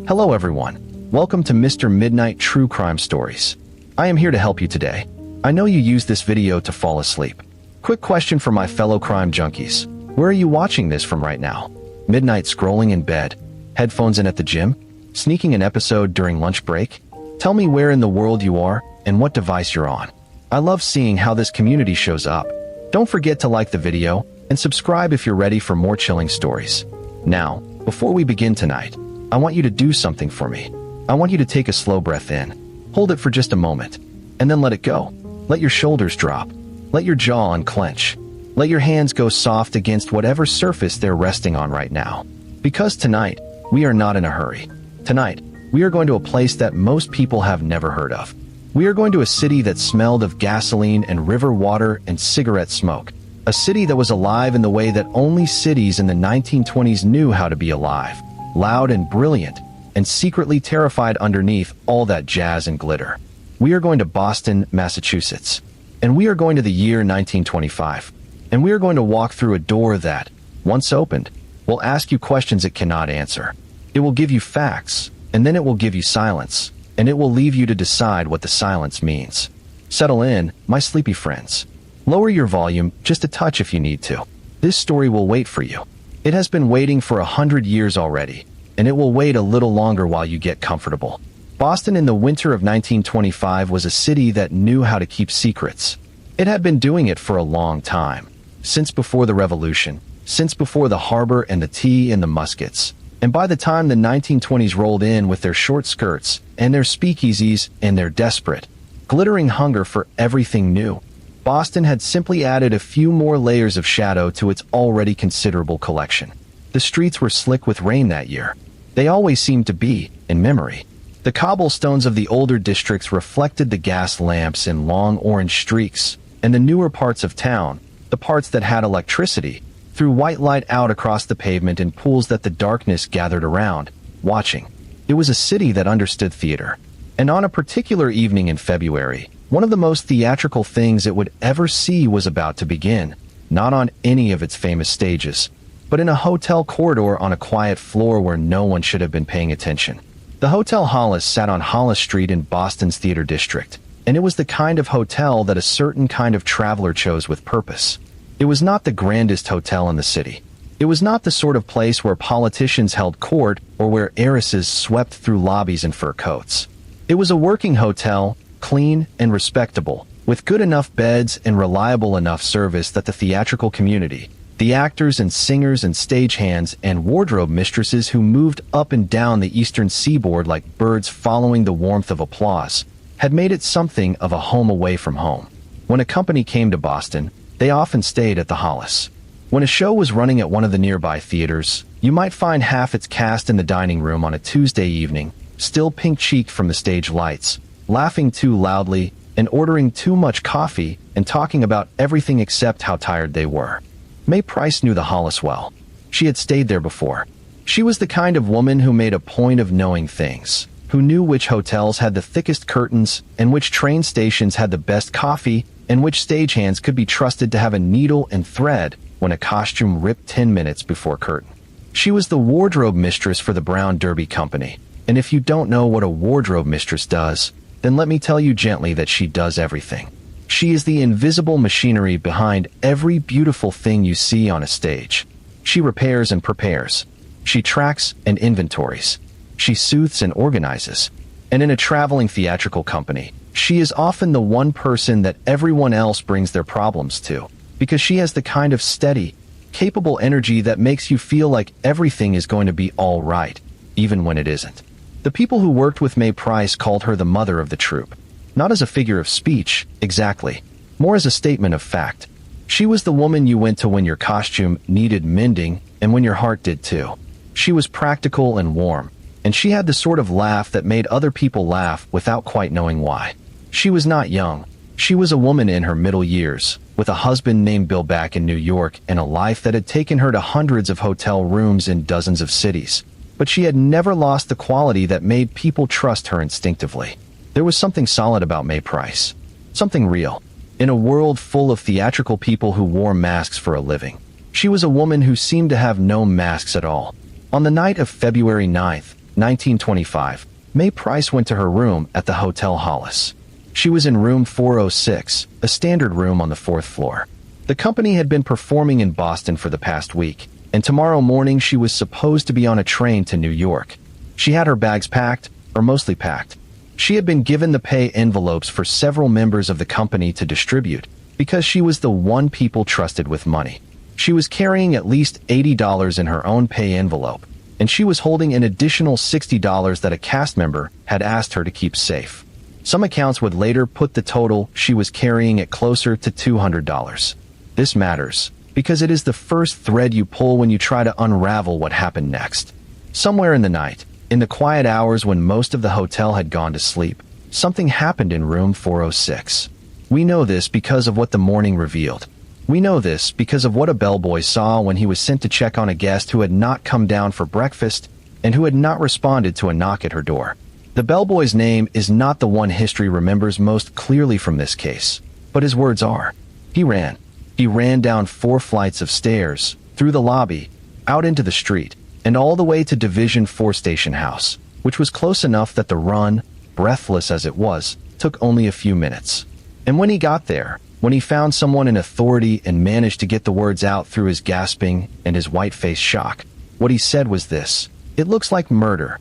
Hello everyone. Welcome to Mr. Midnight True Crime Stories. I am here to help you today. I know you use this video to fall asleep. Quick question for my fellow crime junkies. Where are you watching this from right now? Midnight scrolling in bed? Headphones in at the gym? Sneaking an episode during lunch break? Tell me where in the world you are and what device you're on. I love seeing how this community shows up. Don't forget to like the video and subscribe if you're ready for more chilling stories. Now, before we begin tonight, I want you to do something for me. I want you to take a slow breath in. Hold it for just a moment, and then let it go. Let your shoulders drop. Let your jaw unclench. Let your hands go soft against whatever surface they're resting on right now. Because tonight, we are not in a hurry. Tonight, we are going to a place that most people have never heard of. We are going to a city that smelled of gasoline and river water and cigarette smoke. A city that was alive in the way that only cities in the 1920s knew how to be alive. Loud and brilliant, and secretly terrified underneath all that jazz and glitter. We are going to Boston, Massachusetts. And we are going to the year 1925. And we are going to walk through a door that, once opened, will ask you questions it cannot answer. It will give you facts, and then it will give you silence, and it will leave you to decide what the silence means. Settle in, my sleepy friends. Lower your volume just a touch if you need to. This story will wait for you. It has been waiting for 100 years already, and it will wait a little longer while you get comfortable. Boston in the winter of 1925 was a city that knew how to keep secrets. It had been doing it for a long time, since before the Revolution, since before the harbor and the tea and the muskets. And by the time the 1920s rolled in with their short skirts and their speakeasies and their desperate, glittering hunger for everything new, Boston had simply added a few more layers of shadow to its already considerable collection. The streets were slick with rain that year. They always seemed to be, in memory. The cobblestones of the older districts reflected the gas lamps in long orange streaks, and the newer parts of town, the parts that had electricity, threw white light out across the pavement in pools that the darkness gathered around, watching. It was a city that understood theater. And on a particular evening in February, one of the most theatrical things it would ever see was about to begin, not on any of its famous stages, but in a hotel corridor on a quiet floor where no one should have been paying attention. The Hotel Hollis sat on Hollis Street in Boston's theater district, and it was the kind of hotel that a certain kind of traveler chose with purpose. It was not the grandest hotel in the city. It was not the sort of place where politicians held court or where heiresses swept through lobbies in fur coats. It was a working hotel, clean and respectable, with good enough beds and reliable enough service that the theatrical community, the actors and singers and stagehands and wardrobe mistresses who moved up and down the eastern seaboard like birds following the warmth of applause, had made it something of a home away from home. When a company came to Boston, they often stayed at the Hollis. When a show was running at one of the nearby theaters, you might find half its cast in the dining room on a Tuesday evening, still pink-cheeked from the stage lights, laughing too loudly, and ordering too much coffee, and talking about everything except how tired they were. May Price knew the Hollis well. She had stayed there before. She was the kind of woman who made a point of knowing things, who knew which hotels had the thickest curtains, and which train stations had the best coffee, and which stagehands could be trusted to have a needle and thread when a costume ripped 10 minutes before curtain. She was the wardrobe mistress for the Brown Derby Company, and if you don't know what a wardrobe mistress does, then let me tell you gently that she does everything. She is the invisible machinery behind every beautiful thing you see on a stage. She repairs and prepares. She tracks and inventories. She soothes and organizes. And in a traveling theatrical company, she is often the one person that everyone else brings their problems to, because she has the kind of steady, capable energy that makes you feel like everything is going to be all right, even when it isn't. The people who worked with May Price called her the mother of the troupe. Not as a figure of speech, exactly. More as a statement of fact. She was the woman you went to when your costume needed mending and when your heart did too. She was practical and warm, and she had the sort of laugh that made other people laugh without quite knowing why. She was not young. She was a woman in her middle years, with a husband named Bill back in New York and a life that had taken her to hundreds of hotel rooms in dozens of cities. But she had never lost the quality that made people trust her instinctively. There was something solid about May Price. Something real. In a world full of theatrical people who wore masks for a living, she was a woman who seemed to have no masks at all. On the night of February 9th, 1925, May Price went to her room at the Hotel Hollis. She was in room 406, a standard room on the 4th floor. The company had been performing in Boston for the past week, and tomorrow morning she was supposed to be on a train to New York. She had her bags packed, or mostly packed. She had been given the pay envelopes for several members of the company to distribute, because she was the one people trusted with money. She was carrying at least $80 in her own pay envelope, and she was holding an additional $60 that a cast member had asked her to keep safe. Some accounts would later put the total she was carrying at closer to $200. This matters, because it is the first thread you pull when you try to unravel what happened next. Somewhere in the night, in the quiet hours when most of the hotel had gone to sleep, something happened in room 406. We know this because of what the morning revealed. We know this because of what a bellboy saw when he was sent to check on a guest who had not come down for breakfast and who had not responded to a knock at her door. The bellboy's name is not the one history remembers most clearly from this case, but his words are. He ran. He ran down 4 flights of stairs, through the lobby, out into the street, and all the way to Division 4 Station House, which was close enough that the run, breathless as it was, took only a few minutes. And when he got there, when he found someone in authority and managed to get the words out through his gasping and his white-faced shock, what he said was this: "It looks like murder."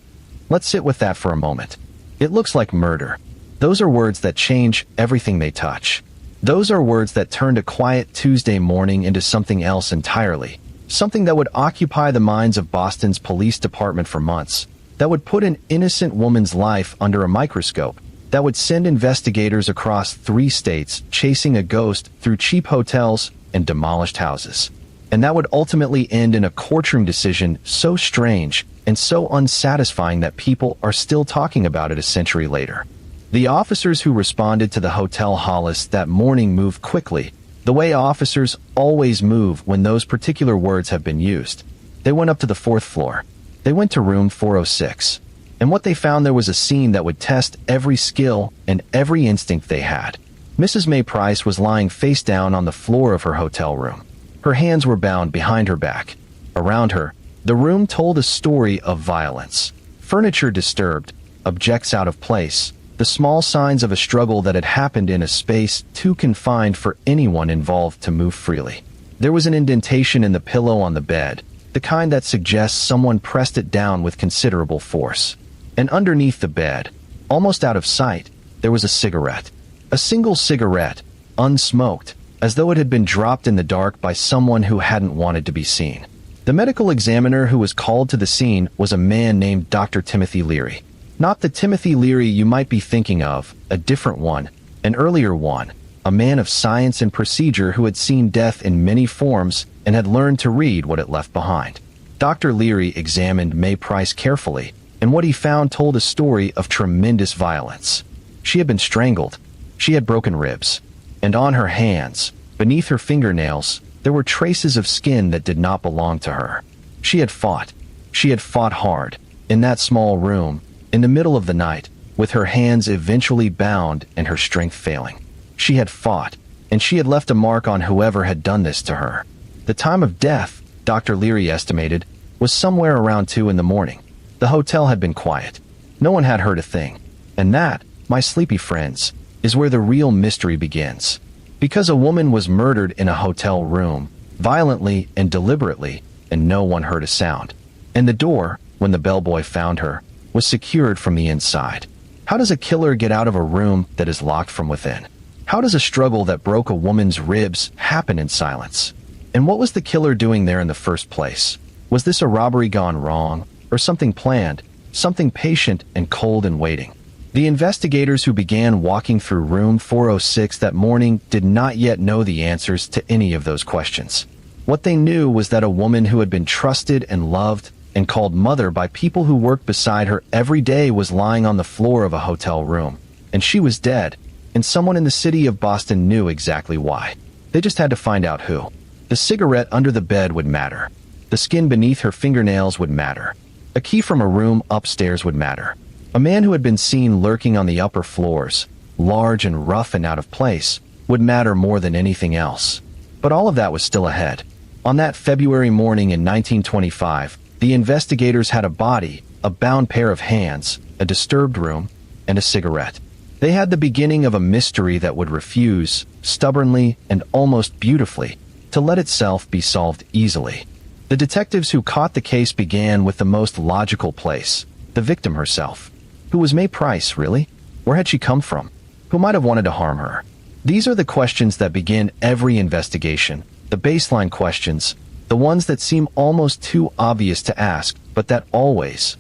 Let's sit with that for a moment. It looks like murder. Those are words that change everything they touch. Those are words that turned a quiet Tuesday morning into something else entirely. Something that would occupy the minds of Boston's police department for months. That would put an innocent woman's life under a microscope. That would send investigators across 3 states chasing a ghost through cheap hotels and demolished houses. And that would ultimately end in a courtroom decision so strange and so unsatisfying that people are still talking about it a century later. The officers who responded to the Hotel Hollis that morning moved quickly, the way officers always move when those particular words have been used. They went up to the 4th floor. They went to room 406. And what they found there was a scene that would test every skill and every instinct they had. Mrs. May Price was lying face down on the floor of her hotel room. Her hands were bound behind her back. Around her, the room told a story of violence. Furniture disturbed, objects out of place, the small signs of a struggle that had happened in a space too confined for anyone involved to move freely. There was an indentation in the pillow on the bed, the kind that suggests someone pressed it down with considerable force. And underneath the bed, almost out of sight, there was a cigarette. A single cigarette, unsmoked, as though it had been dropped in the dark by someone who hadn't wanted to be seen. The medical examiner who was called to the scene was a man named Dr. Timothy Leary. Not the Timothy Leary you might be thinking of, a different one, an earlier one, a man of science and procedure who had seen death in many forms and had learned to read what it left behind. Dr. Leary examined May Price carefully, and what he found told a story of tremendous violence. She had been strangled. She had broken ribs. And on her hands, beneath her fingernails, there were traces of skin that did not belong to her. She had fought. She had fought hard, in that small room, in the middle of the night, with her hands eventually bound and her strength failing. She had fought, and she had left a mark on whoever had done this to her. The time of death, Dr. Leary estimated, was somewhere around 2 in the morning. The hotel had been quiet. No one had heard a thing. And that, my sleepy friends, is where the real mystery begins. Because a woman was murdered in a hotel room, violently and deliberately, and no one heard a sound. And the door, when the bellboy found her, was secured from the inside. How does a killer get out of a room that is locked from within? How does a struggle that broke a woman's ribs happen in silence? And what was the killer doing there in the first place? Was this a robbery gone wrong, or something planned, something patient and cold and waiting? The investigators who began walking through room 406 that morning did not yet know the answers to any of those questions. What they knew was that a woman who had been trusted and loved and called mother by people who worked beside her every day was lying on the floor of a hotel room, and she was dead, and someone in the city of Boston knew exactly why. They just had to find out who. The cigarette under the bed would matter. The skin beneath her fingernails would matter. A key from a room upstairs would matter. A man who had been seen lurking on the upper floors, large and rough and out of place, would matter more than anything else. But all of that was still ahead. On that February morning in 1925, the investigators had a body, a bound pair of hands, a disturbed room, and a cigarette. They had the beginning of a mystery that would refuse, stubbornly and almost beautifully, to let itself be solved easily. The detectives who caught the case began with the most logical place, the victim herself. Who was May Price, really? Where had she come from? Who might have wanted to harm her? These are the questions that begin every investigation, the baseline questions, the ones that seem almost too obvious to ask, but that always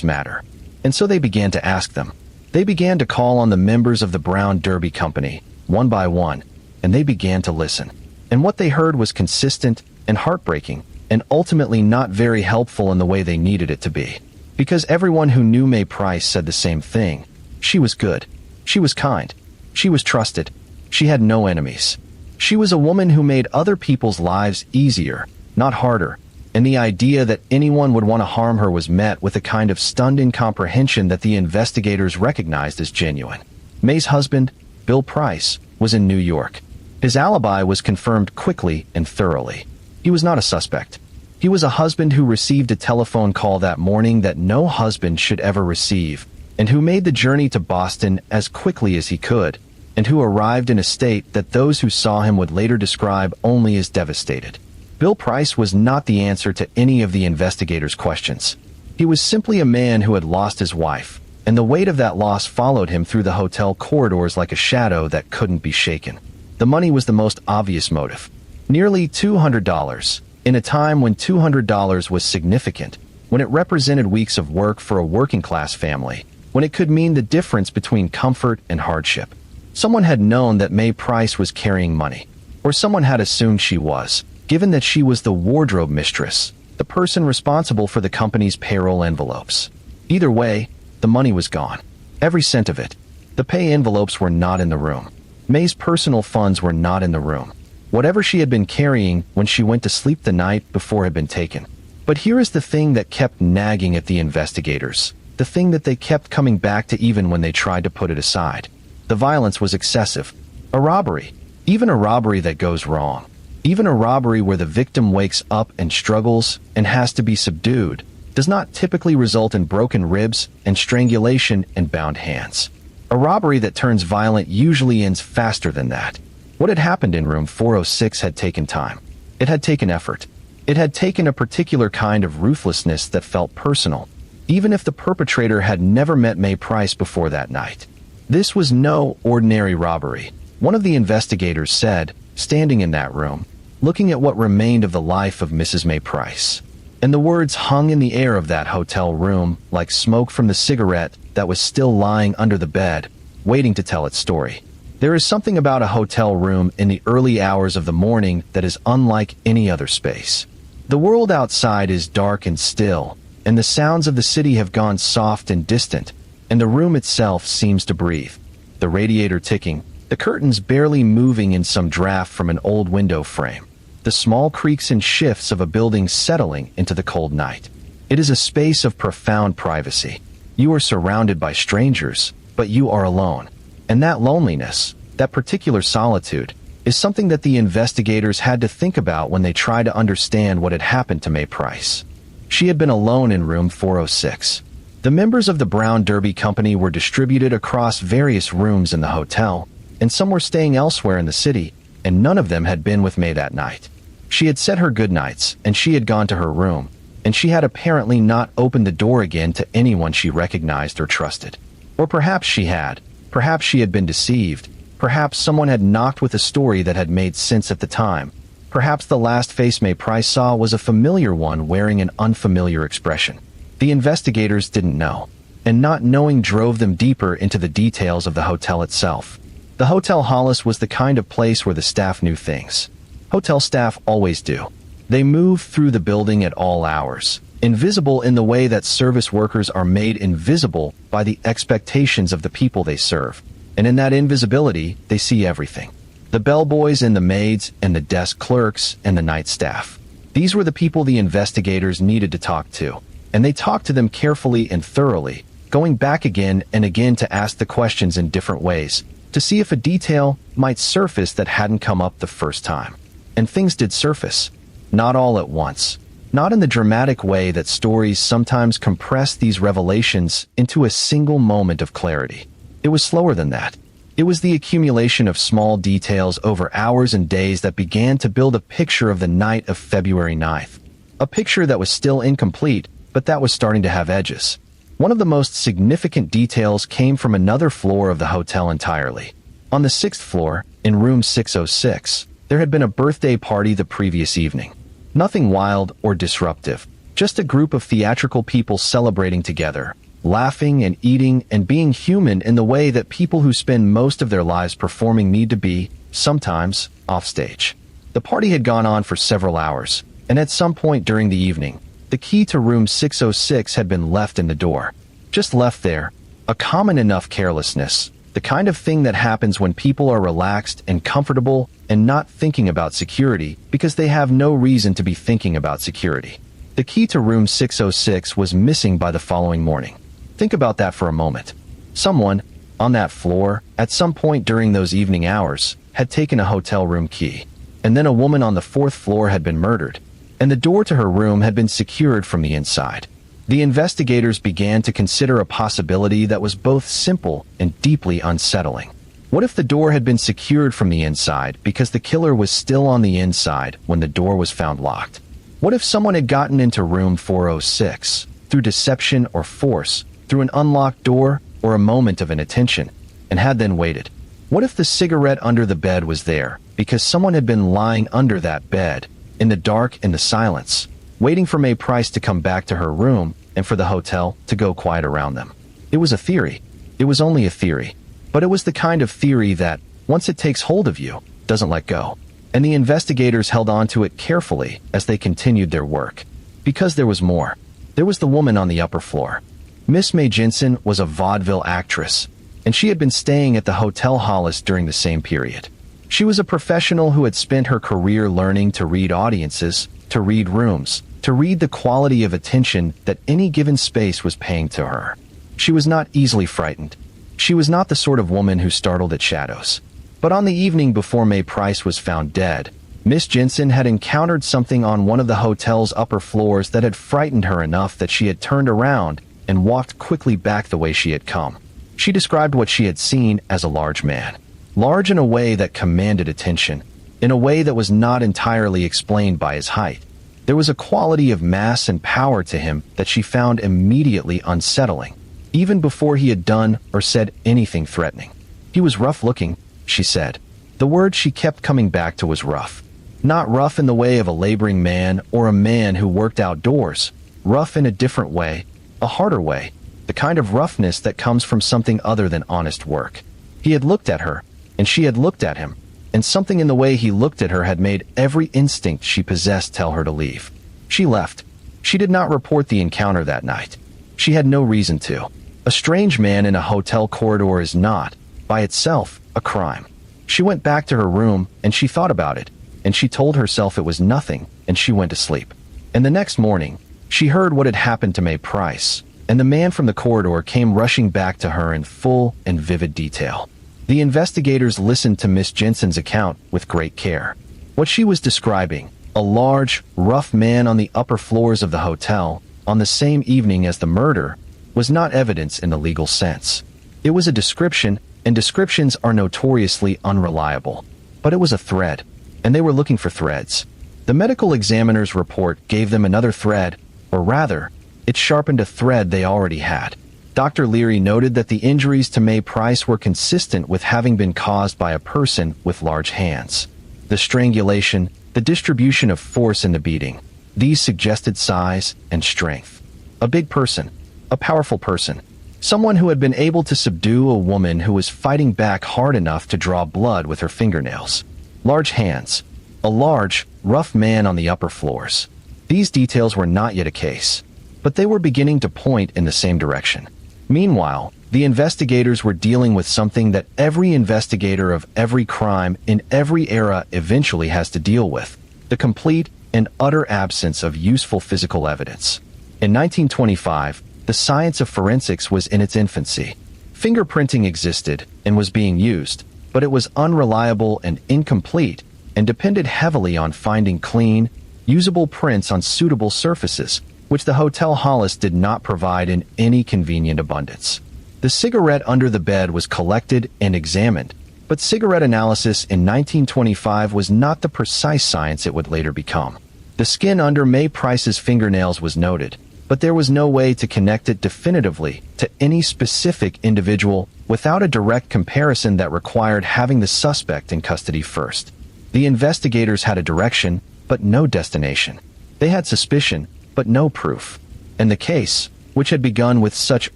matter. And so they began to ask them. They began to call on the members of the Brown Derby Company, one by one, and they began to listen. And what they heard was consistent and heartbreaking, and ultimately not very helpful in the way they needed it to be. Because everyone who knew May Price said the same thing. She was good. She was kind. She was trusted. She had no enemies. She was a woman who made other people's lives easier, not harder, and the idea that anyone would want to harm her was met with a kind of stunned incomprehension that the investigators recognized as genuine. May's husband, Bill Price, was in New York. His alibi was confirmed quickly and thoroughly. He was not a suspect. He was a husband who received a telephone call that morning that no husband should ever receive, and who made the journey to Boston as quickly as he could, and who arrived in a state that those who saw him would later describe only as devastated. Bill Price was not the answer to any of the investigators' questions. He was simply a man who had lost his wife, and the weight of that loss followed him through the hotel corridors like a shadow that couldn't be shaken. The money was the most obvious motive. Nearly $200, in a time when $200 was significant, when it represented weeks of work for a working-class family, when it could mean the difference between comfort and hardship. Someone had known that May Price was carrying money, or someone had assumed she was, given that she was the wardrobe mistress, the person responsible for the company's payroll envelopes. Either way, the money was gone. Every cent of it. The pay envelopes were not in the room. May's personal funds were not in the room. Whatever she had been carrying when she went to sleep the night before had been taken. But here is the thing that kept nagging at the investigators, the thing that they kept coming back to even when they tried to put it aside. The violence was excessive. A robbery. Even a robbery that goes wrong. Even a robbery where the victim wakes up and struggles and has to be subdued does not typically result in broken ribs and strangulation and bound hands. A robbery that turns violent usually ends faster than that. What had happened in room 406 had taken time. It had taken effort. It had taken a particular kind of ruthlessness that felt personal, even if the perpetrator had never met May Price before that night. This was no ordinary robbery, one of the investigators said, standing in that room, looking at what remained of the life of Mrs. May Price. And the words hung in the air of that hotel room like smoke from the cigarette that was still lying under the bed, waiting to tell its story. There is something about a hotel room in the early hours of the morning that is unlike any other space. The world outside is dark and still, and the sounds of the city have gone soft and distant, and the room itself seems to breathe. The radiator ticking, the curtains barely moving in some draft from an old window frame. The small creaks and shifts of a building settling into the cold night. It is a space of profound privacy. You are surrounded by strangers, but you are alone. And that loneliness, that particular solitude, is something that the investigators had to think about when they tried to understand what had happened to May Price. She had been alone in room 406. The members of the Brown Derby Company were distributed across various rooms in the hotel, and some were staying elsewhere in the city, and none of them had been with May that night. She had said her goodnights, and she had gone to her room, and she had apparently not opened the door again to anyone she recognized or trusted. Or perhaps she had. Perhaps she had been deceived. Perhaps someone had knocked with a story that had made sense at the time. Perhaps the last face May Price saw was a familiar one wearing an unfamiliar expression. The investigators didn't know, and not knowing drove them deeper into the details of the hotel itself. The Hotel Hollis was the kind of place where the staff knew things. Hotel staff always do. They move through the building at all hours, invisible in the way that service workers are made invisible by the expectations of the people they serve. And in that invisibility, they see everything. The bellboys and the maids and the desk clerks and the night staff. These were the people the investigators needed to talk to, and they talked to them carefully and thoroughly, going back again and again to ask the questions in different ways, to see if a detail might surface that hadn't come up the first time. And things did surface. Not all at once. Not in the dramatic way that stories sometimes compress these revelations into a single moment of clarity. It was slower than that. It was the accumulation of small details over hours and days that began to build a picture of the night of February 9th. A picture that was still incomplete, but that was starting to have edges. One of the most significant details came from another floor of the hotel entirely. On the 6th floor, in room 606, there had been a birthday party the previous evening. Nothing wild or disruptive, just a group of theatrical people celebrating together, laughing and eating and being human in the way that people who spend most of their lives performing need to be, sometimes, offstage. The party had gone on for several hours, and at some point during the evening, the key to room 606 had been left in the door. Just left there, a common enough carelessness, the kind of thing that happens when people are relaxed and comfortable and not thinking about security because they have no reason to be thinking about security. The key to room 606 was missing by the following morning. Think about that for a moment. Someone, on that floor, at some point during those evening hours, had taken a hotel room key. And then a woman on the 4th floor had been murdered, and the door to her room had been secured from the inside. The investigators began to consider a possibility that was both simple and deeply unsettling. What if the door had been secured from the inside because the killer was still on the inside when the door was found locked? What if someone had gotten into room 406 through deception or force, through an unlocked door or a moment of inattention, and had then waited? What if the cigarette under the bed was there because someone had been lying under that bed, in the dark and the silence, waiting for May Price to come back to her room and for the hotel to go quiet around them? It was a theory. It was only a theory. But it was the kind of theory that, once it takes hold of you, doesn't let go. And the investigators held on to it carefully as they continued their work. Because there was more. There was the woman on the upper floor. Miss May Jensen was a vaudeville actress, and she had been staying at the Hotel Hollis during the same period. She was a professional who had spent her career learning to read audiences, to read rooms, to read the quality of attention that any given space was paying to her. She was not easily frightened. She was not the sort of woman who startled at shadows. But on the evening before May Price was found dead, Miss Jensen had encountered something on one of the hotel's upper floors that had frightened her enough that she had turned around and walked quickly back the way she had come. She described what she had seen as a large man. Large in a way that commanded attention, in a way that was not entirely explained by his height. There was a quality of mass and power to him that she found immediately unsettling, even before he had done or said anything threatening. He was rough-looking, she said. The word she kept coming back to was rough. Not rough in the way of a laboring man or a man who worked outdoors. Rough in a different way, a harder way, the kind of roughness that comes from something other than honest work. He had looked at her, and she had looked at him, and something in the way he looked at her had made every instinct she possessed tell her to leave. She left. She did not report the encounter that night. She had no reason to. A strange man in a hotel corridor is not, by itself, a crime. She went back to her room, and she thought about it, and she told herself it was nothing, and she went to sleep. And the next morning, she heard what had happened to May Price, and the man from the corridor came rushing back to her in full and vivid detail. The investigators listened to Miss Jensen's account with great care. What she was describing, a large, rough man on the upper floors of the hotel, on the same evening as the murder, was not evidence in the legal sense. It was a description, and descriptions are notoriously unreliable. But it was a thread, and they were looking for threads. The medical examiner's report gave them another thread, or rather, it sharpened a thread they already had. Dr. Leary noted that the injuries to May Price were consistent with having been caused by a person with large hands. The strangulation, the distribution of force in the beating, these suggested size and strength. A big person. A powerful person. Someone who had been able to subdue a woman who was fighting back hard enough to draw blood with her fingernails. Large hands. A large, rough man on the upper floors. These details were not yet a case, but they were beginning to point in the same direction. Meanwhile, the investigators were dealing with something that every investigator of every crime in every era eventually has to deal with: the complete and utter absence of useful physical evidence. In 1925, the science of forensics was in its infancy. Fingerprinting existed and was being used, but it was unreliable and incomplete and depended heavily on finding clean, usable prints on suitable surfaces, which the Hotel Hollis did not provide in any convenient abundance. The cigarette under the bed was collected and examined, but cigarette analysis in 1925 was not the precise science it would later become. The skin under May Price's fingernails was noted, but there was no way to connect it definitively to any specific individual without a direct comparison that required having the suspect in custody first. The investigators had a direction, but no destination. They had suspicion, but no proof. And the case, which had begun with such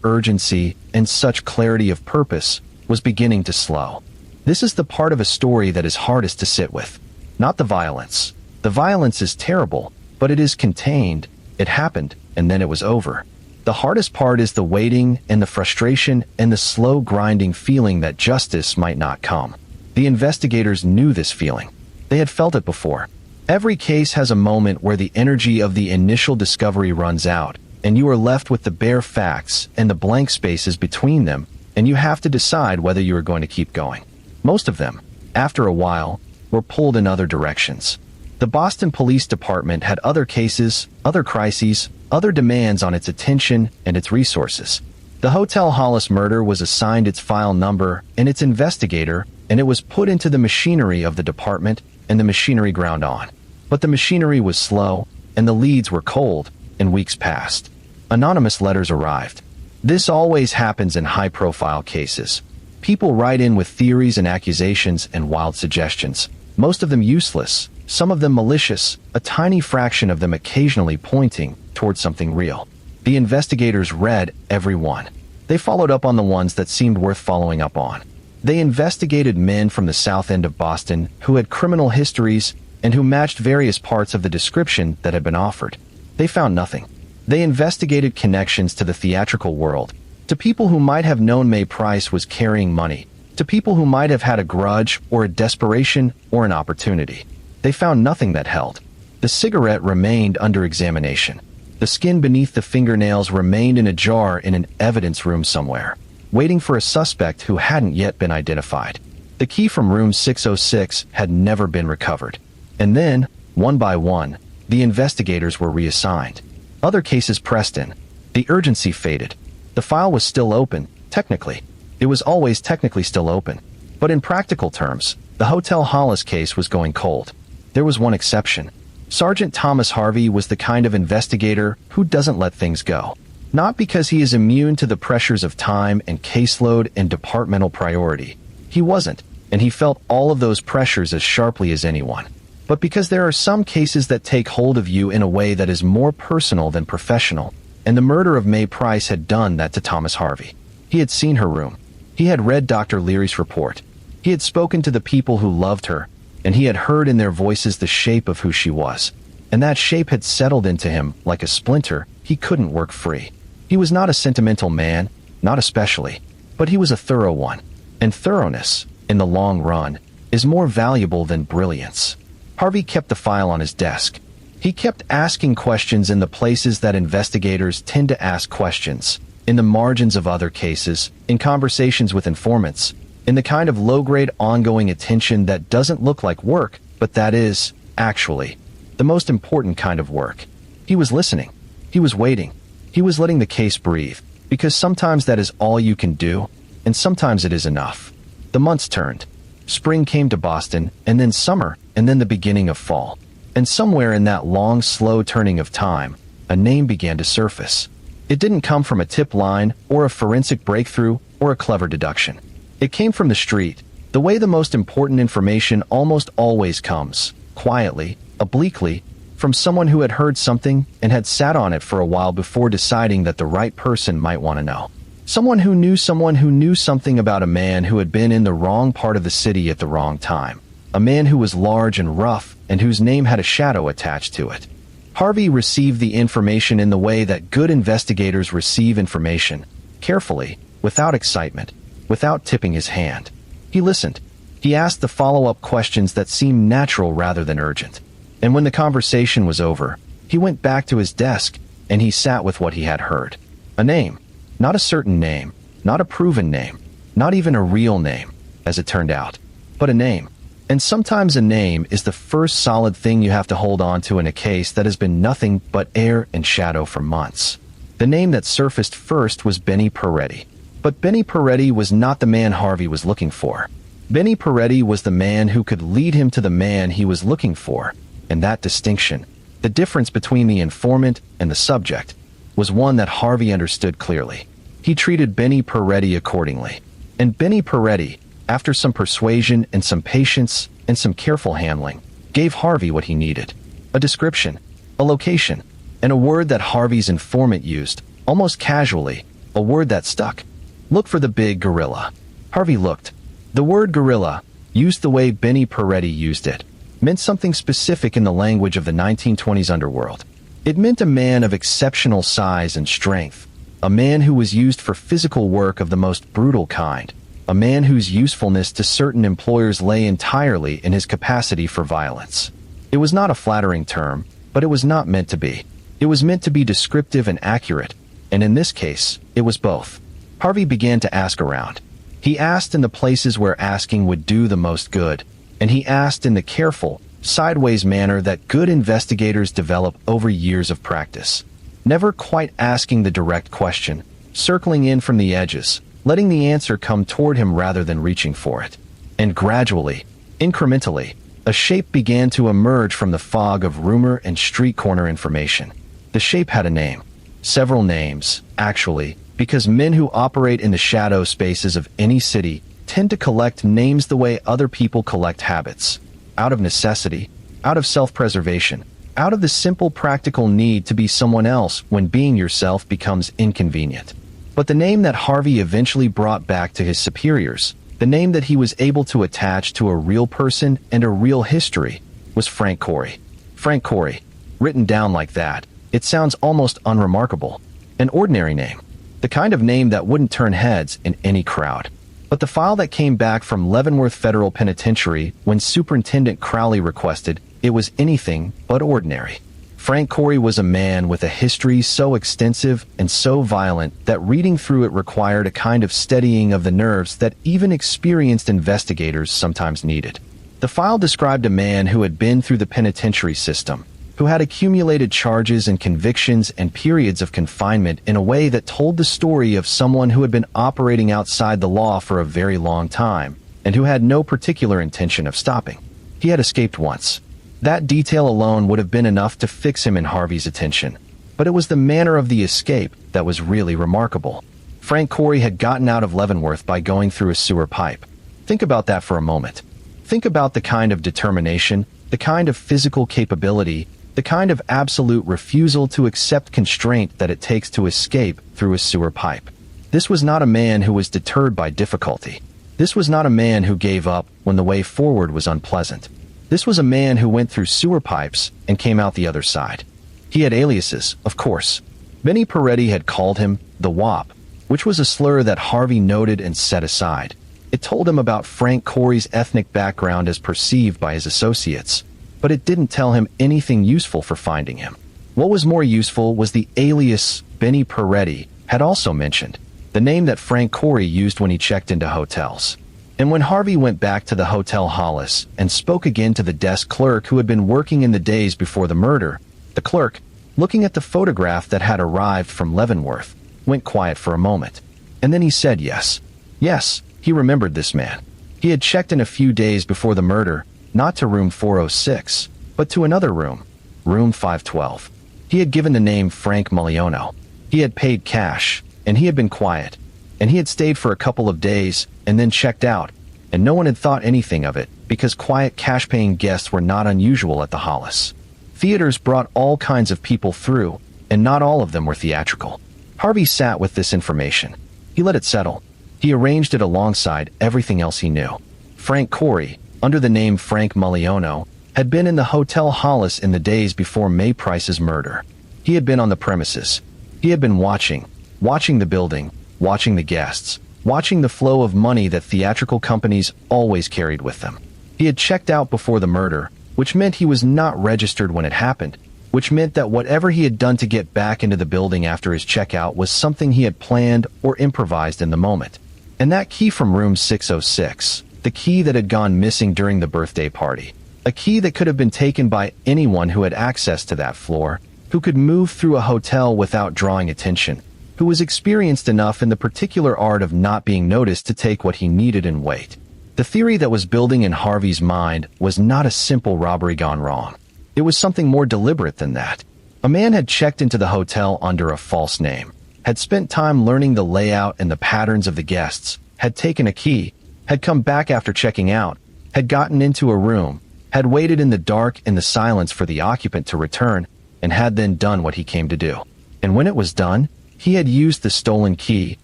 urgency and such clarity of purpose, was beginning to slow. This is the part of a story that is hardest to sit with. Not the violence. The violence is terrible, but it is contained. It happened, and then it was over. The hardest part is the waiting and the frustration and the slow grinding feeling that justice might not come. The investigators knew this feeling. They had felt it before. Every case has a moment where the energy of the initial discovery runs out, and you are left with the bare facts and the blank spaces between them, and you have to decide whether you are going to keep going. Most of them, after a while, were pulled in other directions. The Boston Police Department had other cases, other crises, other demands on its attention and its resources. The Hotel Hollis murder was assigned its file number and its investigator, and it was put into the machinery of the department, and the machinery ground on. But the machinery was slow, and the leads were cold, and weeks passed. Anonymous letters arrived. This always happens in high-profile cases. People write in with theories and accusations and wild suggestions, most of them useless, some of them malicious, a tiny fraction of them occasionally pointing towards something real. The investigators read every one. They followed up on the ones that seemed worth following up on. They investigated men from the South End of Boston who had criminal histories and who matched various parts of the description that had been offered. They found nothing. They investigated connections to the theatrical world, to people who might have known May Price was carrying money, to people who might have had a grudge or a desperation or an opportunity. They found nothing that held. The cigarette remained under examination. The skin beneath the fingernails remained in a jar in an evidence room somewhere, waiting for a suspect who hadn't yet been identified. The key from room 606 had never been recovered. And then, one by one, the investigators were reassigned. Other cases pressed in. The urgency faded. The file was still open, technically. It was always technically still open. But in practical terms, the Hotel Hollis case was going cold. There was one exception. Sergeant Thomas Harvey was the kind of investigator who doesn't let things go. Not because he is immune to the pressures of time and caseload and departmental priority. He wasn't, and he felt all of those pressures as sharply as anyone. But because there are some cases that take hold of you in a way that is more personal than professional, and the murder of May Price had done that to Thomas Harvey. He had seen her room. He had read Dr. Leary's report. He had spoken to the people who loved her, and he had heard in their voices the shape of who she was. And that shape had settled into him like a splinter. He couldn't work free. He was not a sentimental man, not especially, but he was a thorough one. And thoroughness, in the long run, is more valuable than brilliance. Harvey kept the file on his desk. He kept asking questions in the places that investigators tend to ask questions, in the margins of other cases, in conversations with informants, in the kind of low-grade ongoing attention that doesn't look like work, but that is, actually, the most important kind of work. He was listening. He was waiting. He was letting the case breathe, because sometimes that is all you can do, and sometimes it is enough. The months turned. Spring came to Boston, and then summer, and then the beginning of fall. And somewhere in that long, slow turning of time, a name began to surface. It didn't come from a tip line, or a forensic breakthrough, or a clever deduction. It came from the street, the way the most important information almost always comes, quietly, obliquely, from someone who had heard something and had sat on it for a while before deciding that the right person might want to know. Someone who knew something about a man who had been in the wrong part of the city at the wrong time. A man who was large and rough and whose name had a shadow attached to it. Harvey received the information in the way that good investigators receive information, carefully, without excitement, without tipping his hand. He listened. He asked the follow-up questions that seemed natural rather than urgent. And when the conversation was over, he went back to his desk, and he sat with what he had heard. A name. Not a certain name, not a proven name, not even a real name, as it turned out, but a name. And sometimes a name is the first solid thing you have to hold on to in a case that has been nothing but air and shadow for months. The name that surfaced first was Benny Peretti. But Benny Peretti was not the man Harvey was looking for. Benny Peretti was the man who could lead him to the man he was looking for, and that distinction, the difference between the informant and the subject, was one that Harvey understood clearly. He treated Benny Peretti accordingly. And Benny Peretti, after some persuasion and some patience and some careful handling, gave Harvey what he needed. A description, a location, and a word that Harvey's informant used, almost casually, a word that stuck. Look for the big gorilla. Harvey looked. The word gorilla, used the way Benny Peretti used it, meant something specific in the language of the 1920s underworld. It meant a man of exceptional size and strength, a man who was used for physical work of the most brutal kind, a man whose usefulness to certain employers lay entirely in his capacity for violence. It was not a flattering term, but it was not meant to be. It was meant to be descriptive and accurate, and in this case, it was both. Harvey began to ask around. He asked in the places where asking would do the most good, and he asked in the careful, sideways manner that good investigators develop over years of practice. Never quite asking the direct question, circling in from the edges, letting the answer come toward him rather than reaching for it. And gradually, incrementally, a shape began to emerge from the fog of rumor and street corner information. The shape had a name. Several names, actually, because men who operate in the shadow spaces of any city tend to collect names the way other people collect habits. Out of necessity, out of self-preservation, out of the simple practical need to be someone else when being yourself becomes inconvenient. But the name that Harvey eventually brought back to his superiors, the name that he was able to attach to a real person and a real history, was Frank Corey. Frank Corey. Written down like that, it sounds almost unremarkable. An ordinary name. The kind of name that wouldn't turn heads in any crowd. But the file that came back from Leavenworth Federal Penitentiary when Superintendent Crowley requested it was anything but ordinary. Frank Corey was a man with a history so extensive and so violent that reading through it required a kind of steadying of the nerves that even experienced investigators sometimes needed. The file described a man who had been through the penitentiary system, who had accumulated charges and convictions and periods of confinement in a way that told the story of someone who had been operating outside the law for a very long time, and who had no particular intention of stopping. He had escaped once. That detail alone would have been enough to fix him in Harvey's attention, but it was the manner of the escape that was really remarkable. Frank Corey had gotten out of Leavenworth by going through a sewer pipe. Think about that for a moment. Think about the kind of determination, the kind of physical capability, the kind of absolute refusal to accept constraint that it takes to escape through a sewer pipe. This was not a man who was deterred by difficulty. This was not a man who gave up when the way forward was unpleasant. This was a man who went through sewer pipes and came out the other side. He had aliases, of course. Benny Peretti had called him the Wop, which was a slur that Harvey noted and set aside. It told him about Frank Corey's ethnic background as perceived by his associates, but it didn't tell him anything useful for finding him. What was more useful was the alias Benny Peretti had also mentioned, the name that Frank Corey used when he checked into hotels. And when Harvey went back to the Hotel Hollis and spoke again to the desk clerk who had been working in the days before the murder, the clerk, looking at the photograph that had arrived from Leavenworth, went quiet for a moment. And then he said yes. Yes, he remembered this man. He had checked in a few days before the murder, not to room 406, but to another room, room 512. He had given the name Frank Muliono. He had paid cash, and he had been quiet. And he had stayed for a couple of days and then checked out, and no one had thought anything of it because quiet cash-paying guests were not unusual at the Hollis. Theaters brought all kinds of people through, and not all of them were theatrical. Harvey sat with this information. He let it settle. He arranged it alongside everything else he knew. Frank Corey, under the name Frank Muliono, had been in the Hotel Hollis in the days before May Price's murder. He had been on the premises. He had been watching the building, watching the guests, watching the flow of money that theatrical companies always carried with them. He had checked out before the murder, which meant he was not registered when it happened, which meant that whatever he had done to get back into the building after his checkout was something he had planned or improvised in the moment. And that key from room 606, the key that had gone missing during the birthday party. A key that could have been taken by anyone who had access to that floor, who could move through a hotel without drawing attention, who was experienced enough in the particular art of not being noticed to take what he needed and wait. The theory that was building in Harvey's mind was not a simple robbery gone wrong. It was something more deliberate than that. A man had checked into the hotel under a false name, had spent time learning the layout and the patterns of the guests, had taken a key, had come back after checking out, had gotten into a room, had waited in the dark in the silence for the occupant to return, and had then done what he came to do. And when it was done, he had used the stolen key,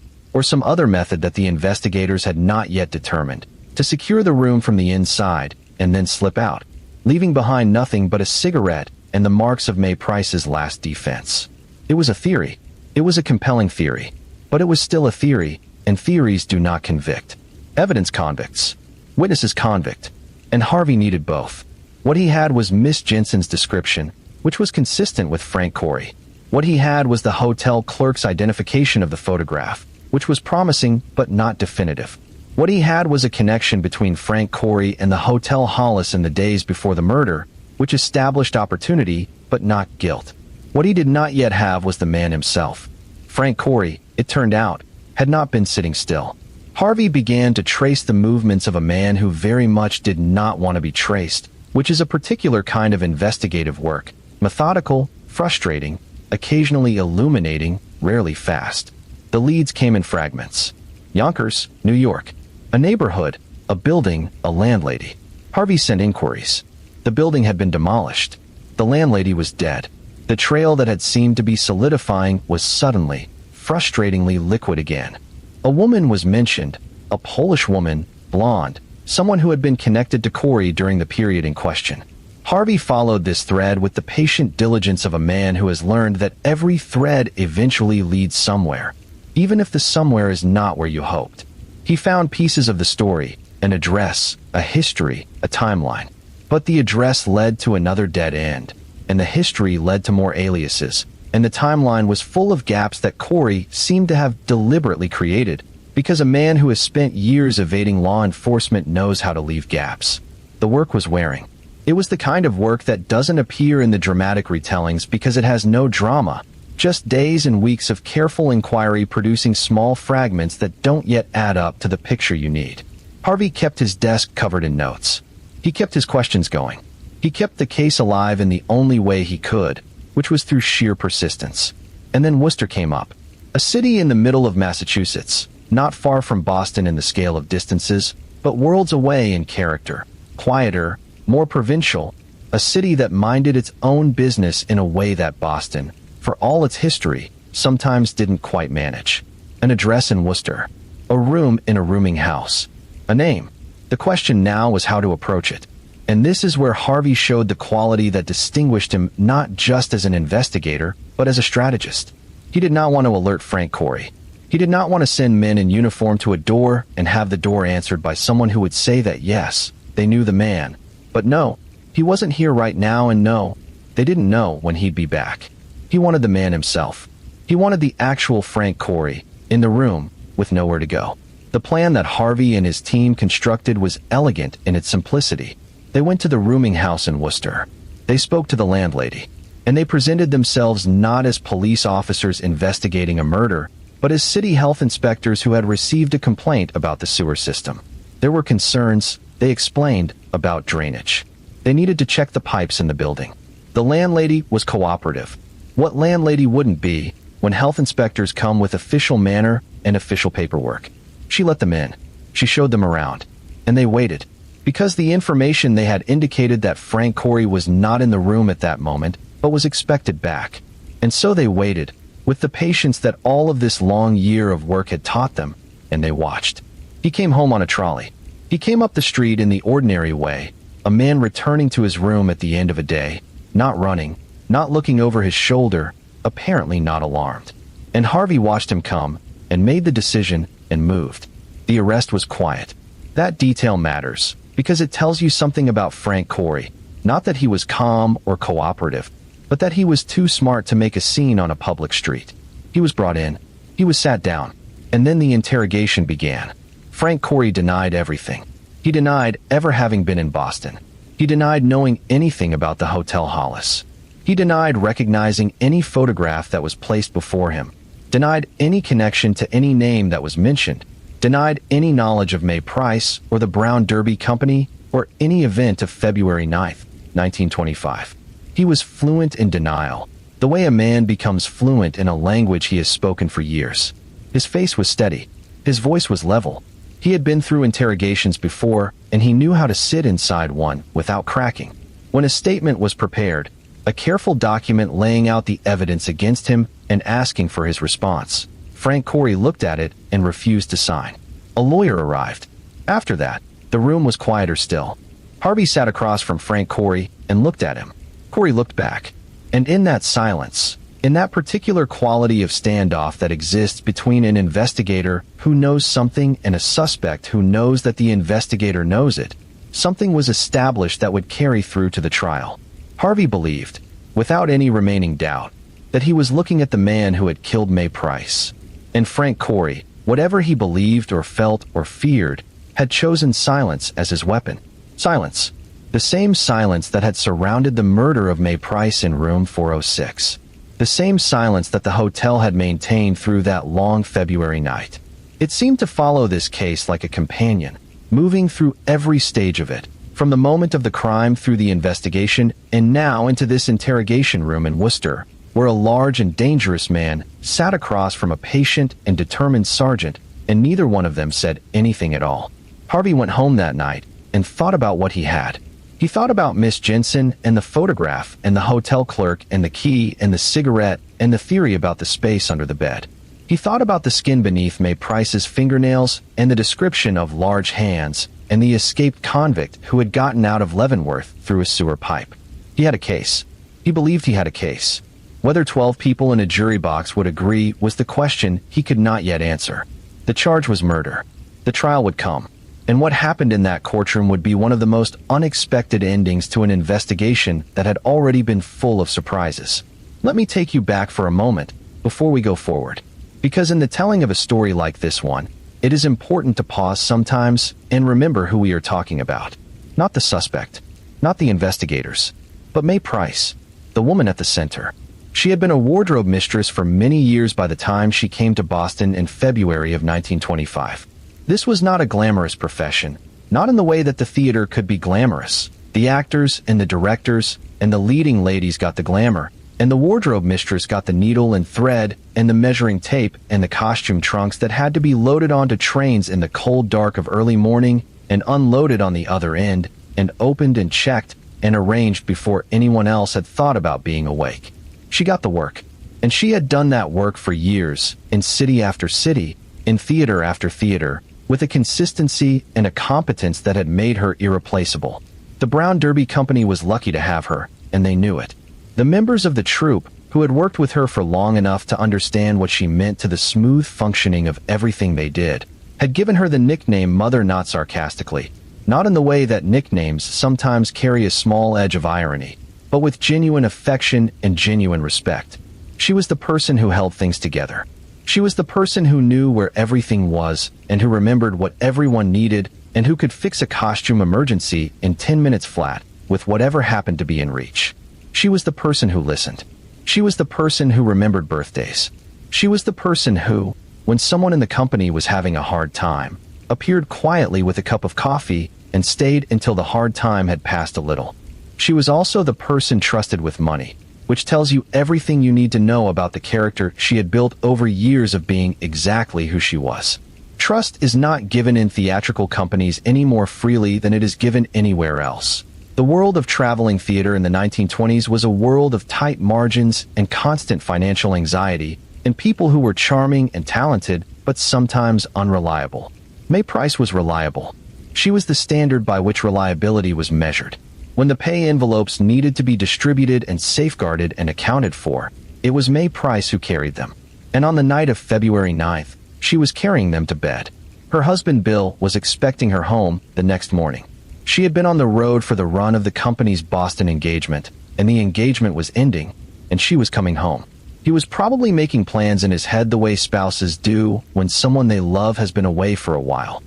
or some other method that the investigators had not yet determined, to secure the room from the inside and then slip out, leaving behind nothing but a cigarette and the marks of May Price's last defense. It was a theory. It was a compelling theory. But it was still a theory, and theories do not convict. Evidence convicts. Witnesses convict. And Harvey needed both. What he had was Miss Jensen's description, which was consistent with Frank Corey. What he had was the hotel clerk's identification of the photograph, which was promising but not definitive. What he had was a connection between Frank Corey and the Hotel Hollis in the days before the murder, which established opportunity but not guilt. What he did not yet have was the man himself. Frank Corey, it turned out, had not been sitting still. Harvey began to trace the movements of a man who very much did not want to be traced, which is a particular kind of investigative work, methodical, frustrating, occasionally illuminating, rarely fast. The leads came in fragments. Yonkers, New York. A neighborhood, a building, a landlady. Harvey sent inquiries. The building had been demolished. The landlady was dead. The trail that had seemed to be solidifying was suddenly, frustratingly liquid again. A woman was mentioned, a Polish woman, blonde, someone who had been connected to Corey during the period in question. Harvey followed this thread with the patient diligence of a man who has learned that every thread eventually leads somewhere, even if the somewhere is not where you hoped. He found pieces of the story, an address, a history, a timeline. But the address led to another dead end, and the history led to more aliases, and the timeline was full of gaps that Corey seemed to have deliberately created, because a man who has spent years evading law enforcement knows how to leave gaps. The work was wearing. It was the kind of work that doesn't appear in the dramatic retellings because it has no drama, just days and weeks of careful inquiry producing small fragments that don't yet add up to the picture you need. Harvey kept his desk covered in notes. He kept his questions going. He kept the case alive in the only way he could, which was through sheer persistence. And then Worcester came up. A city in the middle of Massachusetts, not far from Boston in the scale of distances, but worlds away in character, quieter, more provincial, a city that minded its own business in a way that Boston, for all its history, sometimes didn't quite manage. An address in Worcester. A room in a rooming house. A name. The question now was how to approach it. And this is where Harvey showed the quality that distinguished him not just as an investigator, but as a strategist. He did not want to alert Frank Corey. He did not want to send men in uniform to a door and have the door answered by someone who would say that yes, they knew the man. But no, he wasn't here right now, and no, they didn't know when he'd be back. He wanted the man himself. He wanted the actual Frank Corey, in the room, with nowhere to go. The plan that Harvey and his team constructed was elegant in its simplicity. They went to the rooming house in Worcester. They spoke to the landlady. And they presented themselves not as police officers investigating a murder, but as city health inspectors who had received a complaint about the sewer system. There were concerns, they explained, about drainage. They needed to check the pipes in the building. The landlady was cooperative. What landlady wouldn't be when health inspectors come with official manner and official paperwork? She let them in. She showed them around. And they waited. Because the information they had indicated that Frank Corey was not in the room at that moment, but was expected back. And so they waited, with the patience that all of this long year of work had taught them, and they watched. He came home on a trolley. He came up the street in the ordinary way, a man returning to his room at the end of a day, not running, not looking over his shoulder, apparently not alarmed. And Harvey watched him come, and made the decision, and moved. The arrest was quiet. That detail matters, because it tells you something about Frank Corey. Not that he was calm or cooperative, but that he was too smart to make a scene on a public street. He was brought in. He was sat down. And then the interrogation began. Frank Corey denied everything. He denied ever having been in Boston. He denied knowing anything about the Hotel Hollis. He denied recognizing any photograph that was placed before him, denied any connection to any name that was mentioned, denied any knowledge of May Price or the Brown Derby Company or any event of February 9th, 1925. He was fluent in denial, the way a man becomes fluent in a language he has spoken for years. His face was steady. His voice was level. He had been through interrogations before, and he knew how to sit inside one without cracking. When a statement was prepared, a careful document laying out the evidence against him and asking for his response, Frank Corey looked at it and refused to sign. A lawyer arrived. After that, the room was quieter still. Harvey sat across from Frank Corey and looked at him. Corey looked back. And in that silence, in that particular quality of standoff that exists between an investigator who knows something and a suspect who knows that the investigator knows it, something was established that would carry through to the trial. Harvey believed, without any remaining doubt, that he was looking at the man who had killed May Price. And Frank Corey, whatever he believed or felt or feared, had chosen silence as his weapon. Silence. The same silence that had surrounded the murder of May Price in room 406. The same silence that the hotel had maintained through that long February night. It seemed to follow this case like a companion, moving through every stage of it, from the moment of the crime through the investigation and now into this interrogation room in Worcester, where a large and dangerous man sat across from a patient and determined sergeant, and neither one of them said anything at all. Harvey went home that night and thought about what he had. He thought about Miss Jensen and the photograph and the hotel clerk and the key and the cigarette and the theory about the space under the bed. He thought about the skin beneath May Price's fingernails and the description of large hands and the escaped convict who had gotten out of Leavenworth through a sewer pipe. He had a case. He believed he had a case. Whether 12 people in a jury box would agree was the question he could not yet answer. The charge was murder. The trial would come. And what happened in that courtroom would be one of the most unexpected endings to an investigation that had already been full of surprises. Let me take you back for a moment before we go forward. Because in the telling of a story like this one, it is important to pause sometimes and remember who we are talking about. Not the suspect, not the investigators, but May Price, the woman at the center. She had been a wardrobe mistress for many years by the time she came to Boston in February of 1925. This was not a glamorous profession, not in the way that the theater could be glamorous. The actors and the directors and the leading ladies got the glamour, and the wardrobe mistress got the needle and thread and the measuring tape and the costume trunks that had to be loaded onto trains in the cold dark of early morning and unloaded on the other end and opened and checked and arranged before anyone else had thought about being awake. She got the work, and she had done that work for years, in city after city, in theater after theater, with a consistency and a competence that had made her irreplaceable. The Brown Derby Company was lucky to have her, and they knew it. The members of the troupe, who had worked with her for long enough to understand what she meant to the smooth functioning of everything they did, had given her the nickname Mother, not sarcastically, not in the way that nicknames sometimes carry a small edge of irony, but with genuine affection and genuine respect. She was the person who held things together. She was the person who knew where everything was and who remembered what everyone needed and who could fix a costume emergency in 10 minutes flat with whatever happened to be in reach. She was the person who listened. She was the person who remembered birthdays. She was the person who, when someone in the company was having a hard time, appeared quietly with a cup of coffee and stayed until the hard time had passed a little. She was also the person trusted with money, which tells you everything you need to know about the character she had built over years of being exactly who she was. Trust is not given in theatrical companies any more freely than it is given anywhere else. The world of traveling theater in the 1920s was a world of tight margins and constant financial anxiety, and people who were charming and talented, but sometimes unreliable. May Price was reliable. She was the standard by which reliability was measured. When the pay envelopes needed to be distributed and safeguarded and accounted for, it was May Price who carried them. And on the night of February 9th, she was carrying them to bed. Her husband Bill was expecting her home the next morning. She had been on the road for the run of the company's Boston engagement, and the engagement was ending, and she was coming home. He was probably making plans in his head the way spouses do when someone they love has been away for a while.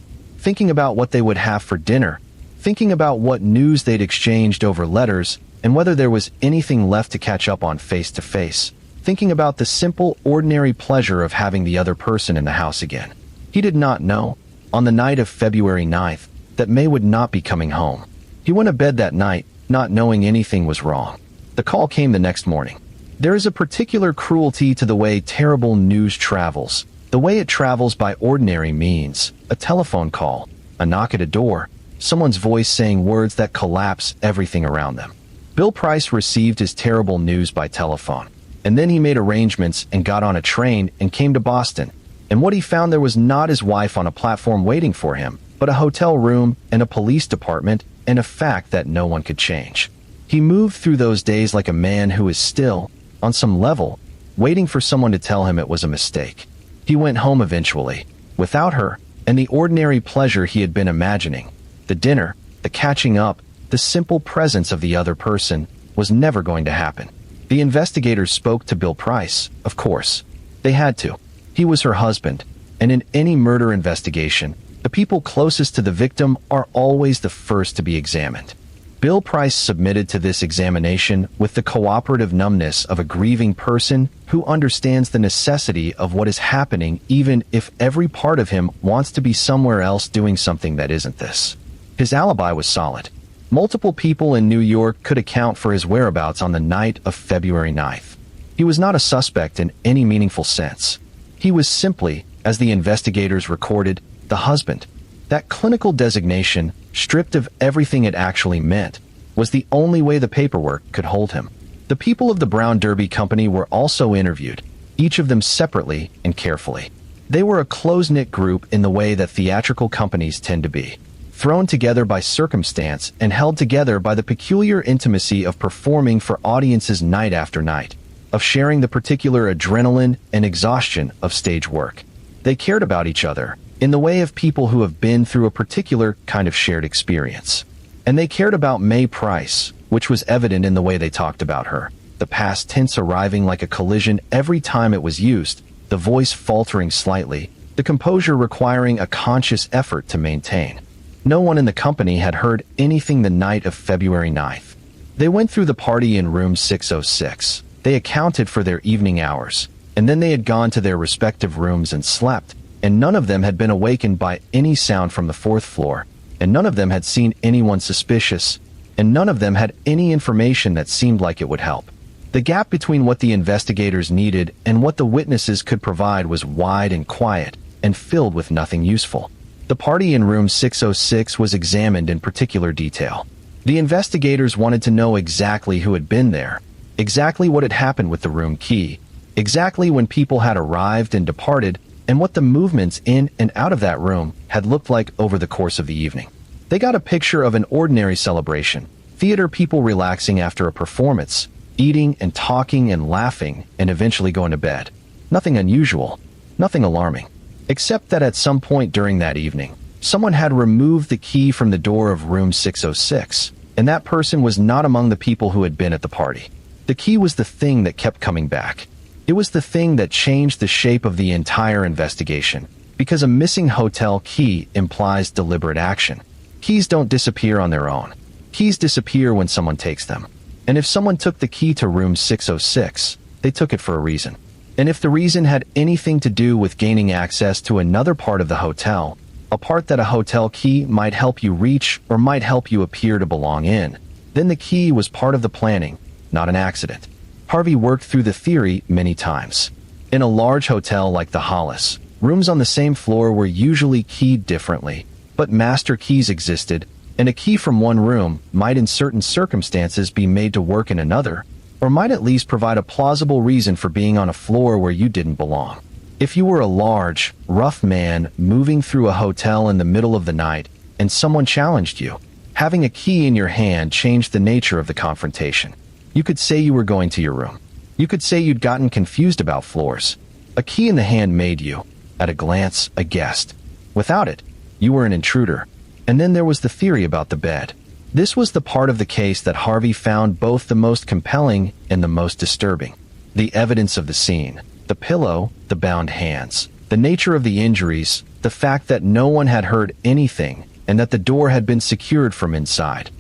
thinking about what they would have for dinner, thinking about what news they'd exchanged over letters and whether there was anything left to catch up on face to face, thinking about the simple, ordinary pleasure of having the other person in the house again. He did not know, on the night of February 9th, that May would not be coming home. He went to bed that night, not knowing anything was wrong. The call came the next morning. There is a particular cruelty to the way terrible news travels, the way it travels by ordinary means, a telephone call, a knock at a door, someone's voice saying words that collapse everything around them. Bill Price received his terrible news by telephone, and then he made arrangements and got on a train and came to Boston, and what he found there was not his wife on a platform waiting for him, but a hotel room and a police department and a fact that no one could change. He moved through those days like a man who is still, on some level, waiting for someone to tell him it was a mistake. He went home eventually, without her, and the ordinary pleasure he had been imagining, the dinner, the catching up, the simple presence of the other person, was never going to happen. The investigators spoke to Bill Price, of course. They had to. He was her husband, and in any murder investigation, the people closest to the victim are always the first to be examined. Bill Price submitted to this examination with the cooperative numbness of a grieving person who understands the necessity of what is happening even if every part of him wants to be somewhere else doing something that isn't this. His alibi was solid. Multiple people in New York could account for his whereabouts on the night of February 9th. He was not a suspect in any meaningful sense. He was simply, as the investigators recorded, the husband. That clinical designation, stripped of everything it actually meant, was the only way the paperwork could hold him. The people of the Brown Derby Company were also interviewed, each of them separately and carefully. They were a close-knit group in the way that theatrical companies tend to be, thrown together by circumstance and held together by the peculiar intimacy of performing for audiences night after night, of sharing the particular adrenaline and exhaustion of stage work. They cared about each other, in the way of people who have been through a particular kind of shared experience. And they cared about May Price, which was evident in the way they talked about her, the past tense arriving like a collision every time it was used, the voice faltering slightly, the composure requiring a conscious effort to maintain. No one in the company had heard anything the night of February 9th. They went through the party in room 606. They accounted for their evening hours, and then they had gone to their respective rooms and slept, and none of them had been awakened by any sound from the fourth floor, and none of them had seen anyone suspicious, and none of them had any information that seemed like it would help. The gap between what the investigators needed and what the witnesses could provide was wide and quiet, and filled with nothing useful. The party in room 606 was examined in particular detail. The investigators wanted to know exactly who had been there, exactly what had happened with the room key, exactly when people had arrived and departed, and what the movements in and out of that room had looked like over the course of the evening. They got a picture of an ordinary celebration, theater people relaxing after a performance, eating and talking and laughing, and eventually going to bed. Nothing unusual, nothing alarming, except that at some point during that evening, someone had removed the key from the door of room 606, and that person was not among the people who had been at the party. The key was the thing that kept coming back. It was the thing that changed the shape of the entire investigation, because a missing hotel key implies deliberate action. Keys don't disappear on their own. Keys disappear when someone takes them. And if someone took the key to room 606, they took it for a reason. And if the reason had anything to do with gaining access to another part of the hotel, a part that a hotel key might help you reach or might help you appear to belong in, then the key was part of the planning, not an accident. Harvey worked through the theory many times. In a large hotel like the Hollis, rooms on the same floor were usually keyed differently, but master keys existed, and a key from one room might in certain circumstances be made to work in another, or might at least provide a plausible reason for being on a floor where you didn't belong. If you were a large, rough man moving through a hotel in the middle of the night and someone challenged you, having a key in your hand changed the nature of the confrontation. You could say you were going to your room. You could say you'd gotten confused about floors. A key in the hand made you, at a glance, a guest. Without it, you were an intruder. And then there was the theory about the bed. This was the part of the case that Harvey found both the most compelling and the most disturbing. The evidence of the scene, the pillow, the bound hands, the nature of the injuries, The fact that no one had heard anything and that the door had been secured from inside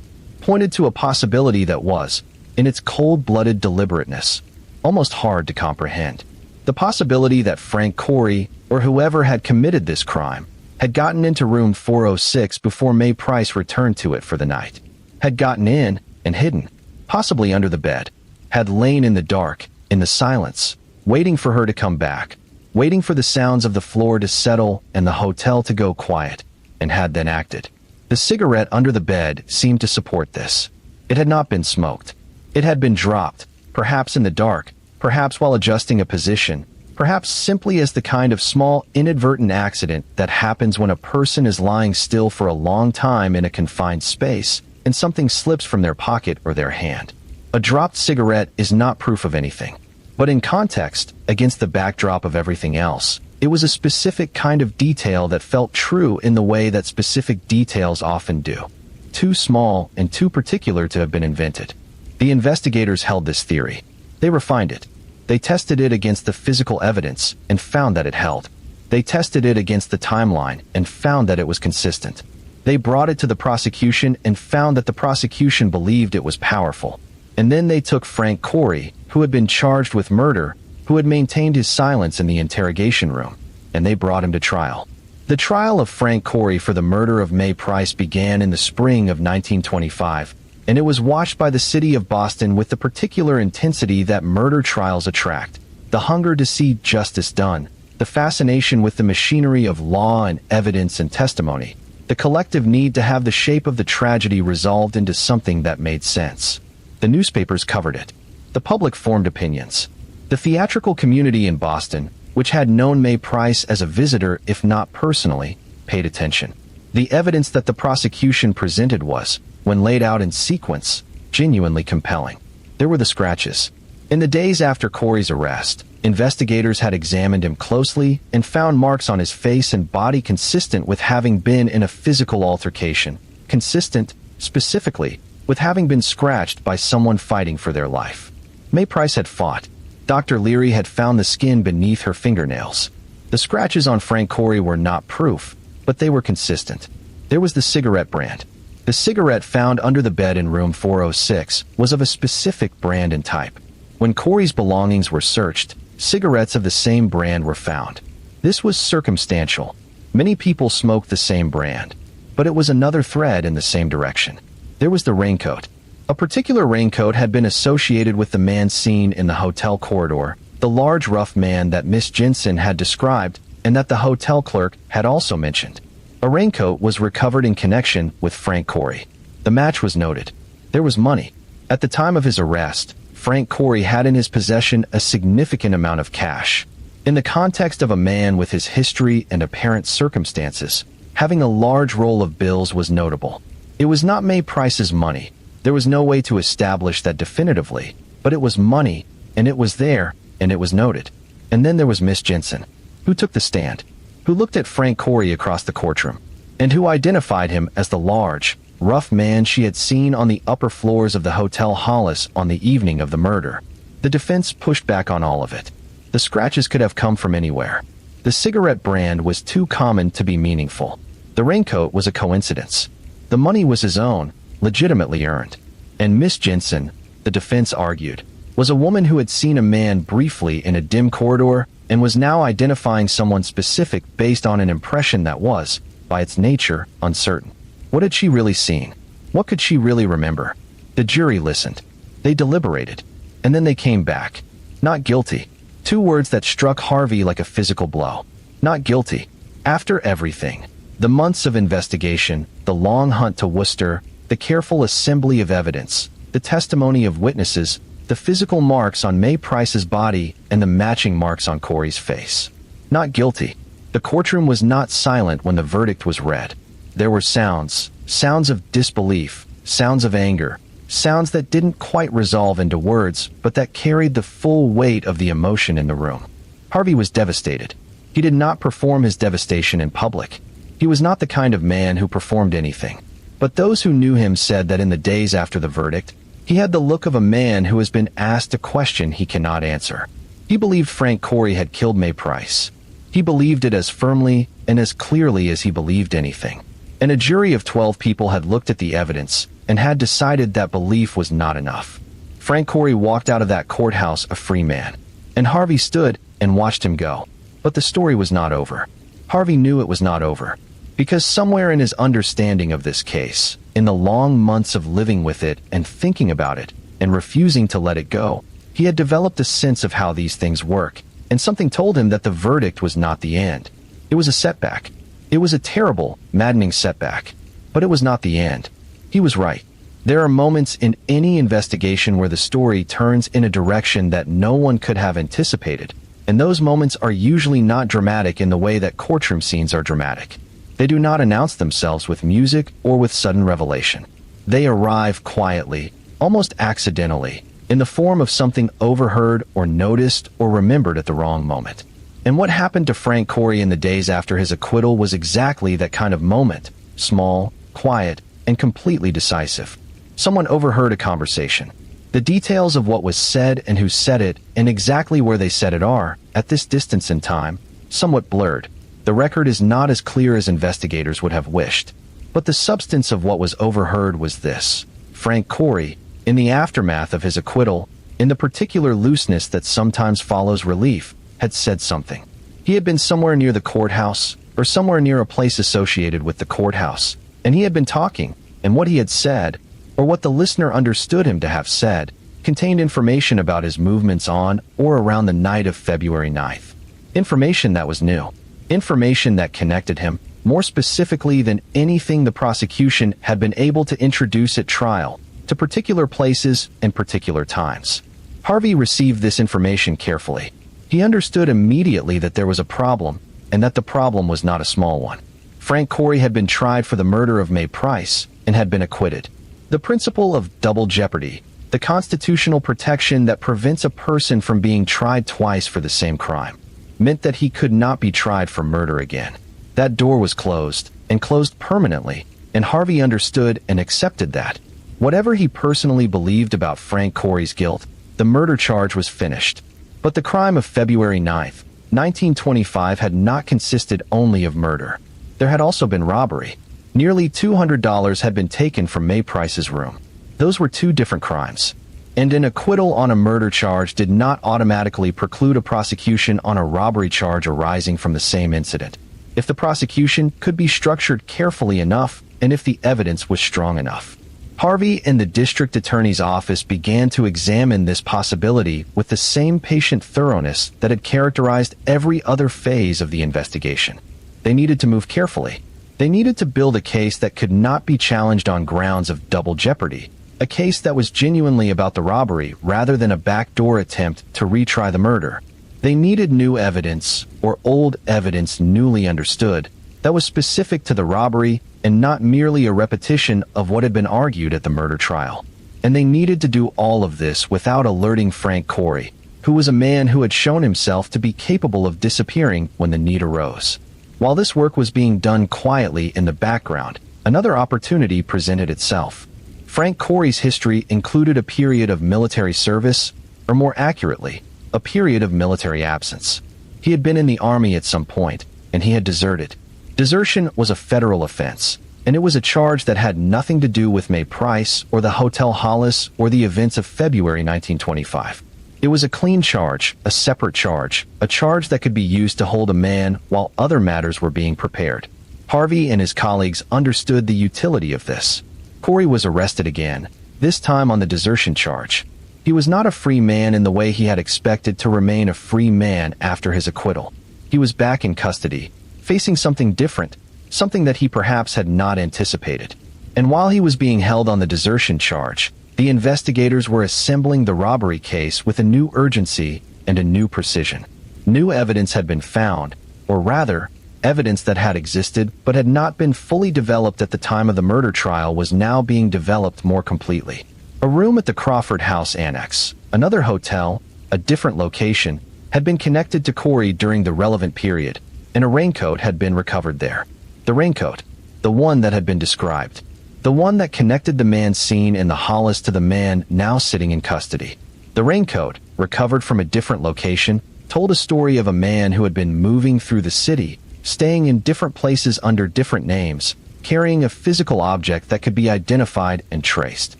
pointed to a possibility that was, in its cold-blooded deliberateness, almost hard to comprehend. The possibility that Frank Corey, or whoever had committed this crime, had gotten into room 406 before May Price returned to it for the night, had gotten in and hidden, possibly under the bed, had lain in the dark, in the silence, waiting for her to come back, waiting for the sounds of the floor to settle and the hotel to go quiet, and had then acted. The cigarette under the bed seemed to support this. It had not been smoked. It had been dropped, perhaps in the dark, perhaps while adjusting a position, perhaps simply as the kind of small, inadvertent accident that happens when a person is lying still for a long time in a confined space and something slips from their pocket or their hand. A dropped cigarette is not proof of anything. But in context, against the backdrop of everything else, it was a specific kind of detail that felt true in the way that specific details often do. Too small and too particular to have been invented. The investigators held this theory. They refined it. They tested it against the physical evidence and found that it held. They tested it against the timeline and found that it was consistent. They brought it to the prosecution and found that the prosecution believed it was powerful. And then they took Frank Corey, who had been charged with murder, who had maintained his silence in the interrogation room, and they brought him to trial. The trial of Frank Corey for the murder of May Price began in the spring of 1925, and it was watched by the city of Boston with the particular intensity that murder trials attract: the hunger to see justice done, the fascination with the machinery of law and evidence and testimony, the collective need to have the shape of the tragedy resolved into something that made sense. The newspapers covered it. The public formed opinions. The theatrical community in Boston, which had known May Price as a visitor if not personally, paid attention. The evidence that the prosecution presented was, when laid out in sequence, genuinely compelling. There were the scratches. In the days after Corey's arrest, investigators had examined him closely and found marks on his face and body consistent with having been in a physical altercation, consistent, specifically, with having been scratched by someone fighting for their life. May Price had fought. Dr. Leary had found the skin beneath her fingernails. The scratches on Frank Corey were not proof, but they were consistent. There was the cigarette brand. The cigarette found under the bed in room 406 was of a specific brand and type. When Corey's belongings were searched, cigarettes of the same brand were found. This was circumstantial. Many people smoked the same brand, but it was another thread in the same direction. There was the raincoat. A particular raincoat had been associated with the man seen in the hotel corridor, the large rough man that Miss Jensen had described and that the hotel clerk had also mentioned. A raincoat was recovered in connection with Frank Corey. The match was noted. There was money. At the time of his arrest, Frank Corey had in his possession a significant amount of cash. In the context of a man with his history and apparent circumstances, having a large roll of bills was notable. It was not May Price's money. There was no way to establish that definitively, but it was money, and it was there, and it was noted. And then there was Miss Jensen, who took the stand, who looked at Frank Corey across the courtroom, and who identified him as the large, rough man she had seen on the upper floors of the Hotel Hollis on the evening of the murder. The defense pushed back on all of it. The scratches could have come from anywhere. The cigarette brand was too common to be meaningful. The raincoat was a coincidence. The money was his own, legitimately earned. And Miss Jensen, the defense argued, was a woman who had seen a man briefly in a dim corridor and was now identifying someone specific based on an impression that was, by its nature, uncertain. What had she really seen? What could she really remember? The jury listened. They deliberated. And then they came back. Not guilty. Two words that struck Harvey like a physical blow. Not guilty. After everything, the months of investigation, the long hunt to Worcester, the careful assembly of evidence, the testimony of witnesses, the physical marks on May Price's body, and the matching marks on Corey's face. Not guilty. The courtroom was not silent when the verdict was read. There were sounds of disbelief, sounds of anger, sounds that didn't quite resolve into words, but that carried the full weight of the emotion in the room. Harvey was devastated. He did not perform his devastation in public. He was not the kind of man who performed anything. But those who knew him said that in the days after the verdict, he had the look of a man who has been asked a question he cannot answer. He believed Frank Corey had killed May Price. He believed it as firmly and as clearly as he believed anything. And a jury of 12 people had looked at the evidence and had decided that belief was not enough. Frank Corey walked out of that courthouse a free man. And Harvey stood and watched him go. But the story was not over. Harvey knew it was not over. Because somewhere in his understanding of this case, in the long months of living with it and thinking about it and refusing to let it go, he had developed a sense of how these things work, and something told him that the verdict was not the end. It was a setback. It was a terrible, maddening setback. But it was not the end. He was right. There are moments in any investigation where the story turns in a direction that no one could have anticipated, and those moments are usually not dramatic in the way that courtroom scenes are dramatic. They do not announce themselves with music or with sudden revelation. They arrive quietly, almost accidentally, in the form of something overheard or noticed or remembered at the wrong moment. And what happened to Frank Corey in the days after his acquittal was exactly that kind of moment, small, quiet, and completely decisive. Someone overheard a conversation. The details of what was said and who said it and exactly where they said it are, at this distance in time, somewhat blurred. The record is not as clear as investigators would have wished. But the substance of what was overheard was this. Frank Corey, in the aftermath of his acquittal, in the particular looseness that sometimes follows relief, had said something. He had been somewhere near the courthouse, or somewhere near a place associated with the courthouse, and he had been talking, and what he had said, or what the listener understood him to have said, contained information about his movements on or around the night of February 9th. Information that was new. Information that connected him, more specifically than anything the prosecution had been able to introduce at trial, to particular places and particular times. Harvey received this information carefully. He understood immediately that there was a problem, and that the problem was not a small one. Frank Corey had been tried for the murder of Mae Price and had been acquitted. The principle of double jeopardy, the constitutional protection that prevents a person from being tried twice for the same crime, meant that he could not be tried for murder again. That door was closed, and closed permanently, and Harvey understood and accepted that. Whatever he personally believed about Frank Corey's guilt, the murder charge was finished. But the crime of February 9th, 1925 had not consisted only of murder. There had also been robbery. Nearly $200 had been taken from Mae Price's room. Those were two different crimes. And an acquittal on a murder charge did not automatically preclude a prosecution on a robbery charge arising from the same incident. If the prosecution could be structured carefully enough, and if the evidence was strong enough. Harvey and the district attorney's office began to examine this possibility with the same patient thoroughness that had characterized every other phase of the investigation. They needed to move carefully. They needed to build a case that could not be challenged on grounds of double jeopardy, a case that was genuinely about the robbery rather than a backdoor attempt to retry the murder. They needed new evidence, or old evidence newly understood, that was specific to the robbery and not merely a repetition of what had been argued at the murder trial. And they needed to do all of this without alerting Frank Corey, who was a man who had shown himself to be capable of disappearing when the need arose. While this work was being done quietly in the background, another opportunity presented itself. Frank Corey's history included a period of military service, or more accurately, a period of military absence. He had been in the army at some point, and he had deserted. Desertion was a federal offense, and it was a charge that had nothing to do with Mae Price or the Hotel Hollis or the events of February 1925. It was a clean charge, a separate charge, a charge that could be used to hold a man while other matters were being prepared. Harvey and his colleagues understood the utility of this. Corey was arrested again, this time on the desertion charge. He was not a free man in the way he had expected to remain a free man after his acquittal. He was back in custody, facing something different, something that he perhaps had not anticipated. And while he was being held on the desertion charge, the investigators were assembling the robbery case with a new urgency and a new precision. New evidence had been found, or rather, evidence that had existed but had not been fully developed at the time of the murder trial was now being developed more completely. A room at the Crawford House Annex, another hotel, a different location, had been connected to Corey during the relevant period, and a raincoat had been recovered there. The raincoat, the one that had been described, the one that connected the man seen in the Hollis to the man now sitting in custody. The raincoat, recovered from a different location, told a story of a man who had been moving through the city, staying in different places under different names, carrying a physical object that could be identified and traced.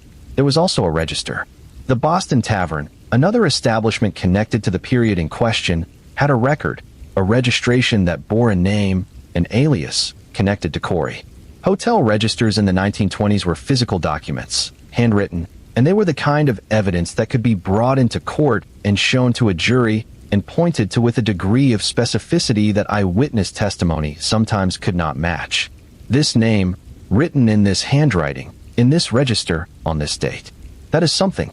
There was also a register. The Boston Tavern, another establishment connected to the period in question, had a record, a registration that bore a name, an alias, connected to Corey. Hotel registers in the 1920s were physical documents, handwritten, and they were the kind of evidence that could be brought into court and shown to a jury and pointed to with a degree of specificity that eyewitness testimony sometimes could not match. This name, written in this handwriting, in this register, on this date. That is something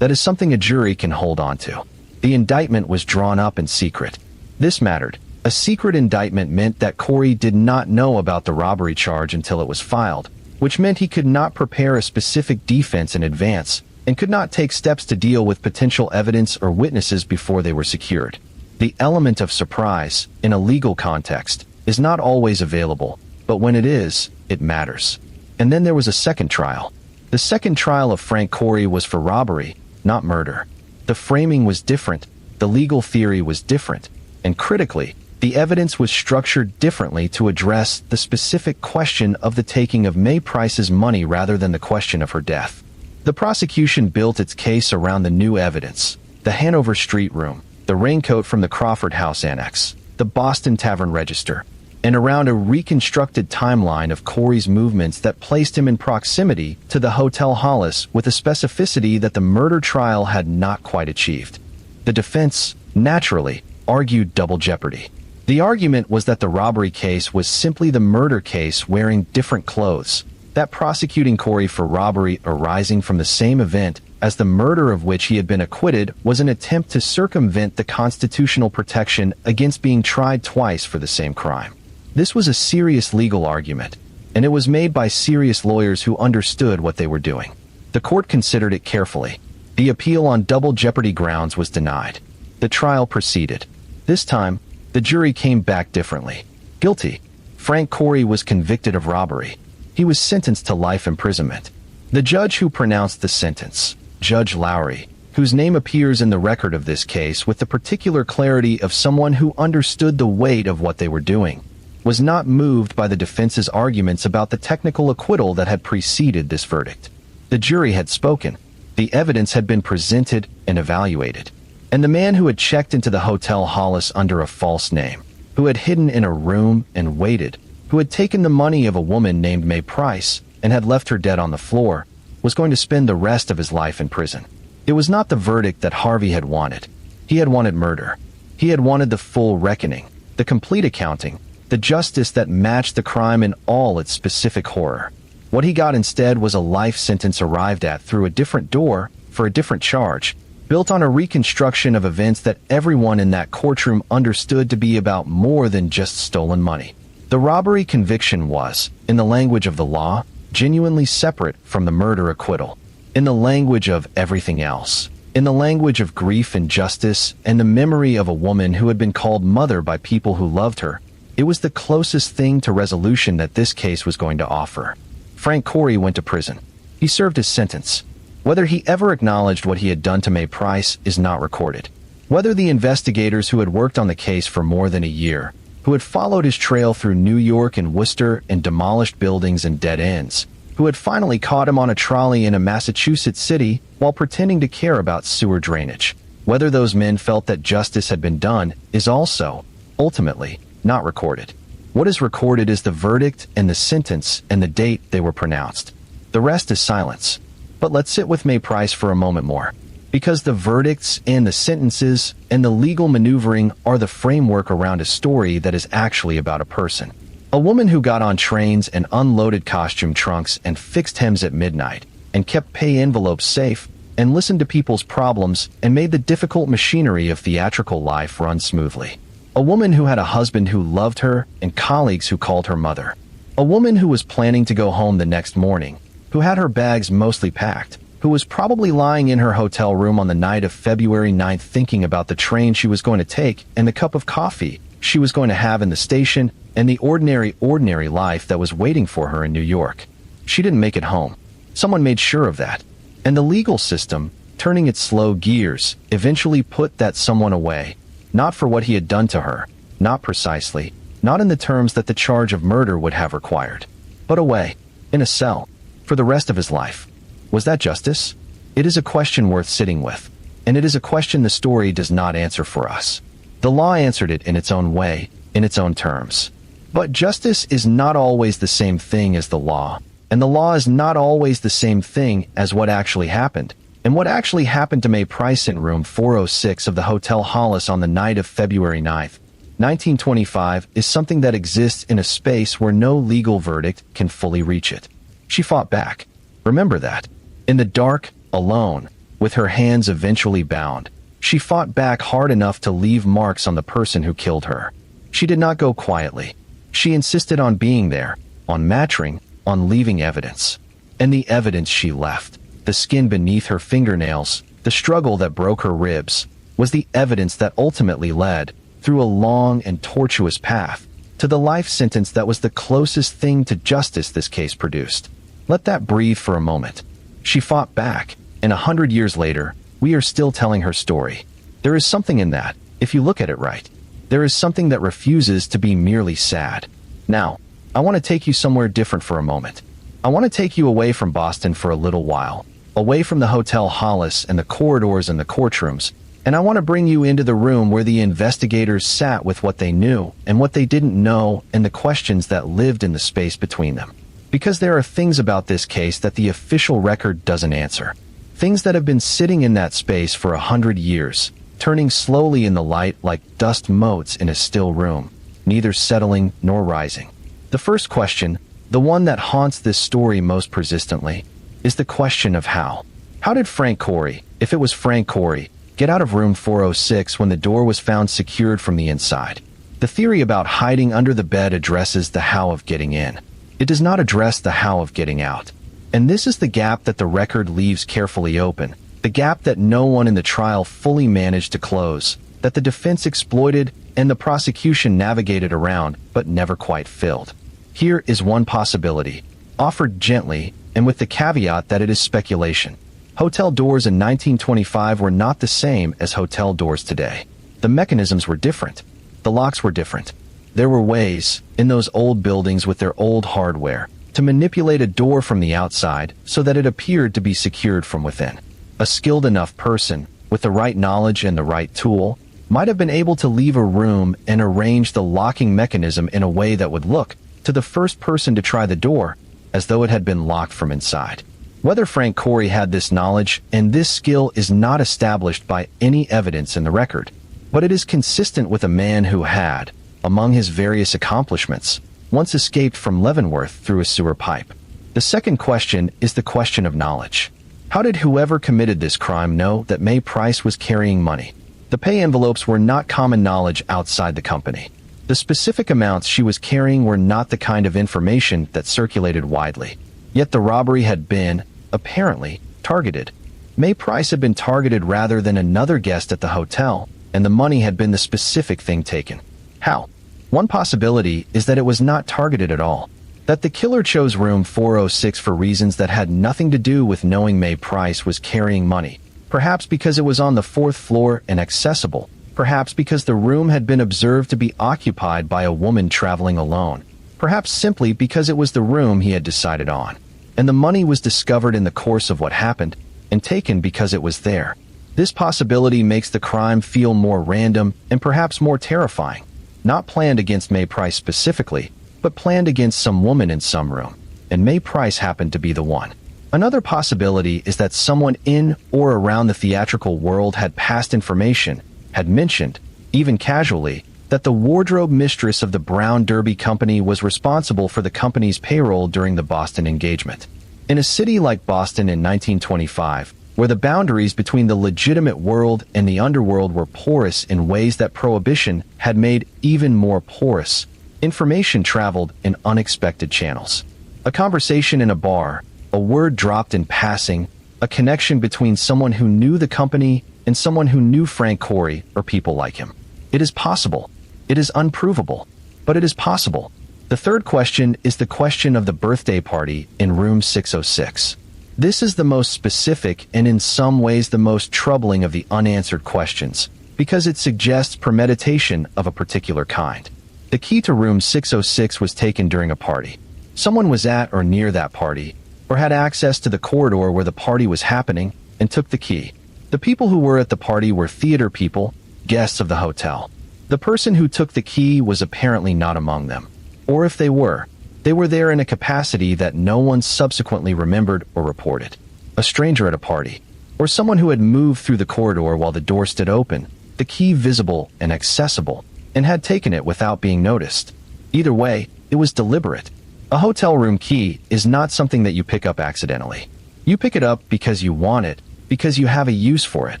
a jury can hold on to. The indictment was drawn up in secret. This mattered. A secret indictment meant that Corey did not know about the robbery charge until it was filed, which meant he could not prepare a specific defense in advance and could not take steps to deal with potential evidence or witnesses before they were secured. The element of surprise, in a legal context, is not always available, but when it is, it matters. And then there was a second trial. The second trial of Frank Corey was for robbery, not murder. The framing was different, the legal theory was different, and critically, the evidence was structured differently to address the specific question of the taking of May Price's money rather than the question of her death. The prosecution built its case around the new evidence, the Hanover Street room, the raincoat from the Crawford House Annex, the Boston Tavern register, and around a reconstructed timeline of Corey's movements that placed him in proximity to the Hotel Hollis with a specificity that the murder trial had not quite achieved. The defense, naturally, argued double jeopardy. The argument was that the robbery case was simply the murder case wearing different clothes, that prosecuting Corey for robbery arising from the same event as the murder of which he had been acquitted was an attempt to circumvent the constitutional protection against being tried twice for the same crime. This was a serious legal argument, and it was made by serious lawyers who understood what they were doing. The court considered it carefully. The appeal on double jeopardy grounds was denied. The trial proceeded. This time, the jury came back differently. Guilty. Frank Corey was convicted of robbery. He was sentenced to life imprisonment. The judge who pronounced the sentence, Judge Lowry, whose name appears in the record of this case with the particular clarity of someone who understood the weight of what they were doing, was not moved by the defense's arguments about the technical acquittal that had preceded this verdict. The jury had spoken. The evidence had been presented and evaluated. And the man who had checked into the Hotel Hollis under a false name, who had hidden in a room and waited, who had taken the money of a woman named May Price and had left her dead on the floor, was going to spend the rest of his life in prison. It was not the verdict that Harvey had wanted. He had wanted murder. He had wanted the full reckoning, the complete accounting, the justice that matched the crime in all its specific horror. What he got instead was a life sentence arrived at through a different door for a different charge, built on a reconstruction of events that everyone in that courtroom understood to be about more than just stolen money. The robbery conviction was, in the language of the law, genuinely separate from the murder acquittal. In the language of everything else, in the language of grief and justice and the memory of a woman who had been called mother by people who loved her, it was the closest thing to resolution that this case was going to offer. Frank Corey went to prison. He served his sentence. Whether he ever acknowledged what he had done to May Price is not recorded. Whether the investigators who had worked on the case for more than a year, who had followed his trail through New York and Worcester and demolished buildings and dead ends, who had finally caught him on a trolley in a Massachusetts city while pretending to care about sewer drainage, whether those men felt that justice had been done is also, ultimately, not recorded. What is recorded is the verdict and the sentence and the date they were pronounced. The rest is silence. But let's sit with May Price for a moment more, because the verdicts and the sentences and the legal maneuvering are the framework around a story that is actually about a person. A woman who got on trains and unloaded costume trunks and fixed hems at midnight and kept pay envelopes safe and listened to people's problems and made the difficult machinery of theatrical life run smoothly. A woman who had a husband who loved her and colleagues who called her mother. A woman who was planning to go home the next morning, who had her bags mostly packed, who was probably lying in her hotel room on the night of February 9th thinking about the train she was going to take and the cup of coffee she was going to have in the station and the ordinary life that was waiting for her in New York. She didn't make it home. Someone made sure of that. And the legal system, turning its slow gears, eventually put that someone away. Not for what he had done to her, not precisely, not in the terms that the charge of murder would have required, but away, in a cell, for the rest of his life. Was that justice? It is a question worth sitting with, and it is a question the story does not answer for us. The law answered it in its own way, in its own terms. But justice is not always the same thing as the law, and the law is not always the same thing as what actually happened. And what actually happened to May Price in room 406 of the Hotel Hollis on the night of February 9, 1925, is something that exists in a space where no legal verdict can fully reach it. She fought back. Remember that. In the dark, alone, with her hands eventually bound, she fought back hard enough to leave marks on the person who killed her. She did not go quietly. She insisted on being there, on matching, on leaving evidence. And the evidence she left, the skin beneath her fingernails, the struggle that broke her ribs, was the evidence that ultimately led, through a long and tortuous path, to the life sentence that was the closest thing to justice this case produced. Let that breathe for a moment. She fought back, and 100 years later, we are still telling her story. There is something in that, if you look at it right. There is something that refuses to be merely sad. Now, I want to take you somewhere different for a moment. I want to take you away from Boston for a little while, away from the Hotel Hollis and the corridors and the courtrooms, and I want to bring you into the room where the investigators sat with what they knew and what they didn't know and the questions that lived in the space between them. Because there are things about this case that the official record doesn't answer. Things that have been sitting in that space for 100 years, turning slowly in the light like dust motes in a still room, neither settling nor rising. The first question, the one that haunts this story most persistently, is the question of how. How did Frank Corey, if it was Frank Corey, get out of room 406 when the door was found secured from the inside? The theory about hiding under the bed addresses the how of getting in. It does not address the how of getting out. And this is the gap that the record leaves carefully open, the gap that no one in the trial fully managed to close, that the defense exploited and the prosecution navigated around but never quite filled. Here is one possibility, offered gently and with the caveat that it is speculation. Hotel doors in 1925 were not the same as hotel doors today. The mechanisms were different. The locks were different. There were ways, in those old buildings with their old hardware, to manipulate a door from the outside so that it appeared to be secured from within. A skilled enough person, with the right knowledge and the right tool, might have been able to leave a room and arrange the locking mechanism in a way that would look, to the first person to try the door, as though it had been locked from inside. Whether Frank Corey had this knowledge and this skill is not established by any evidence in the record, but it is consistent with a man who had, among his various accomplishments, once escaped from Leavenworth through a sewer pipe. The second question is the question of knowledge. How did whoever committed this crime know that May Price was carrying money? The pay envelopes were not common knowledge outside the company. The specific amounts she was carrying were not the kind of information that circulated widely. Yet the robbery had been, apparently, targeted. May Price had been targeted rather than another guest at the hotel, and the money had been the specific thing taken. How? One possibility is that it was not targeted at all, that the killer chose room 406 for reasons that had nothing to do with knowing May Price was carrying money, perhaps because it was on the 4th floor and accessible, perhaps because the room had been observed to be occupied by a woman traveling alone, perhaps simply because it was the room he had decided on, and the money was discovered in the course of what happened, and taken because it was there. This possibility makes the crime feel more random and perhaps more terrifying. Not planned against May Price specifically, but planned against some woman in some room, and May Price happened to be the one. Another possibility is that someone in or around the theatrical world had passed information, had mentioned, even casually, that the wardrobe mistress of the Brown Derby Company was responsible for the company's payroll during the Boston engagement. In a city like Boston in 1925, where the boundaries between the legitimate world and the underworld were porous in ways that Prohibition had made even more porous, information traveled in unexpected channels. A conversation in a bar, a word dropped in passing, a connection between someone who knew the company and someone who knew Frank Corey or people like him. It is possible. It is unprovable, but it is possible. The third question is the question of the birthday party in room 606. This is the most specific and in some ways the most troubling of the unanswered questions, because it suggests premeditation of a particular kind. The key to room 606 was taken during a party. Someone was at or near that party, or had access to the corridor where the party was happening, and took the key. The people who were at the party were theater people, guests of the hotel. The person who took the key was apparently not among them. Or if they were there in a capacity that no one subsequently remembered or reported. A stranger at a party, or someone who had moved through the corridor while the door stood open, the key visible and accessible, and had taken it without being noticed. Either way, it was deliberate. A hotel room key is not something that you pick up accidentally. You pick it up because you want it, because you have a use for it,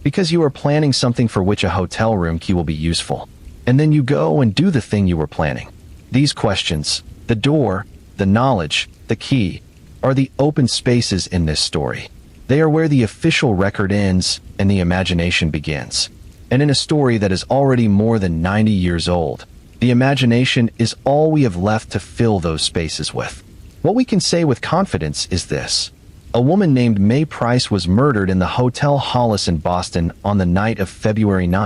because you are planning something for which a hotel room key will be useful. And then you go and do the thing you were planning. These questions, the door, the knowledge, the key, are the open spaces in this story. They are where the official record ends and the imagination begins. And in a story that is already more than 90 years old, the imagination is all we have left to fill those spaces with. What we can say with confidence is this. A woman named May Price was murdered in the Hotel Hollis in Boston on the night of February 9,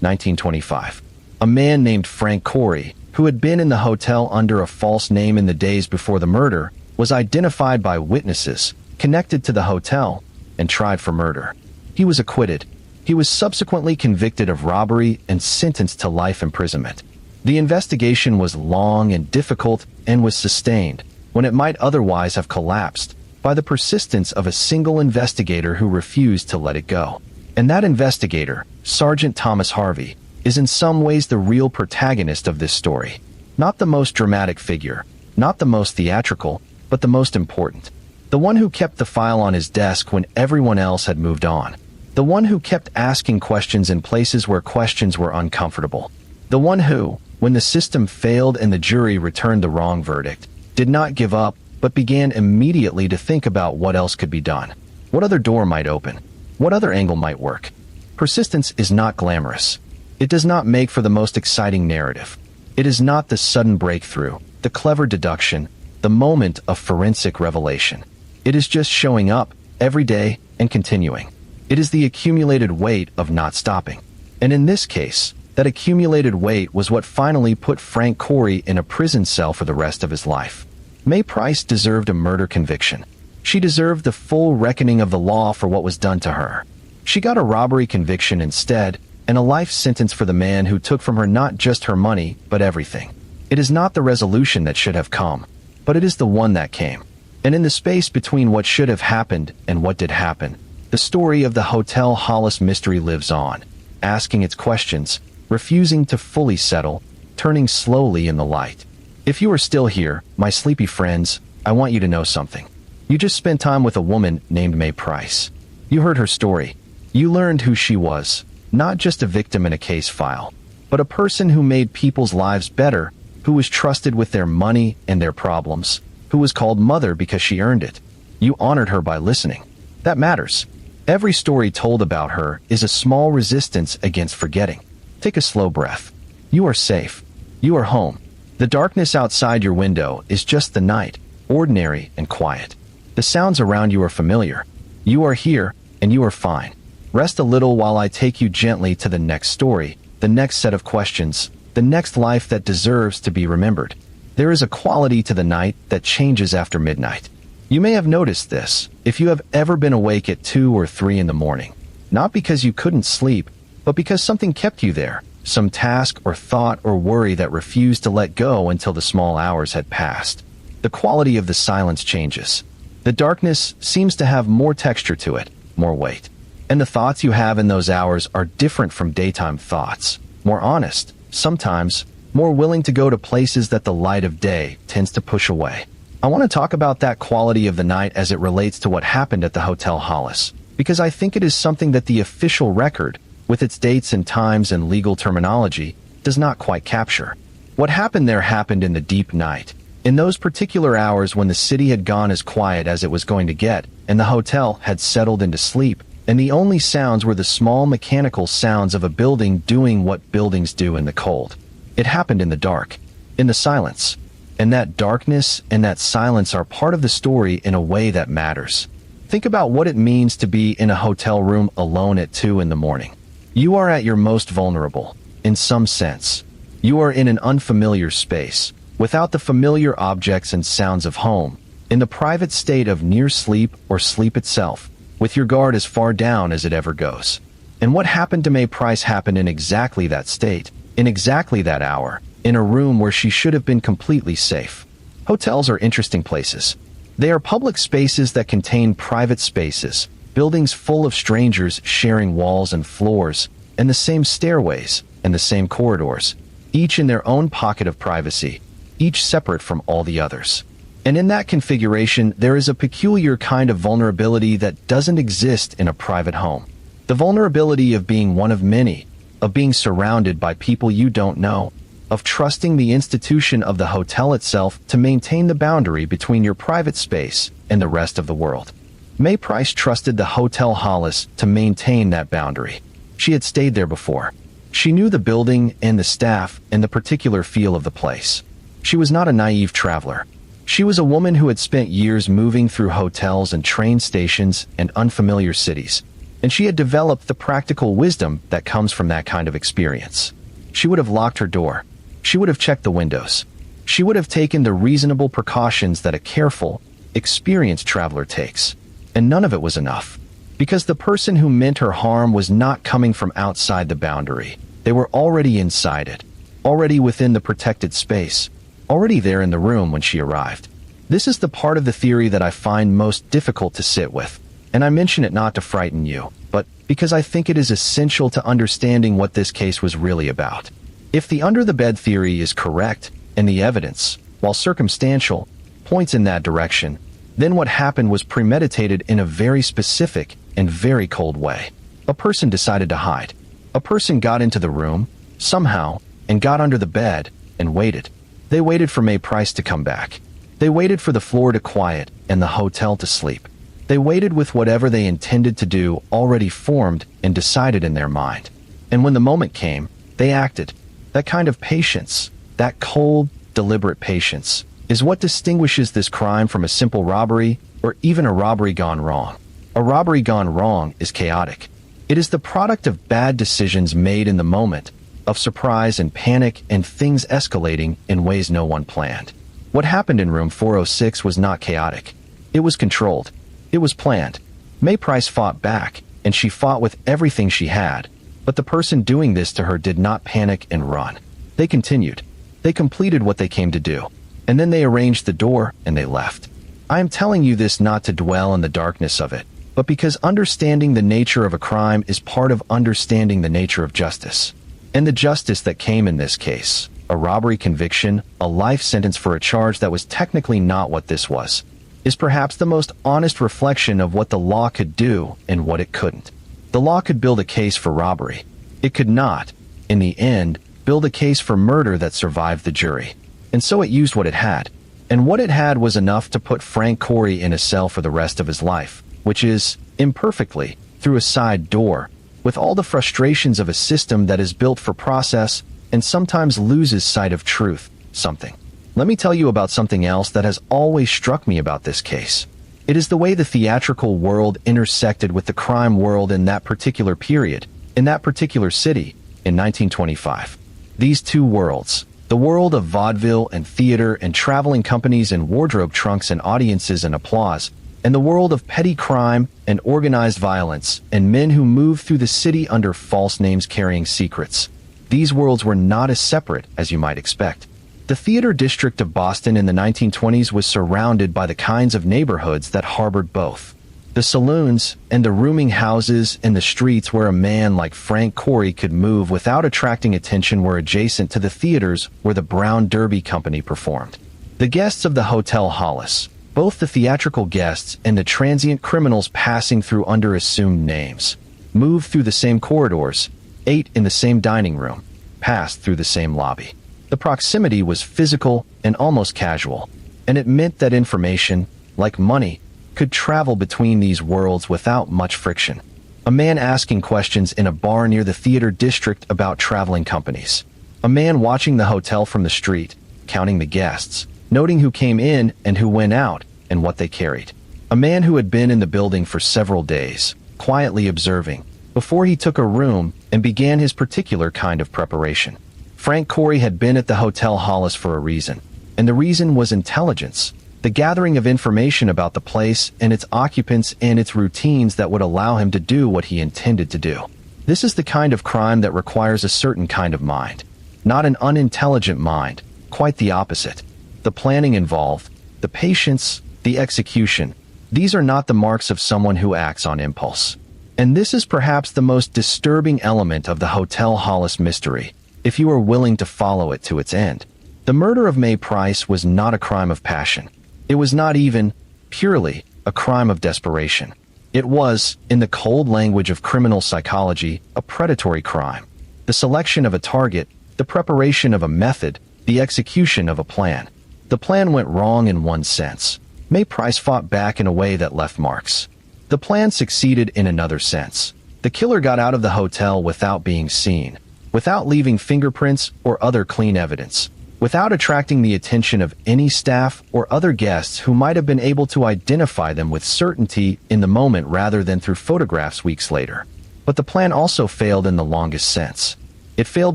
1925. A man named Frank Corey, who had been in the hotel under a false name in the days before the murder, was identified by witnesses connected to the hotel and tried for murder. He was acquitted. He was subsequently convicted of robbery and sentenced to life imprisonment. The investigation was long and difficult and was sustained, when it might otherwise have collapsed, by the persistence of a single investigator who refused to let it go. And that investigator, Sergeant Thomas Harvey, is in some ways the real protagonist of this story. Not the most dramatic figure, not the most theatrical, but the most important. The one who kept the file on his desk when everyone else had moved on. The one who kept asking questions in places where questions were uncomfortable. The one who, when the system failed and the jury returned the wrong verdict, did not give up, but began immediately to think about what else could be done. What other door might open? What other angle might work? Persistence is not glamorous. It does not make for the most exciting narrative. It is not the sudden breakthrough, the clever deduction, the moment of forensic revelation. It is just showing up, every day, and continuing. It is the accumulated weight of not stopping. And in this case, that accumulated weight was what finally put Frank Corey in a prison cell for the rest of his life. May Price deserved a murder conviction. She deserved the full reckoning of the law for what was done to her. She got a robbery conviction instead, and a life sentence for the man who took from her not just her money, but everything. It is not the resolution that should have come, but it is the one that came. And in the space between what should have happened and what did happen, the story of the Hotel Hollis mystery lives on, asking its questions, refusing to fully settle, turning slowly in the light. If you are still here, my sleepy friends, I want you to know something. You just spent time with a woman named May Price. You heard her story. You learned who she was, not just a victim in a case file, but a person who made people's lives better, who was trusted with their money and their problems, who was called mother because she earned it. You honored her by listening. That matters. Every story told about her is a small resistance against forgetting. Take a slow breath. You are safe. You are home. The darkness outside your window is just the night, ordinary and quiet. The sounds around you are familiar. You are here, and you are fine. Rest a little while I take you gently to the next story, the next set of questions, the next life that deserves to be remembered. There is a quality to the night that changes after midnight. You may have noticed this if you have ever been awake at 2 or 3 in the morning. Not because you couldn't sleep, but because something kept you there, some task or thought or worry that refused to let go until the small hours had passed. The quality of the silence changes. The darkness seems to have more texture to it, more weight. And the thoughts you have in those hours are different from daytime thoughts, more honest, sometimes more willing to go to places that the light of day tends to push away. I want to talk about that quality of the night as it relates to what happened at the Hotel Hollis, because I think it is something that the official record, with its dates and times and legal terminology, does not quite capture. What happened there happened in the deep night, in those particular hours when the city had gone as quiet as it was going to get, and the hotel had settled into sleep, and the only sounds were the small mechanical sounds of a building doing what buildings do in the cold. It happened in the dark, in the silence. And that darkness and that silence are part of the story in a way that matters. Think about what it means to be in a hotel room alone at 2 in the morning. You are at your most vulnerable, in some sense. You are in an unfamiliar space, without the familiar objects and sounds of home, in the private state of near sleep or sleep itself, with your guard as far down as it ever goes. And what happened to May Price happened in exactly that state, in exactly that hour, in a room where she should have been completely safe. Hotels are interesting places. They are public spaces that contain private spaces, buildings full of strangers sharing walls and floors, and the same stairways, and the same corridors, each in their own pocket of privacy, each separate from all the others. And in that configuration, there is a peculiar kind of vulnerability that doesn't exist in a private home. The vulnerability of being one of many, of being surrounded by people you don't know, of trusting the institution of the hotel itself to maintain the boundary between your private space and the rest of the world. May Price trusted the Hotel Hollis to maintain that boundary. She had stayed there before. She knew the building and the staff and the particular feel of the place. She was not a naive traveler. She was a woman who had spent years moving through hotels and train stations and unfamiliar cities, and she had developed the practical wisdom that comes from that kind of experience. She would have locked her door. She would have checked the windows. She would have taken the reasonable precautions that a careful, experienced traveler takes. And none of it was enough. Because the person who meant her harm was not coming from outside the boundary. They were already inside it, already within the protected space, already there in the room when she arrived. This is the part of the theory that I find most difficult to sit with, and I mention it not to frighten you, but because I think it is essential to understanding what this case was really about. If the under-the-bed theory is correct, and the evidence, while circumstantial, points in that direction, then what happened was premeditated in a very specific and very cold way. A person decided to hide. A person got into the room, somehow, and got under the bed, and waited. They waited for May Price to come back. They waited for the floor to quiet and the hotel to sleep. They waited with whatever they intended to do already formed and decided in their mind. And when the moment came, they acted. That kind of patience, that cold, deliberate patience, is what distinguishes this crime from a simple robbery or even a robbery gone wrong. A robbery gone wrong is chaotic. It is the product of bad decisions made in the moment, of surprise and panic and things escalating in ways no one planned. What happened in room 406 was not chaotic. It was controlled. It was planned. May Price fought back, and she fought with everything she had, but the person doing this to her did not panic and run. They continued. They completed what they came to do. And then they arranged the door and they left. I am telling you this not to dwell in the darkness of it, but because understanding the nature of a crime is part of understanding the nature of justice. And the justice that came in this case, a robbery conviction, a life sentence for a charge that was technically not what this was, is perhaps the most honest reflection of what the law could do and what it couldn't. The law could build a case for robbery. It could not, in the end, build a case for murder that survived the jury. And so it used what it had. And what it had was enough to put Frank Corey in a cell for the rest of his life, which is, imperfectly, through a side door, with all the frustrations of a system that is built for process and sometimes loses sight of truth, something. Let me tell you about something else that has always struck me about this case. It is the way the theatrical world intersected with the crime world in that particular period, in that particular city, in 1925. These two worlds, the world of vaudeville and theater and traveling companies and wardrobe trunks and audiences and applause, and the world of petty crime and organized violence and men who move through the city under false names carrying secrets. These worlds were not as separate as you might expect. The theater district of Boston in the 1920s was surrounded by the kinds of neighborhoods that harbored both. The saloons and the rooming houses and the streets where a man like Frank Corey could move without attracting attention were adjacent to the theaters where the Brown Derby Company performed. The guests of the Hotel Hollis, both the theatrical guests and the transient criminals passing through under assumed names, moved through the same corridors, ate in the same dining room, passed through the same lobby. The proximity was physical and almost casual, and it meant that information, like money, could travel between these worlds without much friction. A man asking questions in a bar near the theater district about traveling companies. A man watching the hotel from the street, counting the guests, noting who came in and who went out and what they carried. A man who had been in the building for several days, quietly observing, before he took a room and began his particular kind of preparation. Frank Corey had been at the Hotel Hollis for a reason, and the reason was intelligence, the gathering of information about the place and its occupants and its routines that would allow him to do what he intended to do. This is the kind of crime that requires a certain kind of mind, not an unintelligent mind, quite the opposite. The planning involved, the patience, the execution, these are not the marks of someone who acts on impulse. And this is perhaps the most disturbing element of the Hotel Hollis mystery, if you are willing to follow it to its end. The murder of Mae Price was not a crime of passion. It was not even, purely, a crime of desperation. It was, in the cold language of criminal psychology, a predatory crime. The selection of a target, the preparation of a method, the execution of a plan. The plan went wrong in one sense. Mae Price fought back in a way that left marks. The plan succeeded in another sense. The killer got out of the hotel without being seen, without leaving fingerprints or other clean evidence, without attracting the attention of any staff or other guests who might have been able to identify them with certainty in the moment rather than through photographs weeks later. But the plan also failed in the longest sense. It failed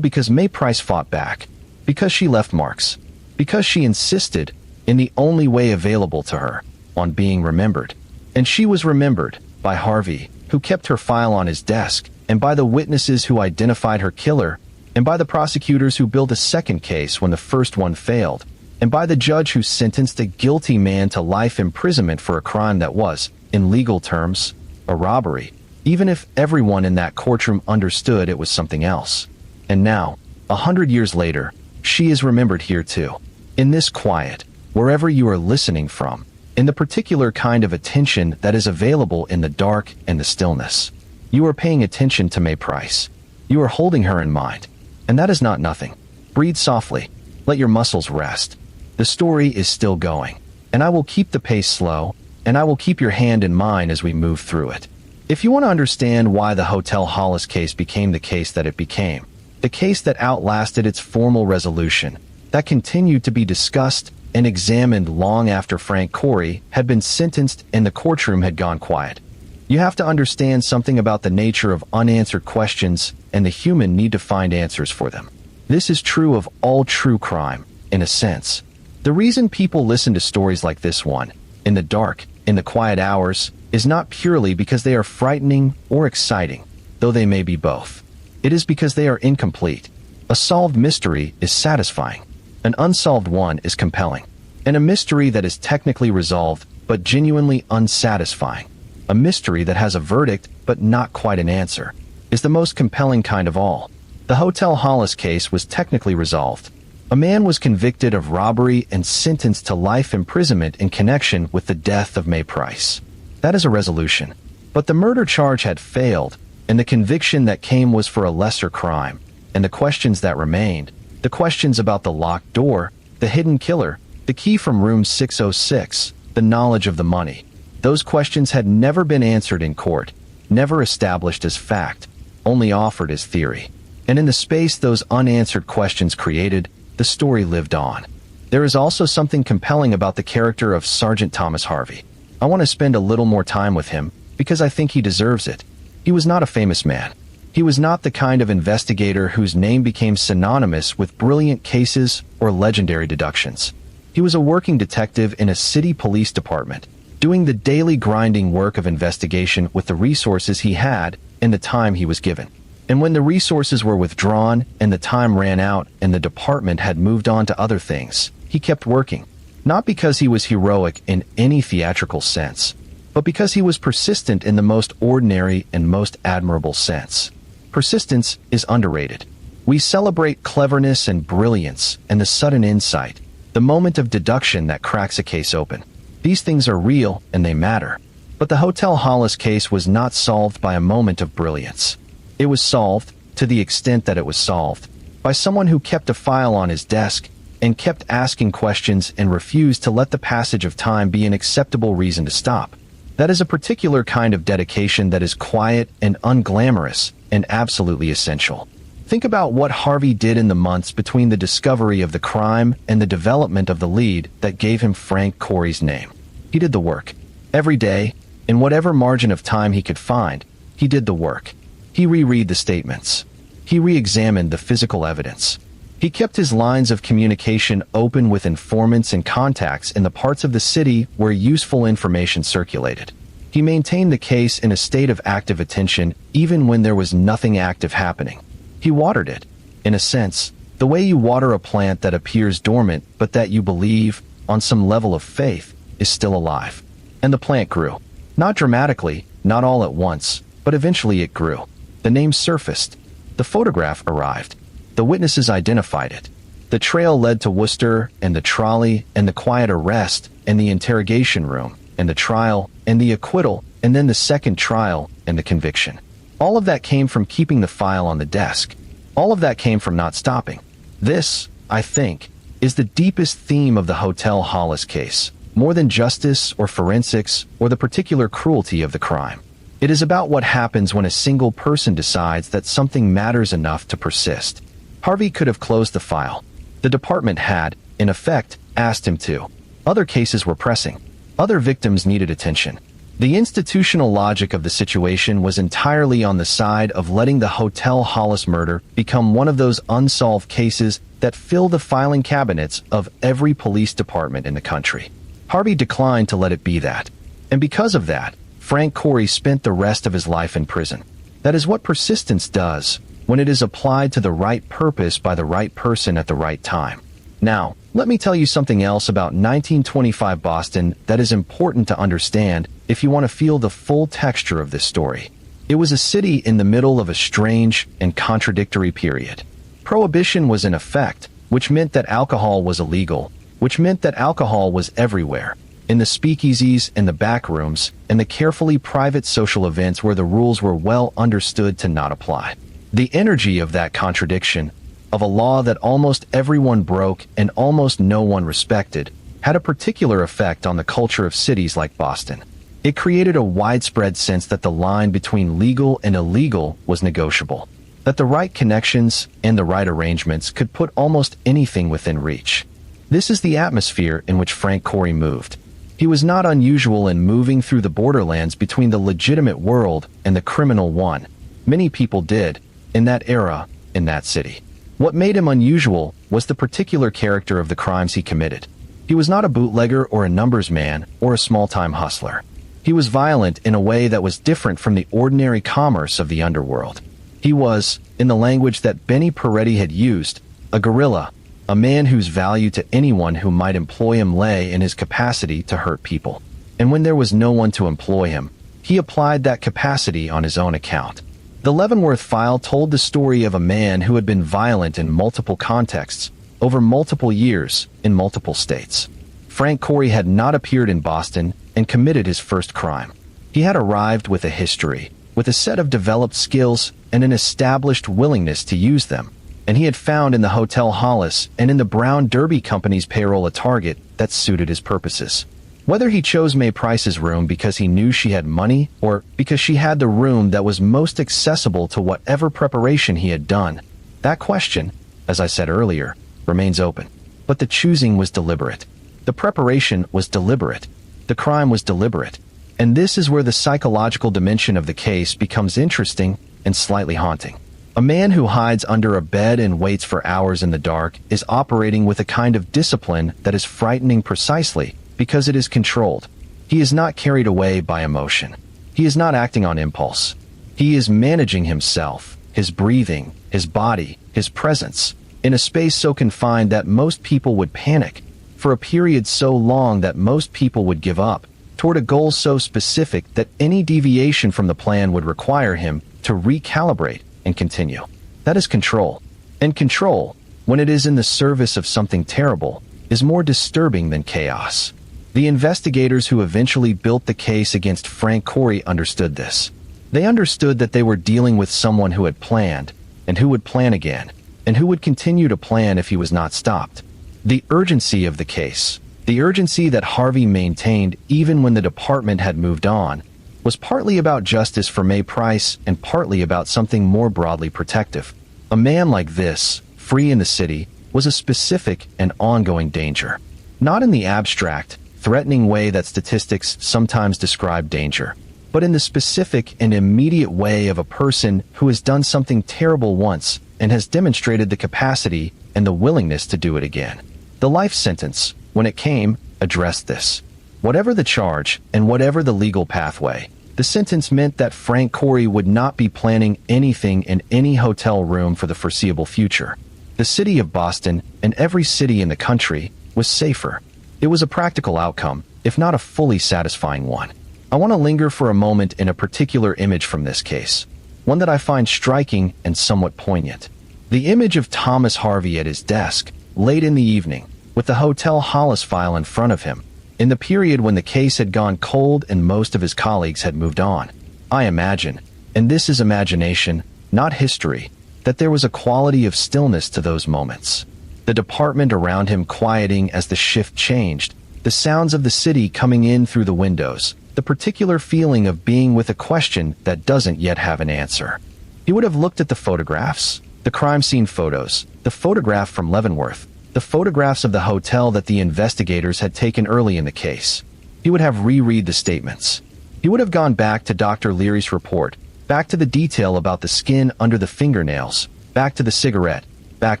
because Mae Price fought back, because she left marks, because she insisted, in the only way available to her, on being remembered. And she was remembered by Harvey, who kept her file on his desk, and by the witnesses who identified her killer, and by the prosecutors who built a second case when the first one failed, and by the judge who sentenced a guilty man to life imprisonment for a crime that was, in legal terms, a robbery, even if everyone in that courtroom understood it was something else. And now, 100 years later, she is remembered here too. In this quiet, wherever you are listening from, in the particular kind of attention that is available in the dark and the stillness. You are paying attention to Mae Price. You are holding her in mind. And that is not nothing. Breathe softly. Let your muscles rest. The story is still going. And I will keep the pace slow, and I will keep your hand in mine as we move through it. If you want to understand why the Hotel Hollis case became the case that it became, the case that outlasted its formal resolution, that continued to be discussed and examined long after Frank Corey had been sentenced and the courtroom had gone quiet, you have to understand something about the nature of unanswered questions and the human need to find answers for them. This is true of all true crime, in a sense. The reason people listen to stories like this one, in the dark, in the quiet hours, is not purely because they are frightening or exciting, though they may be both. It is because they are incomplete. A solved mystery is satisfying. An unsolved one is compelling. And a mystery that is technically resolved, but genuinely unsatisfying, a mystery that has a verdict but not quite an answer, is the most compelling kind of all. The Hotel Hollis case was technically resolved. A man was convicted of robbery and sentenced to life imprisonment in connection with the death of Mae Price. That is a resolution. But the murder charge had failed, and the conviction that came was for a lesser crime, and the questions that remained, the questions about the locked door, the hidden killer, the key from room 606, the knowledge of the money, those questions had never been answered in court, never established as fact, only offered as theory. And in the space those unanswered questions created, the story lived on. There is also something compelling about the character of Sergeant Thomas Harvey. I want to spend a little more time with him, because I think he deserves it. He was not a famous man. He was not the kind of investigator whose name became synonymous with brilliant cases or legendary deductions. He was a working detective in a city police department, doing the daily grinding work of investigation with the resources he had and the time he was given. And when the resources were withdrawn and the time ran out and the department had moved on to other things, he kept working. Not because he was heroic in any theatrical sense, but because he was persistent in the most ordinary and most admirable sense. Persistence is underrated. We celebrate cleverness and brilliance and the sudden insight, the moment of deduction that cracks a case open. These things are real and they matter. But the Hotel Hollis case was not solved by a moment of brilliance. It was solved, to the extent that it was solved, by someone who kept a file on his desk and kept asking questions and refused to let the passage of time be an acceptable reason to stop. That is a particular kind of dedication that is quiet and unglamorous and absolutely essential. Think about what Harvey did in the months between the discovery of the crime and the development of the lead that gave him Frank Corey's name. He did the work. Every day, in whatever margin of time he could find, he did the work. He reread the statements. He re-examined the physical evidence. He kept his lines of communication open with informants and contacts in the parts of the city where useful information circulated. He maintained the case in a state of active attention even when there was nothing active happening. He watered it. In a sense, the way you water a plant that appears dormant but that you believe, on some level of faith, is still alive. And the plant grew. Not dramatically, not all at once, but eventually it grew. The name surfaced. The photograph arrived. The witnesses identified it. The trail led to Worcester, and the trolley, and the quiet arrest, and the interrogation room, and the trial, and the acquittal, and then the second trial, and the conviction. All of that came from keeping the file on the desk. All of that came from not stopping. This, I think, is the deepest theme of the Hotel Hollis case, more than justice or forensics or the particular cruelty of the crime. It is about what happens when a single person decides that something matters enough to persist. Harvey could have closed the file. The department had, in effect, asked him to. Other cases were pressing. Other victims needed attention. The institutional logic of the situation was entirely on the side of letting the Hotel Hollis murder become one of those unsolved cases that fill the filing cabinets of every police department in the country. Harvey declined to let it be that. And because of that, Frank Corey spent the rest of his life in prison. That is what persistence does when it is applied to the right purpose by the right person at the right time. Now, let me tell you something else about 1925 Boston that is important to understand if you want to feel the full texture of this story. It was a city in the middle of a strange and contradictory period. Prohibition was in effect, which meant that alcohol was illegal, which meant that alcohol was everywhere, in the speakeasies and the back rooms, and the carefully private social events where the rules were well understood to not apply. The energy of that contradiction, of a law that almost everyone broke and almost no one respected, had a particular effect on the culture of cities like Boston. It created a widespread sense that the line between legal and illegal was negotiable, that the right connections and the right arrangements could put almost anything within reach. This is the atmosphere in which Frank Corey moved. He was not unusual in moving through the borderlands between the legitimate world and the criminal one. Many people did, in that era, in that city. What made him unusual was the particular character of the crimes he committed. He was not a bootlegger or a numbers man or a small-time hustler. He was violent in a way that was different from the ordinary commerce of the underworld. He was, in the language that Benny Peretti had used, a guerrilla, a man whose value to anyone who might employ him lay in his capacity to hurt people. And when there was no one to employ him, he applied that capacity on his own account. The Leavenworth file told the story of a man who had been violent in multiple contexts, over multiple years, in multiple states. Frank Corey had not appeared in Boston and committed his first crime. He had arrived with a history, with a set of developed skills and an established willingness to use them, and he had found in the Hotel Hollis and in the Brown Derby Company's payroll a target that suited his purposes. Whether he chose May Price's room because he knew she had money or because she had the room that was most accessible to whatever preparation he had done, that question, as I said earlier, remains open. But the choosing was deliberate. The preparation was deliberate. The crime was deliberate. And this is where the psychological dimension of the case becomes interesting and slightly haunting. A man who hides under a bed and waits for hours in the dark is operating with a kind of discipline that is frightening precisely because it is controlled. He is not carried away by emotion. He is not acting on impulse. He is managing himself, his breathing, his body, his presence, in a space so confined that most people would panic, for a period so long that most people would give up, toward a goal so specific that any deviation from the plan would require him to recalibrate and continue. That is control. And control, when it is in the service of something terrible, is more disturbing than chaos. The investigators who eventually built the case against Frank Corey understood this. They understood that they were dealing with someone who had planned, and who would plan again, and who would continue to plan if he was not stopped. The urgency of the case, the urgency that Harvey maintained even when the department had moved on, was partly about justice for May Price and partly about something more broadly protective. A man like this, free in the city, was a specific and ongoing danger. Not in the abstract, threatening way that statistics sometimes describe danger, but but in the specific and immediate way of a person who has done something terrible once and has demonstrated the capacity and the willingness to do it again. The life sentence, when it came, addressed this. Whatever the charge and whatever the legal pathway, the sentence meant that Frank Corey would not be planning anything in any hotel room for the foreseeable future. The city of Boston, and every city in the country, was safer. It was a practical outcome, if not a fully satisfying one. I want to linger for a moment in a particular image from this case, one that I find striking and somewhat poignant. The image of Thomas Harvey at his desk, late in the evening, with the Hotel Hollis file in front of him, in the period when the case had gone cold and most of his colleagues had moved on. I imagine, and this is imagination, not history, that there was a quality of stillness to those moments. The department around him quieting as the shift changed, the sounds of the city coming in through the windows, the particular feeling of being with a question that doesn't yet have an answer. He would have looked at the photographs, the crime scene photos, the photograph from Leavenworth, the photographs of the hotel that the investigators had taken early in the case. He would have reread the statements. He would have gone back to Dr. Leary's report, back to the detail about the skin under the fingernails, back to the cigarette, back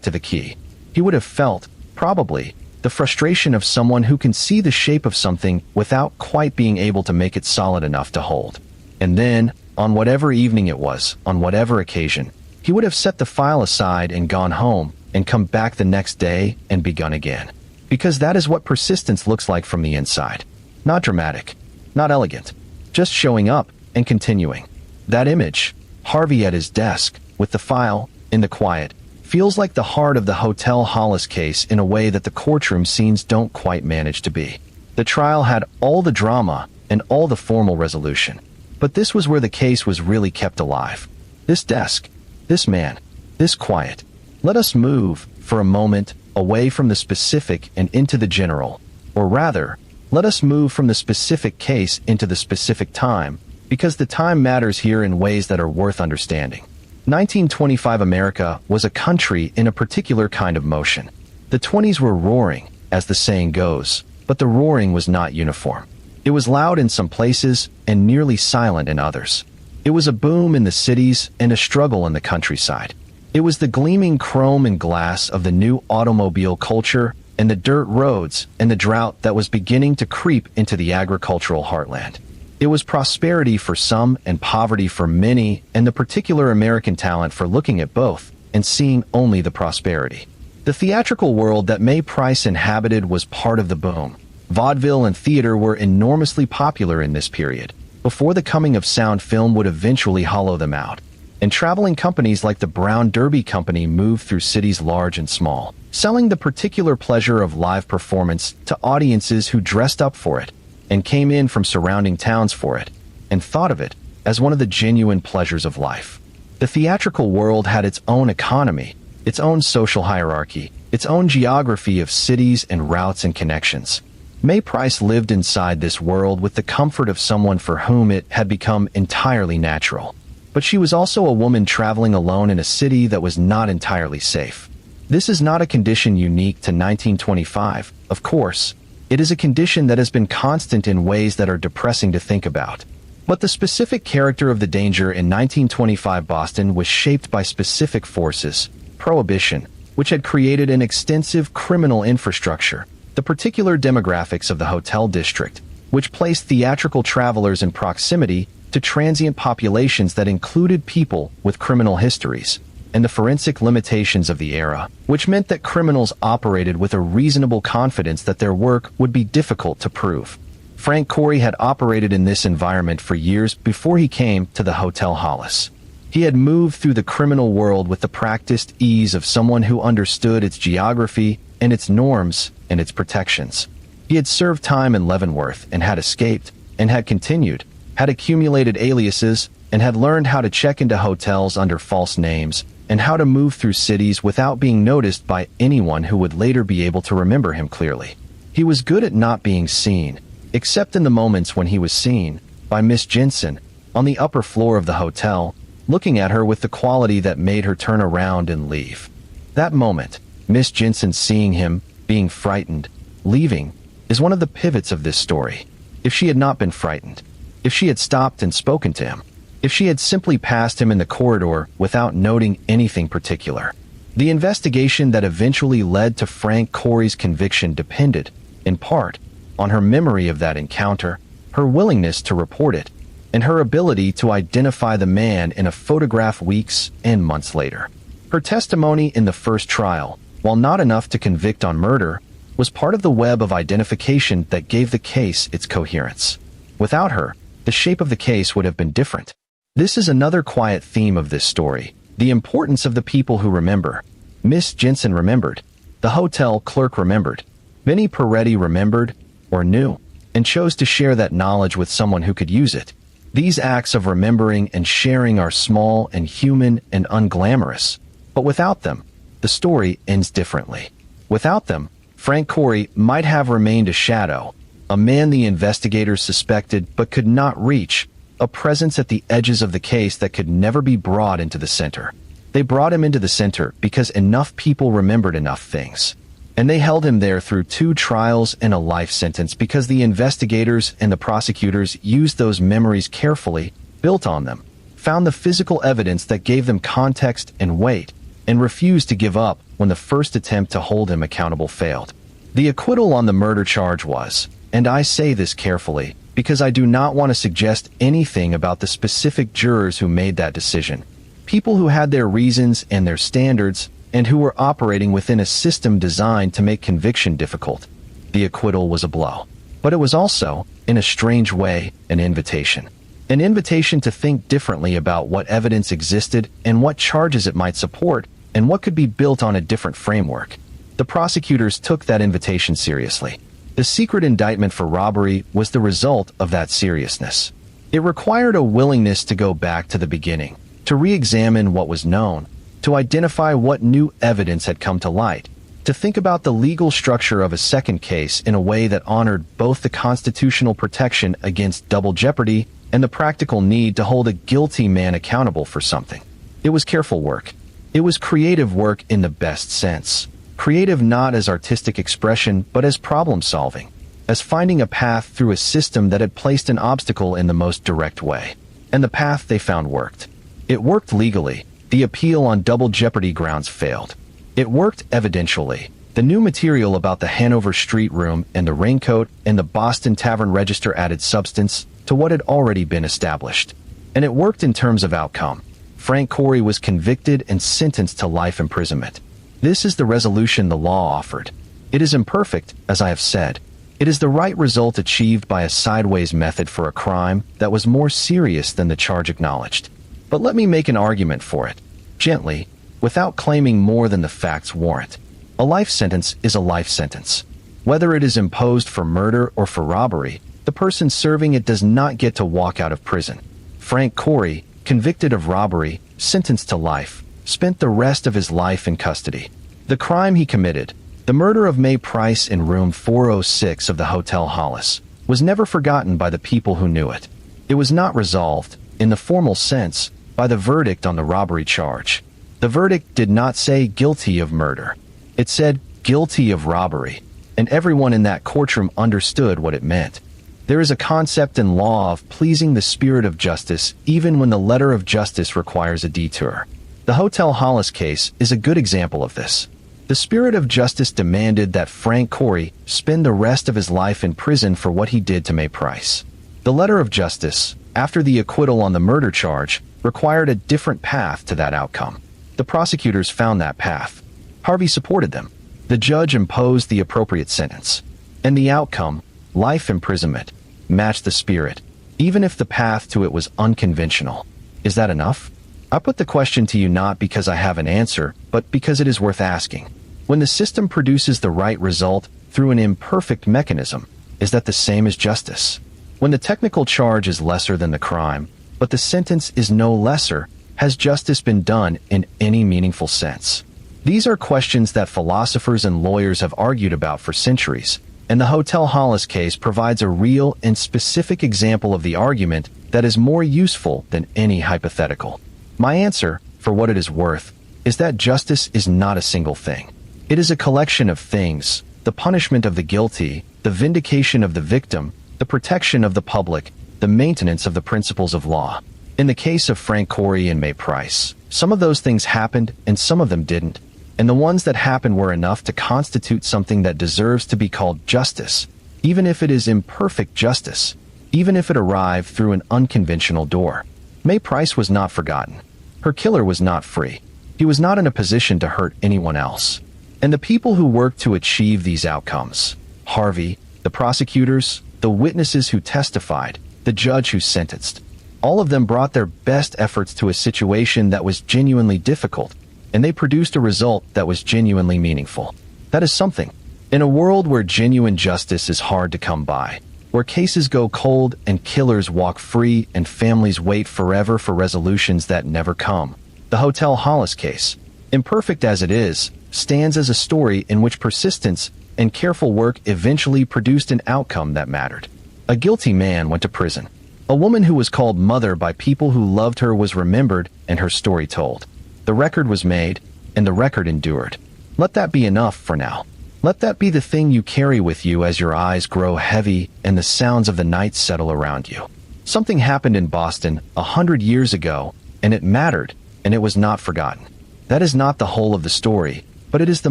to the key. He would have felt, probably, the frustration of someone who can see the shape of something without quite being able to make it solid enough to hold. And then, on whatever evening it was, on whatever occasion, he would have set the file aside and gone home, and come back the next day and begun again. Because that is what persistence looks like from the inside. Not dramatic, not elegant, just showing up and continuing. That image, Harvey at his desk, with the file, in the quiet, feels like the heart of the Hotel Hollis case in a way that the courtroom scenes don't quite manage to be. The trial had all the drama and all the formal resolution. But this was where the case was really kept alive. This desk, this man, this quiet. Let us move, for a moment, away from the specific and into the general. Or rather, let us move from the specific case into the specific time, because the time matters here in ways that are worth understanding. 1925 America was a country in a particular kind of motion. The 20s were roaring, as the saying goes, but the roaring was not uniform. It was loud in some places and nearly silent in others. It was a boom in the cities and a struggle in the countryside. It was the gleaming chrome and glass of the new automobile culture and the dirt roads and the drought that was beginning to creep into the agricultural heartland. It was prosperity for some and poverty for many, and the particular American talent for looking at both and seeing only the prosperity. The theatrical world that Mae Price inhabited was part of the boom. Vaudeville and theater were enormously popular in this period, before the coming of sound film would eventually hollow them out. And traveling companies like the Brown Derby Company moved through cities large and small, selling the particular pleasure of live performance to audiences who dressed up for it, and came in from surrounding towns for it, and thought of it as one of the genuine pleasures of life. The theatrical world had its own economy, its own social hierarchy, its own geography of cities and routes and connections. Mae Price lived inside this world with the comfort of someone for whom it had become entirely natural. But she was also a woman traveling alone in a city that was not entirely safe. This is not a condition unique to 1925, of course. It is a condition that has been constant in ways that are depressing to think about. But the specific character of the danger in 1925 Boston was shaped by specific forces, prohibition, which had created an extensive criminal infrastructure, the particular demographics of the hotel district, which placed theatrical travelers in proximity to transient populations that included people with criminal histories, and the forensic limitations of the era, which meant that criminals operated with a reasonable confidence that their work would be difficult to prove. Frank Corey had operated in this environment for years before he came to the Hotel Hollis. He had moved through the criminal world with the practiced ease of someone who understood its geography and its norms and its protections. He had served time in Leavenworth and had escaped, and had continued, had accumulated aliases, and had learned how to check into hotels under false names, and how to move through cities without being noticed by anyone who would later be able to remember him clearly. He was good at not being seen, except in the moments when he was seen, by Miss Jensen, on the upper floor of the hotel, looking at her with the quality that made her turn around and leave. That moment, Miss Jensen seeing him, being frightened, leaving, is one of the pivots of this story. If she had not been frightened, if she had stopped and spoken to him, if she had simply passed him in the corridor without noting anything particular. The investigation that eventually led to Frank Corey's conviction depended, in part, on her memory of that encounter, her willingness to report it, and her ability to identify the man in a photograph weeks and months later. Her testimony in the first trial, while not enough to convict on murder, was part of the web of identification that gave the case its coherence. Without her, the shape of the case would have been different. This is another quiet theme of this story, the importance of the people who remember. Miss Jensen remembered. The hotel clerk remembered. Vinnie Peretti remembered, or knew, and chose to share that knowledge with someone who could use it. These acts of remembering and sharing are small and human and unglamorous, but without them, the story ends differently. Without them, Frank Corey might have remained a shadow, a man the investigators suspected but could not reach, a presence at the edges of the case that could never be brought into the center. They brought him into the center because enough people remembered enough things. And they held him there through 2 trials and a life sentence because the investigators and the prosecutors used those memories carefully, built on them, found the physical evidence that gave them context and weight, and refused to give up when the first attempt to hold him accountable failed. The acquittal on the murder charge was, and I say this carefully, because I do not want to suggest anything about the specific jurors who made that decision. People who had their reasons and their standards, and who were operating within a system designed to make conviction difficult. The acquittal was a blow. But it was also, in a strange way, an invitation. An invitation to think differently about what evidence existed and what charges it might support, and what could be built on a different framework. The prosecutors took that invitation seriously. The secret indictment for robbery was the result of that seriousness. It required a willingness to go back to the beginning, to re-examine what was known, to identify what new evidence had come to light, to think about the legal structure of a second case in a way that honored both the constitutional protection against double jeopardy and the practical need to hold a guilty man accountable for something. It was careful work. It was creative work in the best sense. Creative not as artistic expression, but as problem solving, as finding a path through a system that had placed an obstacle in the most direct way. And the path they found worked. It worked legally. The appeal on double jeopardy grounds failed. It worked evidentially. The new material about the Hanover Street room and the raincoat and the Boston Tavern Register added substance to what had already been established. And it worked in terms of outcome. Frank Corey was convicted and sentenced to life imprisonment. This is the resolution the law offered. It is imperfect, as I have said. It is the right result achieved by a sideways method for a crime that was more serious than the charge acknowledged. But let me make an argument for it, gently, without claiming more than the facts warrant. A life sentence is a life sentence. Whether it is imposed for murder or for robbery, the person serving it does not get to walk out of prison. Frank Corey, convicted of robbery, sentenced to life, spent the rest of his life in custody. The crime he committed, the murder of Mae Price in room 406 of the Hotel Hollis, was never forgotten by the people who knew it. It was not resolved, in the formal sense, by the verdict on the robbery charge. The verdict did not say guilty of murder. It said guilty of robbery, and everyone in that courtroom understood what it meant. There is a concept in law of pleasing the spirit of justice even when the letter of justice requires a detour. The Hotel Hollis case is a good example of this. The spirit of justice demanded that Frank Corey spend the rest of his life in prison for what he did to Mae Price. The letter of justice, after the acquittal on the murder charge, required a different path to that outcome. The prosecutors found that path. Harvey supported them. The judge imposed the appropriate sentence. And the outcome, life imprisonment, matched the spirit, even if the path to it was unconventional. Is that enough? I put the question to you not because I have an answer, but because it is worth asking. When the system produces the right result through an imperfect mechanism, is that the same as justice? When the technical charge is lesser than the crime, but the sentence is no lesser, has justice been done in any meaningful sense? These are questions that philosophers and lawyers have argued about for centuries, and the Hotel Hollis case provides a real and specific example of the argument that is more useful than any hypothetical. My answer, for what it is worth, is that justice is not a single thing. It is a collection of things: the punishment of the guilty, the vindication of the victim, the protection of the public, the maintenance of the principles of law. In the case of Frank Corey and May Price, some of those things happened and some of them didn't, and the ones that happened were enough to constitute something that deserves to be called justice, even if it is imperfect justice, even if it arrived through an unconventional door. May Price was not forgotten. Her killer was not free. He was not in a position to hurt anyone else. And the people who worked to achieve these outcomes, Harvey, the prosecutors, the witnesses who testified, the judge who sentenced, all of them brought their best efforts to a situation that was genuinely difficult, and they produced a result that was genuinely meaningful. That is something. In a world where genuine justice is hard to come by, where cases go cold and killers walk free and families wait forever for resolutions that never come, the Hotel Hollis case, imperfect as it is, stands as a story in which persistence and careful work eventually produced an outcome that mattered. A guilty man went to prison. A woman who was called mother by people who loved her was remembered and her story told. The record was made, and the record endured. Let that be enough for now. Let that be the thing you carry with you as your eyes grow heavy and the sounds of the night settle around you. Something happened in Boston 100 years ago, and it mattered, and it was not forgotten. That is not the whole of the story, but it is the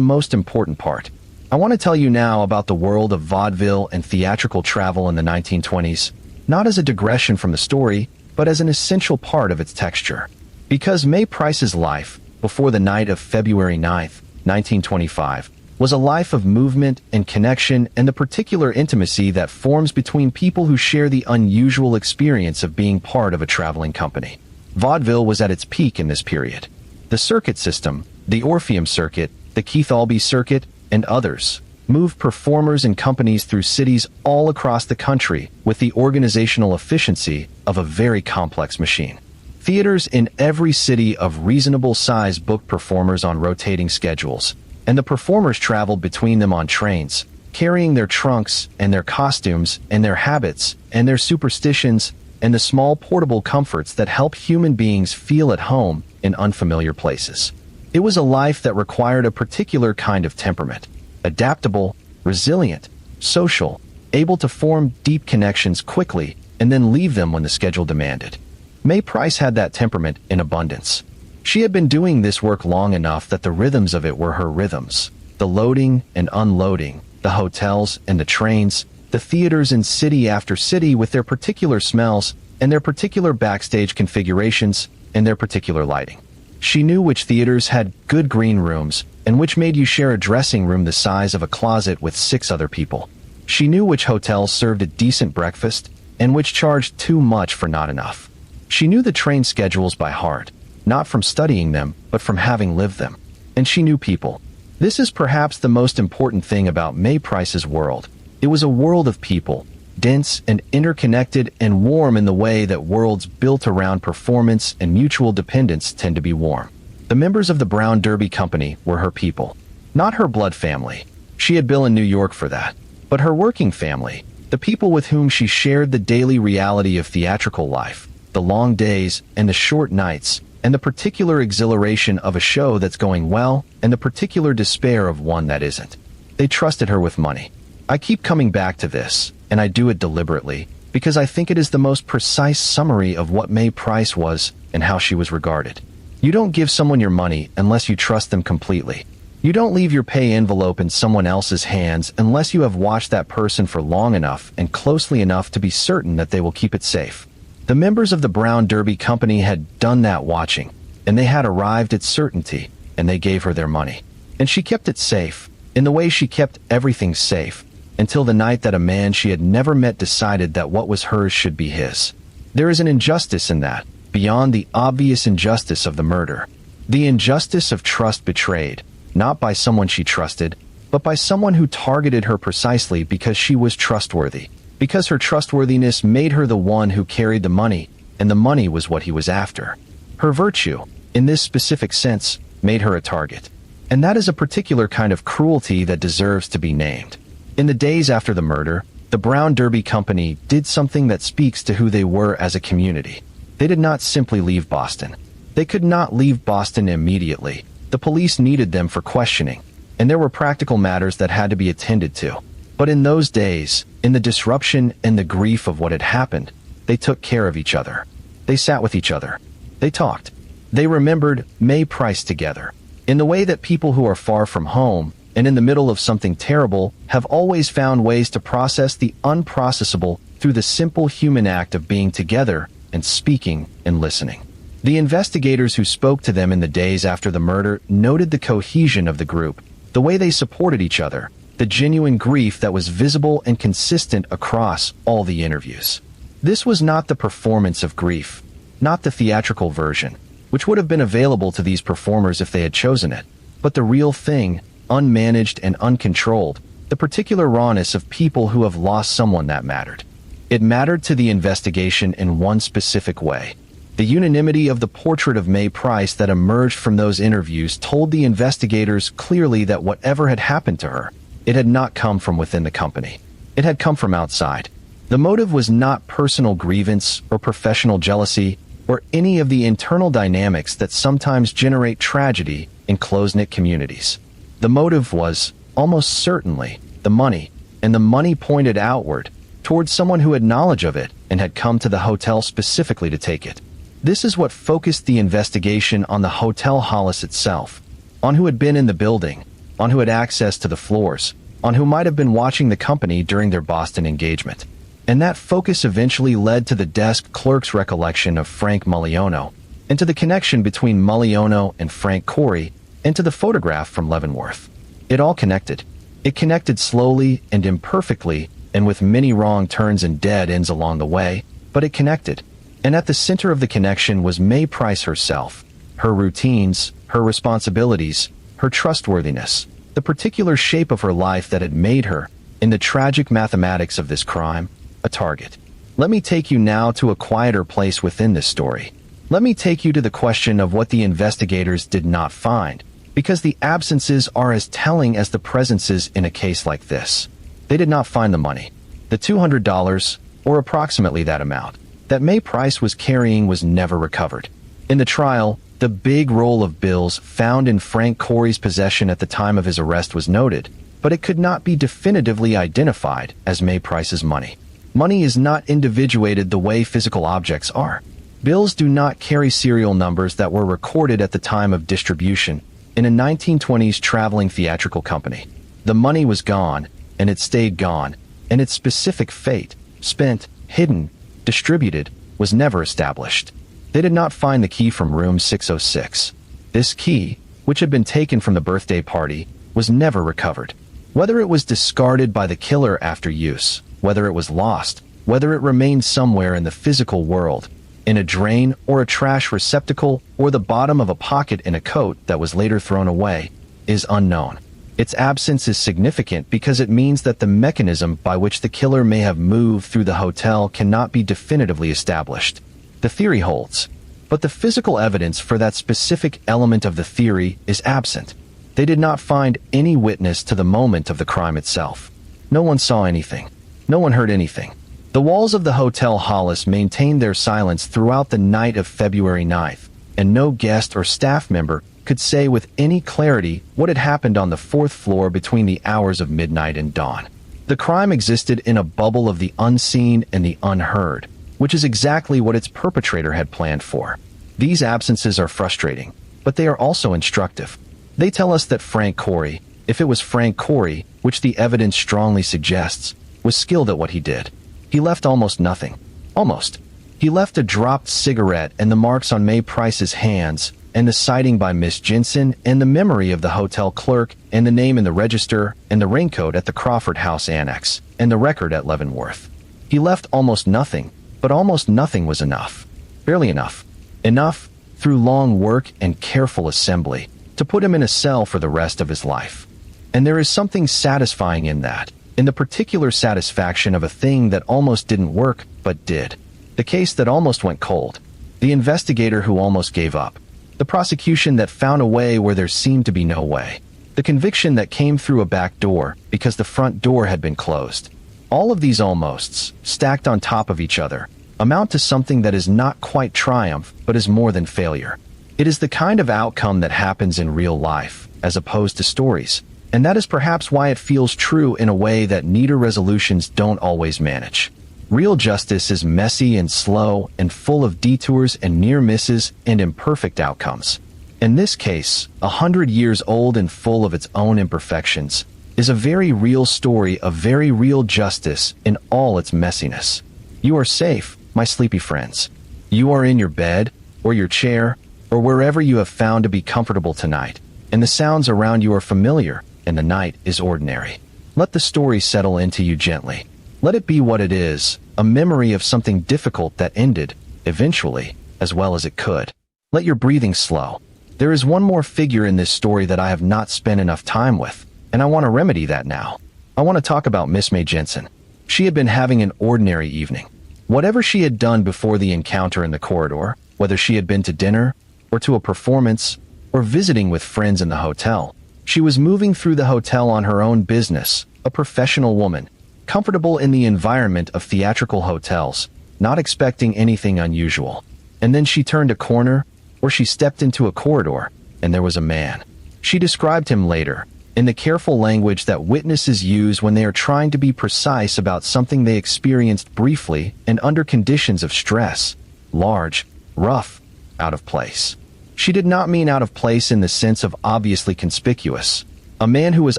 most important part. I want to tell you now about the world of vaudeville and theatrical travel in the 1920s, not as a digression from the story, but as an essential part of its texture. Because May Price's life, before the night of February 9th, 1925, was a life of movement and connection and the particular intimacy that forms between people who share the unusual experience of being part of a traveling company. Vaudeville was at its peak in this period. The circuit system, the Orpheum Circuit, the Keith Albee Circuit, and others, moved performers and companies through cities all across the country with the organizational efficiency of a very complex machine. Theaters in every city of reasonable size booked performers on rotating schedules, and the performers traveled between them on trains, carrying their trunks and their costumes and their habits and their superstitions and the small portable comforts that help human beings feel at home in unfamiliar places. It was a life that required a particular kind of temperament, adaptable, resilient, social, able to form deep connections quickly and then leave them when the schedule demanded. May Price had that temperament in abundance. She had been doing this work long enough that the rhythms of it were her rhythms. The loading and unloading, the hotels and the trains, the theaters in city after city with their particular smells and their particular backstage configurations and their particular lighting. She knew which theaters had good green rooms and which made you share a dressing room the size of a closet with 6 other people. She knew which hotels served a decent breakfast and which charged too much for not enough. She knew the train schedules by heart, not from studying them, but from having lived them. And she knew people. This is perhaps the most important thing about May Price's world. It was a world of people, dense and interconnected and warm in the way that worlds built around performance and mutual dependence tend to be warm. The members of the Brown Derby Company were her people, not her blood family. She had Bill in New York for that. But her working family, the people with whom she shared the daily reality of theatrical life, the long days and the short nights, and the particular exhilaration of a show that's going well and the particular despair of one that isn't. They trusted her with money. I keep coming back to this, and I do it deliberately, because I think it is the most precise summary of what May Price was and how she was regarded. You don't give someone your money unless you trust them completely. You don't leave your pay envelope in someone else's hands unless you have watched that person for long enough and closely enough to be certain that they will keep it safe. The members of the Brown Derby Company had done that watching, and they had arrived at certainty, and they gave her their money. And she kept it safe, in the way she kept everything safe, until the night that a man she had never met decided that what was hers should be his. There is an injustice in that, beyond the obvious injustice of the murder. The injustice of trust betrayed, not by someone she trusted, but by someone who targeted her precisely because she was trustworthy. Because her trustworthiness made her the one who carried the money, and the money was what he was after. Her virtue, in this specific sense, made her a target. And that is a particular kind of cruelty that deserves to be named. In the days after the murder, the Brown Derby Company did something that speaks to who they were as a community. They did not simply leave Boston. They could not leave Boston immediately. The police needed them for questioning, and there were practical matters that had to be attended to. But in those days, in the disruption and the grief of what had happened, They took care of each other. They sat with each other. They talked. They remembered May Price together. In the way that people who are far from home and in the middle of something terrible have always found ways to process the unprocessable through the simple human act of being together and speaking and listening. The investigators who spoke to them in the days after the murder noted the cohesion of the group, the way they supported each other, the genuine grief that was visible and consistent across all the interviews. This was not the performance of grief, not the theatrical version, which would have been available to these performers if they had chosen it, but the real thing, unmanaged and uncontrolled, the particular rawness of people who have lost someone that mattered. It mattered to the investigation in one specific way. The unanimity of the portrait of May Price that emerged from those interviews told the investigators clearly that whatever had happened to her, it had not come from within the company. It had come from outside. The motive was not personal grievance or professional jealousy or any of the internal dynamics that sometimes generate tragedy in close-knit communities. The motive was, almost certainly, the money, and the money pointed outward, towards someone who had knowledge of it and had come to the hotel specifically to take it. This is what focused the investigation on the Hotel Hollis itself, on who had been in the building, on who had access to the floors, on who might have been watching the company during their Boston engagement. And that focus eventually led to the desk clerk's recollection of Frank Muliono, and to the connection between Muliono and Frank Corey, and to the photograph from Leavenworth. It all connected. It connected slowly and imperfectly, and with many wrong turns and dead ends along the way, but it connected. And at the center of the connection was May Price herself, her routines, her responsibilities, her trustworthiness, the particular shape of her life that had made her, in the tragic mathematics of this crime, a target. Let me take you now to a quieter place within this story. Let me take you to the question of what the investigators did not find, because the absences are as telling as the presences in a case like this. They did not find the money. The $200, or approximately that amount, that May Price was carrying was never recovered. In the trial, the big roll of bills found in Frank Corey's possession at the time of his arrest was noted, but it could not be definitively identified as May Price's money. Money is not individuated the way physical objects are. Bills do not carry serial numbers that were recorded at the time of distribution in a 1920s traveling theatrical company. The money was gone, and it stayed gone, and its specific fate, spent, hidden, distributed, was never established. They did not find the key from room 606. This key, which had been taken from the birthday party, was never recovered. Whether it was discarded by the killer after use, whether it was lost, whether it remained somewhere in the physical world, in a drain or a trash receptacle or the bottom of a pocket in a coat that was later thrown away, is unknown. Its absence is significant because it means that the mechanism by which the killer may have moved through the hotel cannot be definitively established. The theory holds, but the physical evidence for that specific element of the theory is absent. They did not find any witness to the moment of the crime itself. No one saw anything. No one heard anything. The walls of the Hotel Hollis maintained their silence throughout the night of February 9th, and no guest or staff member could say with any clarity what had happened on the fourth floor between the hours of midnight and dawn. The crime existed in a bubble of the unseen and the unheard, which is exactly what its perpetrator had planned for. These absences are frustrating, but they are also instructive. They tell us that Frank Corey, if it was Frank Corey, which the evidence strongly suggests, was skilled at what he did. He left almost nothing. Almost. He left a dropped cigarette and the marks on May Price's hands, and the citing by Miss Jensen, and the memory of the hotel clerk, and the name in the register, and the raincoat at the Crawford House Annex, and the record at Leavenworth. He left almost nothing, but almost nothing was enough. Barely enough. Enough, through long work and careful assembly, to put him in a cell for the rest of his life. And there is something satisfying in that, in the particular satisfaction of a thing that almost didn't work, but did. The case that almost went cold. The investigator who almost gave up. The prosecution that found a way where there seemed to be no way. The conviction that came through a back door because the front door had been closed. All of these almosts, stacked on top of each other, amount to something that is not quite triumph, but is more than failure. It is the kind of outcome that happens in real life, as opposed to stories, and that is perhaps why it feels true in a way that neater resolutions don't always manage. Real justice is messy and slow and full of detours and near misses and imperfect outcomes. In this case, 100 years old and full of its own imperfections, is a very real story of very real justice in all its messiness. You are safe, my sleepy friends. You are in your bed, or your chair, or wherever you have found to be comfortable tonight, and the sounds around you are familiar, and the night is ordinary. Let the story settle into you gently. Let it be what it is, a memory of something difficult that ended, eventually, as well as it could. Let your breathing slow. There is one more figure in this story that I have not spent enough time with, and I want to remedy that now. I want to talk about Miss May Jensen. She had been having an ordinary evening. Whatever she had done before the encounter in the corridor, whether she had been to dinner, or to a performance, or visiting with friends in the hotel, she was moving through the hotel on her own business, a professional woman, comfortable in the environment of theatrical hotels, not expecting anything unusual. And then she turned a corner, or she stepped into a corridor, and there was a man. She described him later, in the careful language that witnesses use when they are trying to be precise about something they experienced briefly and under conditions of stress: large, rough, out of place. She did not mean out of place in the sense of obviously conspicuous. A man who was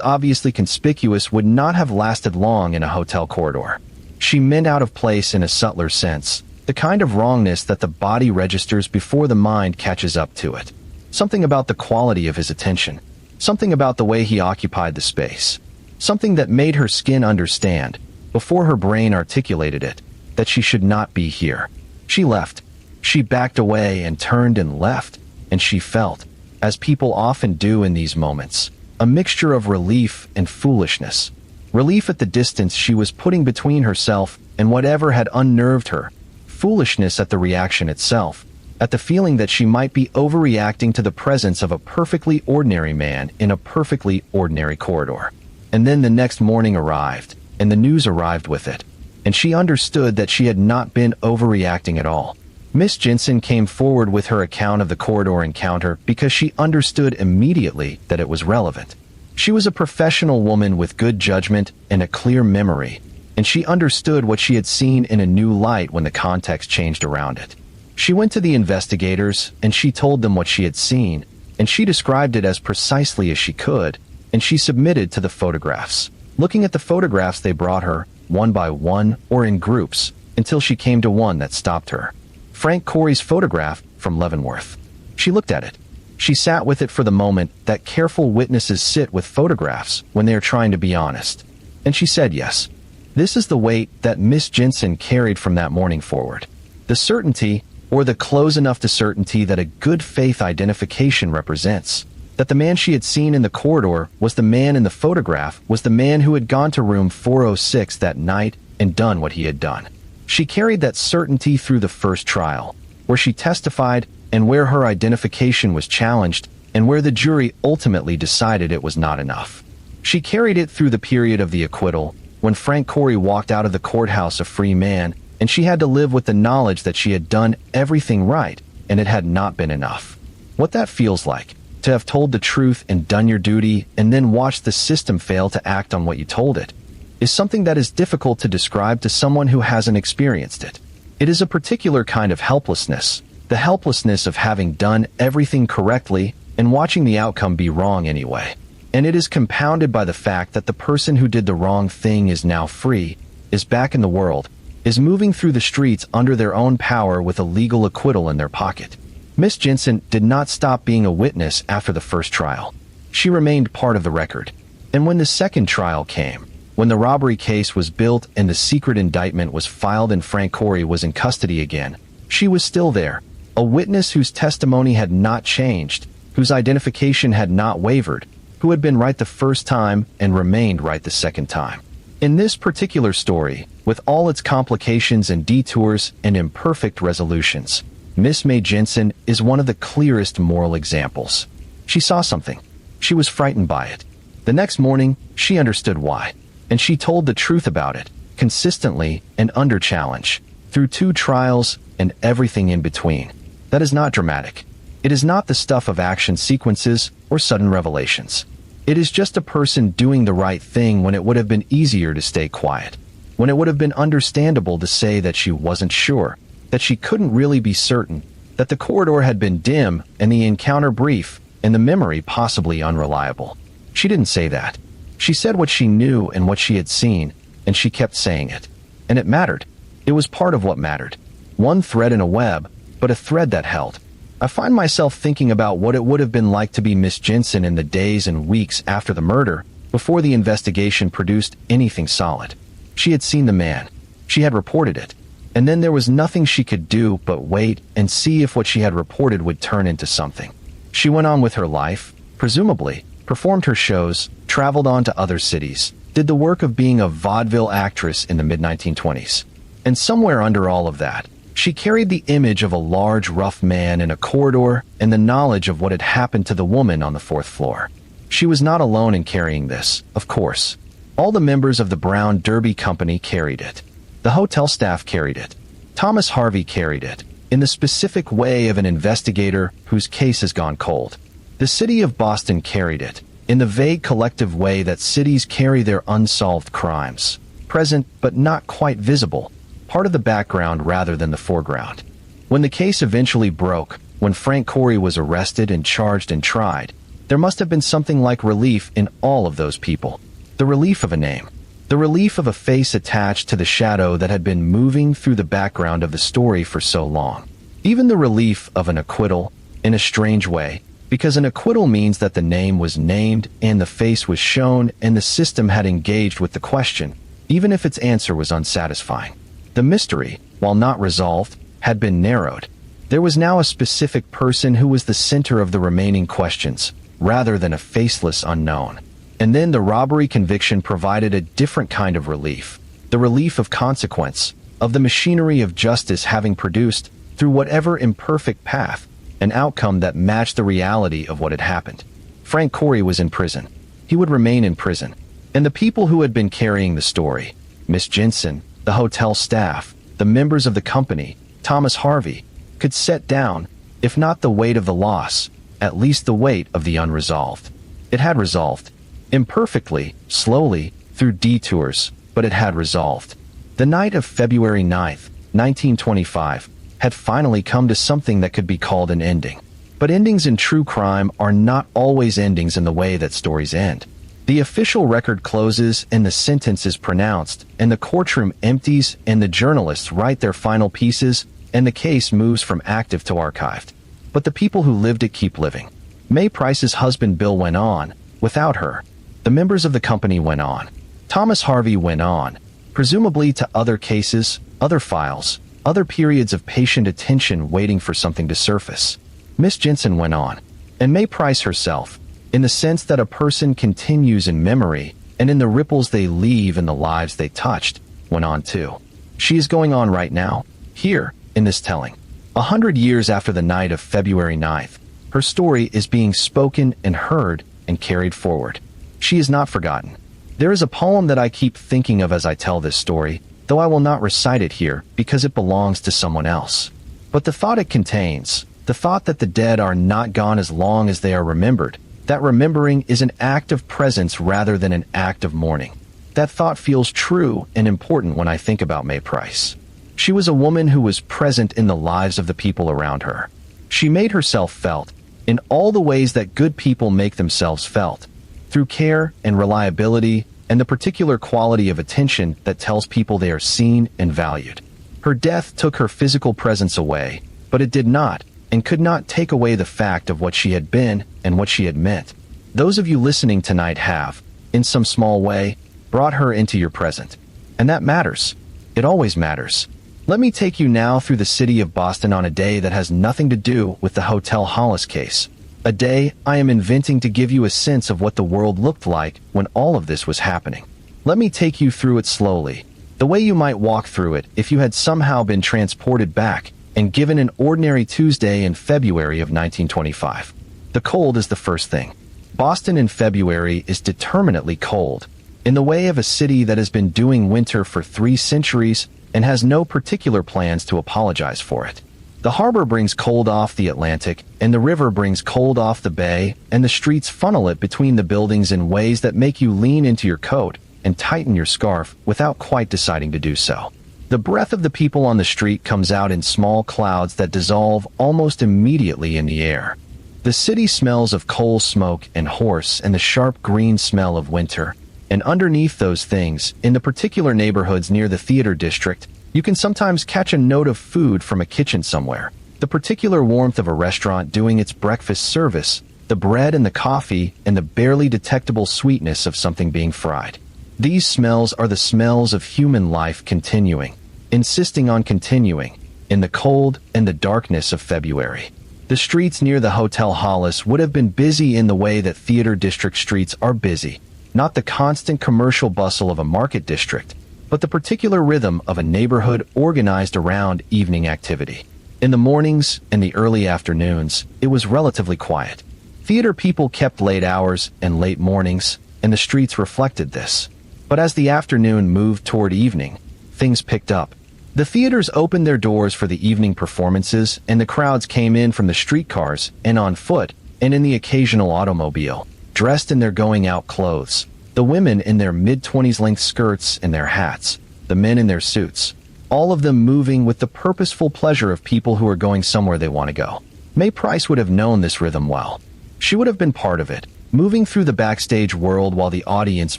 obviously conspicuous would not have lasted long in a hotel corridor. She meant out of place in a subtler sense, the kind of wrongness that the body registers before the mind catches up to it. Something about the quality of his attention. Something about the way he occupied the space. Something that made her skin understand, before her brain articulated it, that she should not be here. She left. She backed away and turned and left, and she felt, as people often do in these moments, a mixture of relief and foolishness. Relief at the distance she was putting between herself and whatever had unnerved her. Foolishness at the reaction itself, at the feeling that she might be overreacting to the presence of a perfectly ordinary man in a perfectly ordinary corridor. And then the next morning arrived, and the news arrived with it, and she understood that she had not been overreacting at all. Miss Jensen came forward with her account of the corridor encounter because she understood immediately that it was relevant. She was a professional woman with good judgment and a clear memory, and she understood what she had seen in a new light when the context changed around it. She went to the investigators, and she told them what she had seen, and she described it as precisely as she could, and she submitted to the photographs. Looking at the photographs they brought her, one by one or in groups, until she came to one that stopped her. Frank Corey's photograph from Leavenworth. She looked at it. She sat with it for the moment that careful witnesses sit with photographs when they are trying to be honest. And she said yes. This is the weight that Miss Jensen carried from that morning forward. The certainty, or the close enough to certainty that a good faith identification represents, that the man she had seen in the corridor was the man in the photograph, was the man who had gone to room 406 that night and done what he had done. She carried that certainty through the first trial, where she testified and where her identification was challenged and where the jury ultimately decided it was not enough. She carried it through the period of the acquittal, when Frank Corey walked out of the courthouse a free man, and she had to live with the knowledge that she had done everything right, and it had not been enough. What that feels like, to have told the truth and done your duty, and then watch the system fail to act on what you told it, is something that is difficult to describe to someone who hasn't experienced it. It is a particular kind of helplessness, the helplessness of having done everything correctly and watching the outcome be wrong anyway. And it is compounded by the fact that the person who did the wrong thing is now free, is back in the world, is moving through the streets under their own power with a legal acquittal in their pocket. Miss Jensen did not stop being a witness after the first trial. She remained part of the record. And when the second trial came, when the robbery case was built and the secret indictment was filed and Frank Corey was in custody again, she was still there, a witness whose testimony had not changed, whose identification had not wavered, who had been right the first time and remained right the second time. In this particular story, with all its complications and detours and imperfect resolutions, Miss May Jensen is one of the clearest moral examples. She saw something. She was frightened by it. The next morning, she understood why, and she told the truth about it, consistently and under challenge, through 2 trials and everything in between. That is not dramatic. It is not the stuff of action sequences or sudden revelations. It is just a person doing the right thing when it would have been easier to stay quiet. when it would have been understandable to say that she wasn't sure, that she couldn't really be certain, that the corridor had been dim and the encounter brief and the memory possibly unreliable. She didn't say that. She said what she knew and what she had seen, and she kept saying it. And it mattered. It was part of what mattered. One thread in a web, but a thread that held. I find myself thinking about what it would have been like to be Miss Jensen in the days and weeks after the murder, before the investigation produced anything solid. She had seen the man. She had reported it. And then there was nothing she could do but wait and see if what she had reported would turn into something. She went on with her life, presumably, performed her shows, traveled on to other cities, did the work of being a vaudeville actress in the mid-1920s. And somewhere under all of that, she carried the image of a large, rough man in a corridor and the knowledge of what had happened to the woman on the 4th floor. She was not alone in carrying this, of course. All the members of the Brown Derby Company carried it. The hotel staff carried it. Thomas Harvey carried it, in the specific way of an investigator whose case has gone cold. The city of Boston carried it, in the vague collective way that cities carry their unsolved crimes, present but not quite visible, part of the background rather than the foreground. When the case eventually broke, when Frank Corey was arrested and charged and tried, there must have been something like relief in all of those people. The relief of a name. The relief of a face attached to the shadow that had been moving through the background of the story for so long. Even the relief of an acquittal, in a strange way, because an acquittal means that the name was named and the face was shown and the system had engaged with the question, even if its answer was unsatisfying. The mystery, while not resolved, had been narrowed. There was now a specific person who was the center of the remaining questions, rather than a faceless unknown. And then the robbery conviction provided a different kind of relief, the relief of consequence, of the machinery of justice having produced, through whatever imperfect path, an outcome that matched the reality of what had happened. Frank Corey was in prison. He would remain in prison. And the people who had been carrying the story, Miss Jensen, the hotel staff, the members of the company, Thomas Harvey, could set down, if not the weight of the loss, at least the weight of the unresolved. It had resolved. Imperfectly, slowly, through detours, but it had resolved. The night of February 9th, 1925, had finally come to something that could be called an ending. But endings in true crime are not always endings in the way that stories end. The official record closes and the sentence is pronounced, and the courtroom empties and the journalists write their final pieces, and the case moves from active to archived. But the people who lived it keep living. May Price's husband Bill went on, without her. The members of the company went on. Thomas Harvey went on, presumably to other cases, other files, other periods of patient attention waiting for something to surface. Miss Jensen went on, and May Price herself, in the sense that a person continues in memory and in the ripples they leave in the lives they touched, went on too. She is going on right now, here, in this telling. 100 years after the night of February 9th, her story is being spoken and heard and carried forward. She is not forgotten. There is a poem that I keep thinking of as I tell this story, though I will not recite it here because it belongs to someone else. But the thought it contains, the thought that the dead are not gone as long as they are remembered, that remembering is an act of presence rather than an act of mourning. That thought feels true and important when I think about May Price. She was a woman who was present in the lives of the people around her. She made herself felt, in all the ways that good people make themselves felt, through care and reliability and the particular quality of attention that tells people they are seen and valued. Her death took her physical presence away, but it did not and could not take away the fact of what she had been and what she had meant. Those of you listening tonight have, in some small way, brought her into your present. And that matters. It always matters. Let me take you now through the city of Boston on a day that has nothing to do with the Hotel Hollis case. A day I am inventing to give you a sense of what the world looked like when all of this was happening. Let me take you through it slowly, the way you might walk through it if you had somehow been transported back and given an ordinary Tuesday in February of 1925. The cold is the first thing. Boston in February is determinately cold, in the way of a city that has been doing winter for 3 centuries and has no particular plans to apologize for it. The harbor brings cold off the Atlantic, and the river brings cold off the bay, and the streets funnel it between the buildings in ways that make you lean into your coat, and tighten your scarf without quite deciding to do so. The breath of the people on the street comes out in small clouds that dissolve almost immediately in the air. The city smells of coal smoke and horse and the sharp green smell of winter. And underneath those things, in the particular neighborhoods near the theater district, you can sometimes catch a note of food from a kitchen somewhere. The particular warmth of a restaurant doing its breakfast service, the bread and the coffee, and the barely detectable sweetness of something being fried. These smells are the smells of human life continuing, insisting on continuing, in the cold and the darkness of February. The streets near the Hotel Hollis would have been busy in the way that theater district streets are busy, not the constant commercial bustle of a market district, but the particular rhythm of a neighborhood organized around evening activity. In the mornings and the early afternoons, it was relatively quiet. Theater people kept late hours and late mornings, and the streets reflected this. But as the afternoon moved toward evening, things picked up. The theaters opened their doors for the evening performances, and the crowds came in from the streetcars and on foot and in the occasional automobile, dressed in their going-out clothes. The women in their mid-20s length skirts and their hats, the men in their suits, all of them moving with the purposeful pleasure of people who are going somewhere they want to go. Mae Price would have known this rhythm well. She would have been part of it, moving through the backstage world while the audience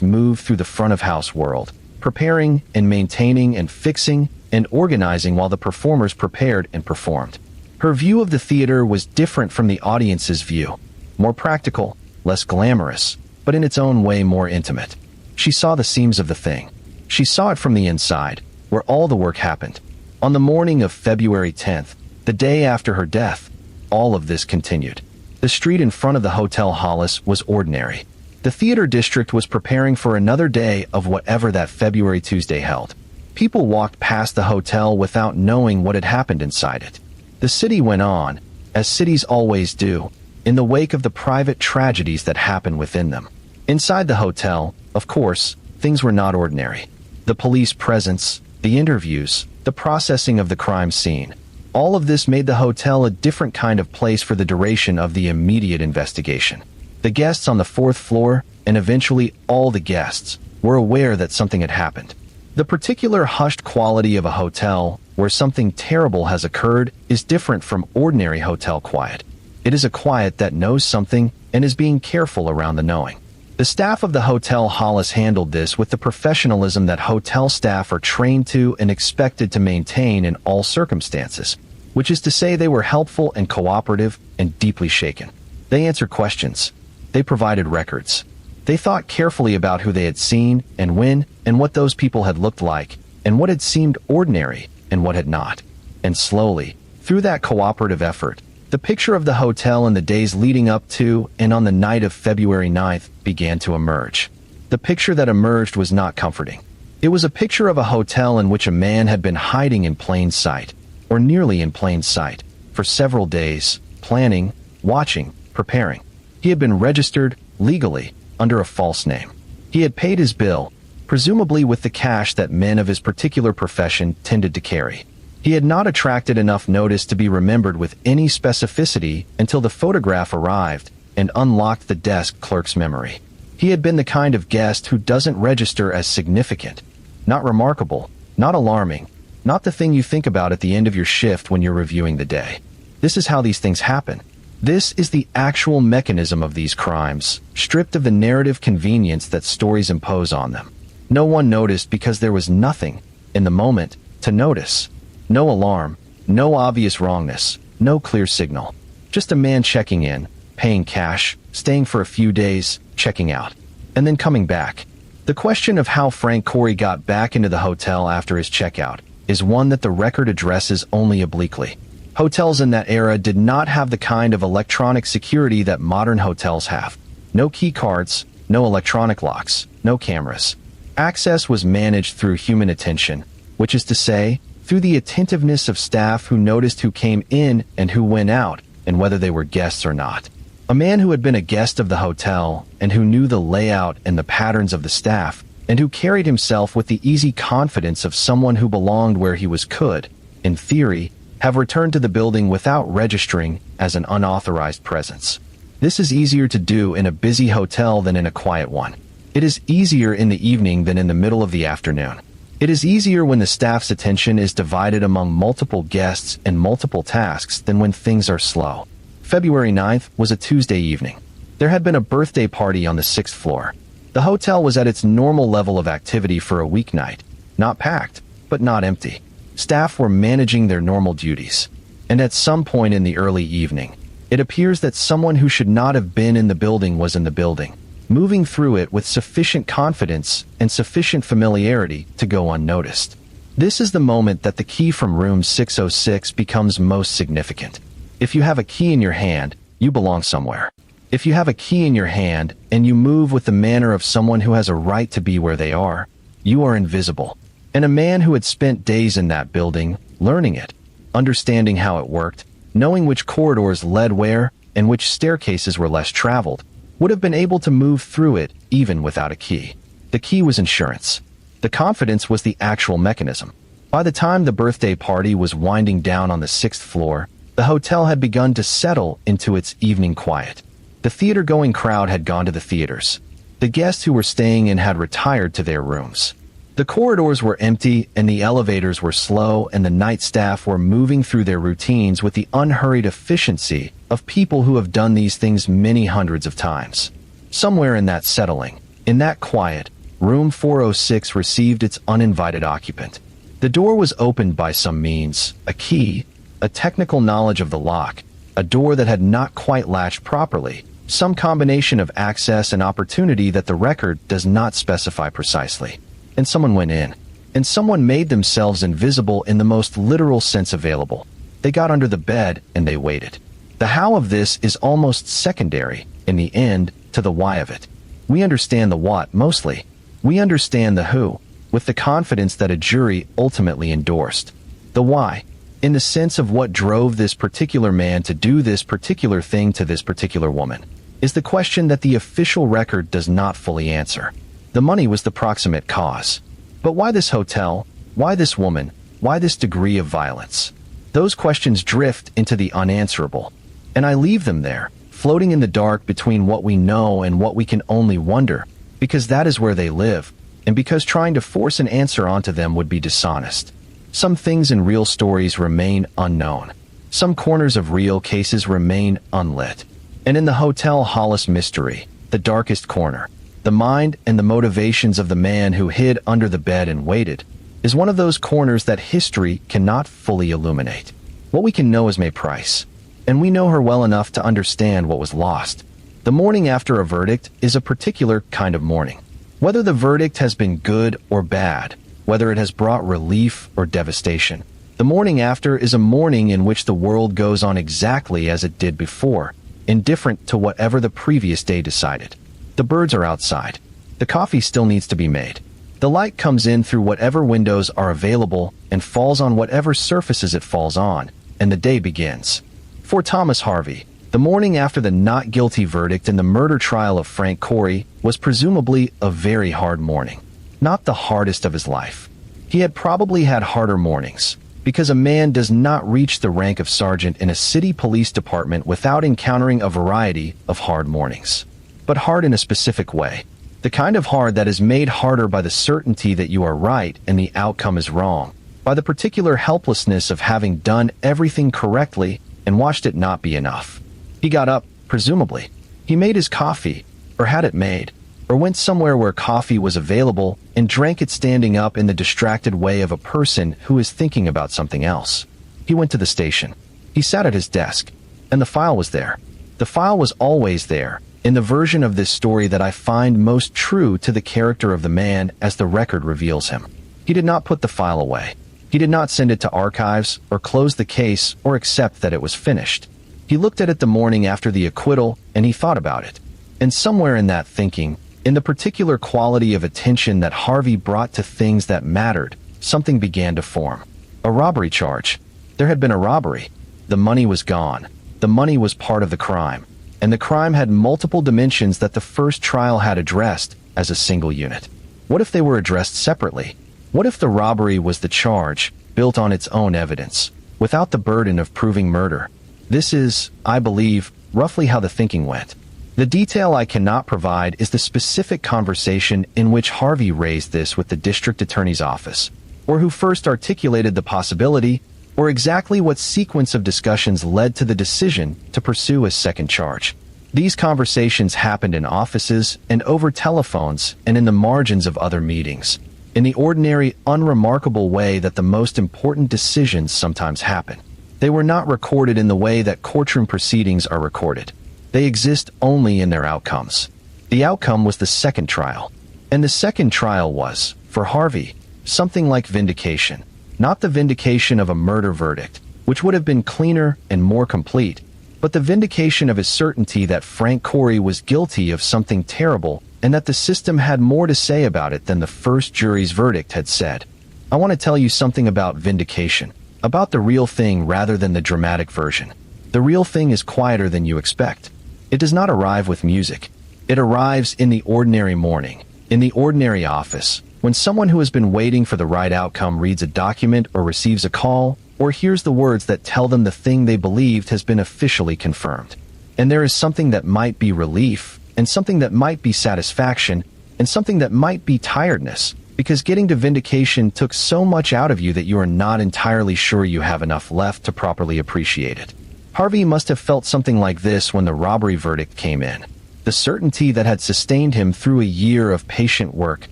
moved through the front-of-house world, preparing and maintaining and fixing and organizing while the performers prepared and performed. Her view of the theater was different from the audience's view, more practical, less glamorous, but in its own way more intimate. She saw the seams of the thing. She saw it from the inside, where all the work happened. On the morning of February 10th, the day after her death, all of this continued. The street in front of the Hotel Hollis was ordinary. The theater district was preparing for another day of whatever that February Tuesday held. People walked past the hotel without knowing what had happened inside it. The city went on, as cities always do, in the wake of the private tragedies that happen within them. Inside the hotel, of course, things were not ordinary. The police presence, the interviews, the processing of the crime scene, all of this made the hotel a different kind of place for the duration of the immediate investigation. The guests on the fourth floor, and eventually all the guests, were aware that something had happened. The particular hushed quality of a hotel where something terrible has occurred is different from ordinary hotel quiet. It is a quiet that knows something and is being careful around the knowing. The staff of the Hotel Hollis handled this with the professionalism that hotel staff are trained to and expected to maintain in all circumstances, which is to say they were helpful and cooperative and deeply shaken. They answered questions. They provided records. They thought carefully about who they had seen and when and what those people had looked like and what had seemed ordinary and what had not. And slowly, through that cooperative effort, the picture of the hotel in the days leading up to and on the night of February 9th began to emerge. The picture that emerged was not comforting. It was a picture of a hotel in which a man had been hiding in plain sight, or nearly in plain sight, for several days, planning, watching, preparing. He had been registered, legally, under a false name. He had paid his bill, presumably with the cash that men of his particular profession tended to carry. He had not attracted enough notice to be remembered with any specificity until the photograph arrived and unlocked the desk clerk's memory. He had been the kind of guest who doesn't register as significant, not remarkable, not alarming, not the thing you think about at the end of your shift when you're reviewing the day. This is how these things happen. This is the actual mechanism of these crimes, stripped of the narrative convenience that stories impose on them. No one noticed because there was nothing, in the moment, to notice. No alarm, no obvious wrongness, no clear signal. Just a man checking in, paying cash, staying for a few days, checking out, and then coming back. The question of how Frank Corey got back into the hotel after his checkout is one that the record addresses only obliquely. Hotels in that era did not have the kind of electronic security that modern hotels have. No key cards, no electronic locks, no cameras. Access was managed through human attention, which is to say, through the attentiveness of staff who noticed who came in and who went out, and whether they were guests or not. A man who had been a guest of the hotel, and who knew the layout and the patterns of the staff, and who carried himself with the easy confidence of someone who belonged where he was could, in theory, have returned to the building without registering as an unauthorized presence. This is easier to do in a busy hotel than in a quiet one. It is easier in the evening than in the middle of the afternoon. It is easier when the staff's attention is divided among multiple guests and multiple tasks than when things are slow. February 9th was a Tuesday evening. There had been a birthday party on the 6th floor. The hotel was at its normal level of activity for a weeknight. Not packed, but not empty. Staff were managing their normal duties. And at some point in the early evening, it appears that someone who should not have been in the building was in the building, moving through it with sufficient confidence and sufficient familiarity to go unnoticed. This is the moment that the key from room 606 becomes most significant. If you have a key in your hand, you belong somewhere. If you have a key in your hand and you move with the manner of someone who has a right to be where they are, you are invisible. And a man who had spent days in that building, learning it, understanding how it worked, knowing which corridors led where and which staircases were less traveled, would have been able to move through it even without a key. The key was insurance. The confidence was the actual mechanism. By the time the birthday party was winding down on the 6th floor, the hotel had begun to settle into its evening quiet. The theater-going crowd had gone to the theaters. The guests who were staying in had retired to their rooms. The corridors were empty and the elevators were slow, and the night staff were moving through their routines with the unhurried efficiency of people who have done these things many hundreds of times. Somewhere in that settling, in that quiet, room 406 received its uninvited occupant. The door was opened by some means, a key, a technical knowledge of the lock, a door that had not quite latched properly, some combination of access and opportunity that the record does not specify precisely. And someone went in. And someone made themselves invisible in the most literal sense available. They got under the bed and they waited. The how of this is almost secondary, in the end, to the why of it. We understand the what mostly. We understand the who, with the confidence that a jury ultimately endorsed. The why, in the sense of what drove this particular man to do this particular thing to this particular woman, is the question that the official record does not fully answer. The money was the proximate cause. But why this hotel? Why this woman? Why this degree of violence? Those questions drift into the unanswerable. And I leave them there, floating in the dark between what we know and what we can only wonder, because that is where they live, and because trying to force an answer onto them would be dishonest. Some things in real stories remain unknown. Some corners of real cases remain unlit. And in the Hotel Hollis mystery, the darkest corner, the mind and the motivations of the man who hid under the bed and waited, is one of those corners that history cannot fully illuminate. What we can know is May Price, and we know her well enough to understand what was lost. The morning after a verdict is a particular kind of morning. Whether the verdict has been good or bad, whether it has brought relief or devastation, the morning after is a morning in which the world goes on exactly as it did before, indifferent to whatever the previous day decided. The birds are outside. The coffee still needs to be made. The light comes in through whatever windows are available and falls on whatever surfaces it falls on, and the day begins. For Thomas Harvey, the morning after the not guilty verdict in the murder trial of Frank Corey was presumably a very hard morning. Not the hardest of his life. He had probably had harder mornings, because a man does not reach the rank of sergeant in a city police department without encountering a variety of hard mornings. But hard in a specific way. The kind of hard that is made harder by the certainty that you are right and the outcome is wrong, by the particular helplessness of having done everything correctly and watched it not be enough. He got up, presumably. He made his coffee, or had it made, or went somewhere where coffee was available and drank it standing up in the distracted way of a person who is thinking about something else. He went to the station. He sat at his desk, and the file was there. The file was always there, in the version of this story that I find most true to the character of the man as the record reveals him. He did not put the file away. He did not send it to archives, or close the case, or accept that it was finished. He looked at it the morning after the acquittal, and he thought about it. And somewhere in that thinking, in the particular quality of attention that Harvey brought to things that mattered, something began to form. A robbery charge. There had been a robbery. The money was gone. The money was part of the crime. And the crime had multiple dimensions that the first trial had addressed as a single unit. What if they were addressed separately? What if the robbery was the charge, built on its own evidence, without the burden of proving murder? This is, I believe, roughly how the thinking went. The detail I cannot provide is the specific conversation in which Harvey raised this with the district attorney's office, or who first articulated the possibility, or exactly what sequence of discussions led to the decision to pursue a second charge. These conversations happened in offices and over telephones and in the margins of other meetings, in the ordinary, unremarkable way that the most important decisions sometimes happen. They were not recorded in the way that courtroom proceedings are recorded. They exist only in their outcomes. The outcome was the second trial. And the second trial was, for Harvey, something like vindication. Not the vindication of a murder verdict, which would have been cleaner and more complete, but the vindication of his certainty that Frank Corey was guilty of something terrible and that the system had more to say about it than the first jury's verdict had said. I want to tell you something about vindication, about the real thing rather than the dramatic version. The real thing is quieter than you expect. It does not arrive with music. It arrives in the ordinary morning, in the ordinary office, when someone who has been waiting for the right outcome reads a document or receives a call, or hears the words that tell them the thing they believed has been officially confirmed. And there is something that might be relief, and something that might be satisfaction, and something that might be tiredness, because getting to vindication took so much out of you that you are not entirely sure you have enough left to properly appreciate it. Harvey must have felt something like this when the robbery verdict came in. The certainty that had sustained him through a year of patient work,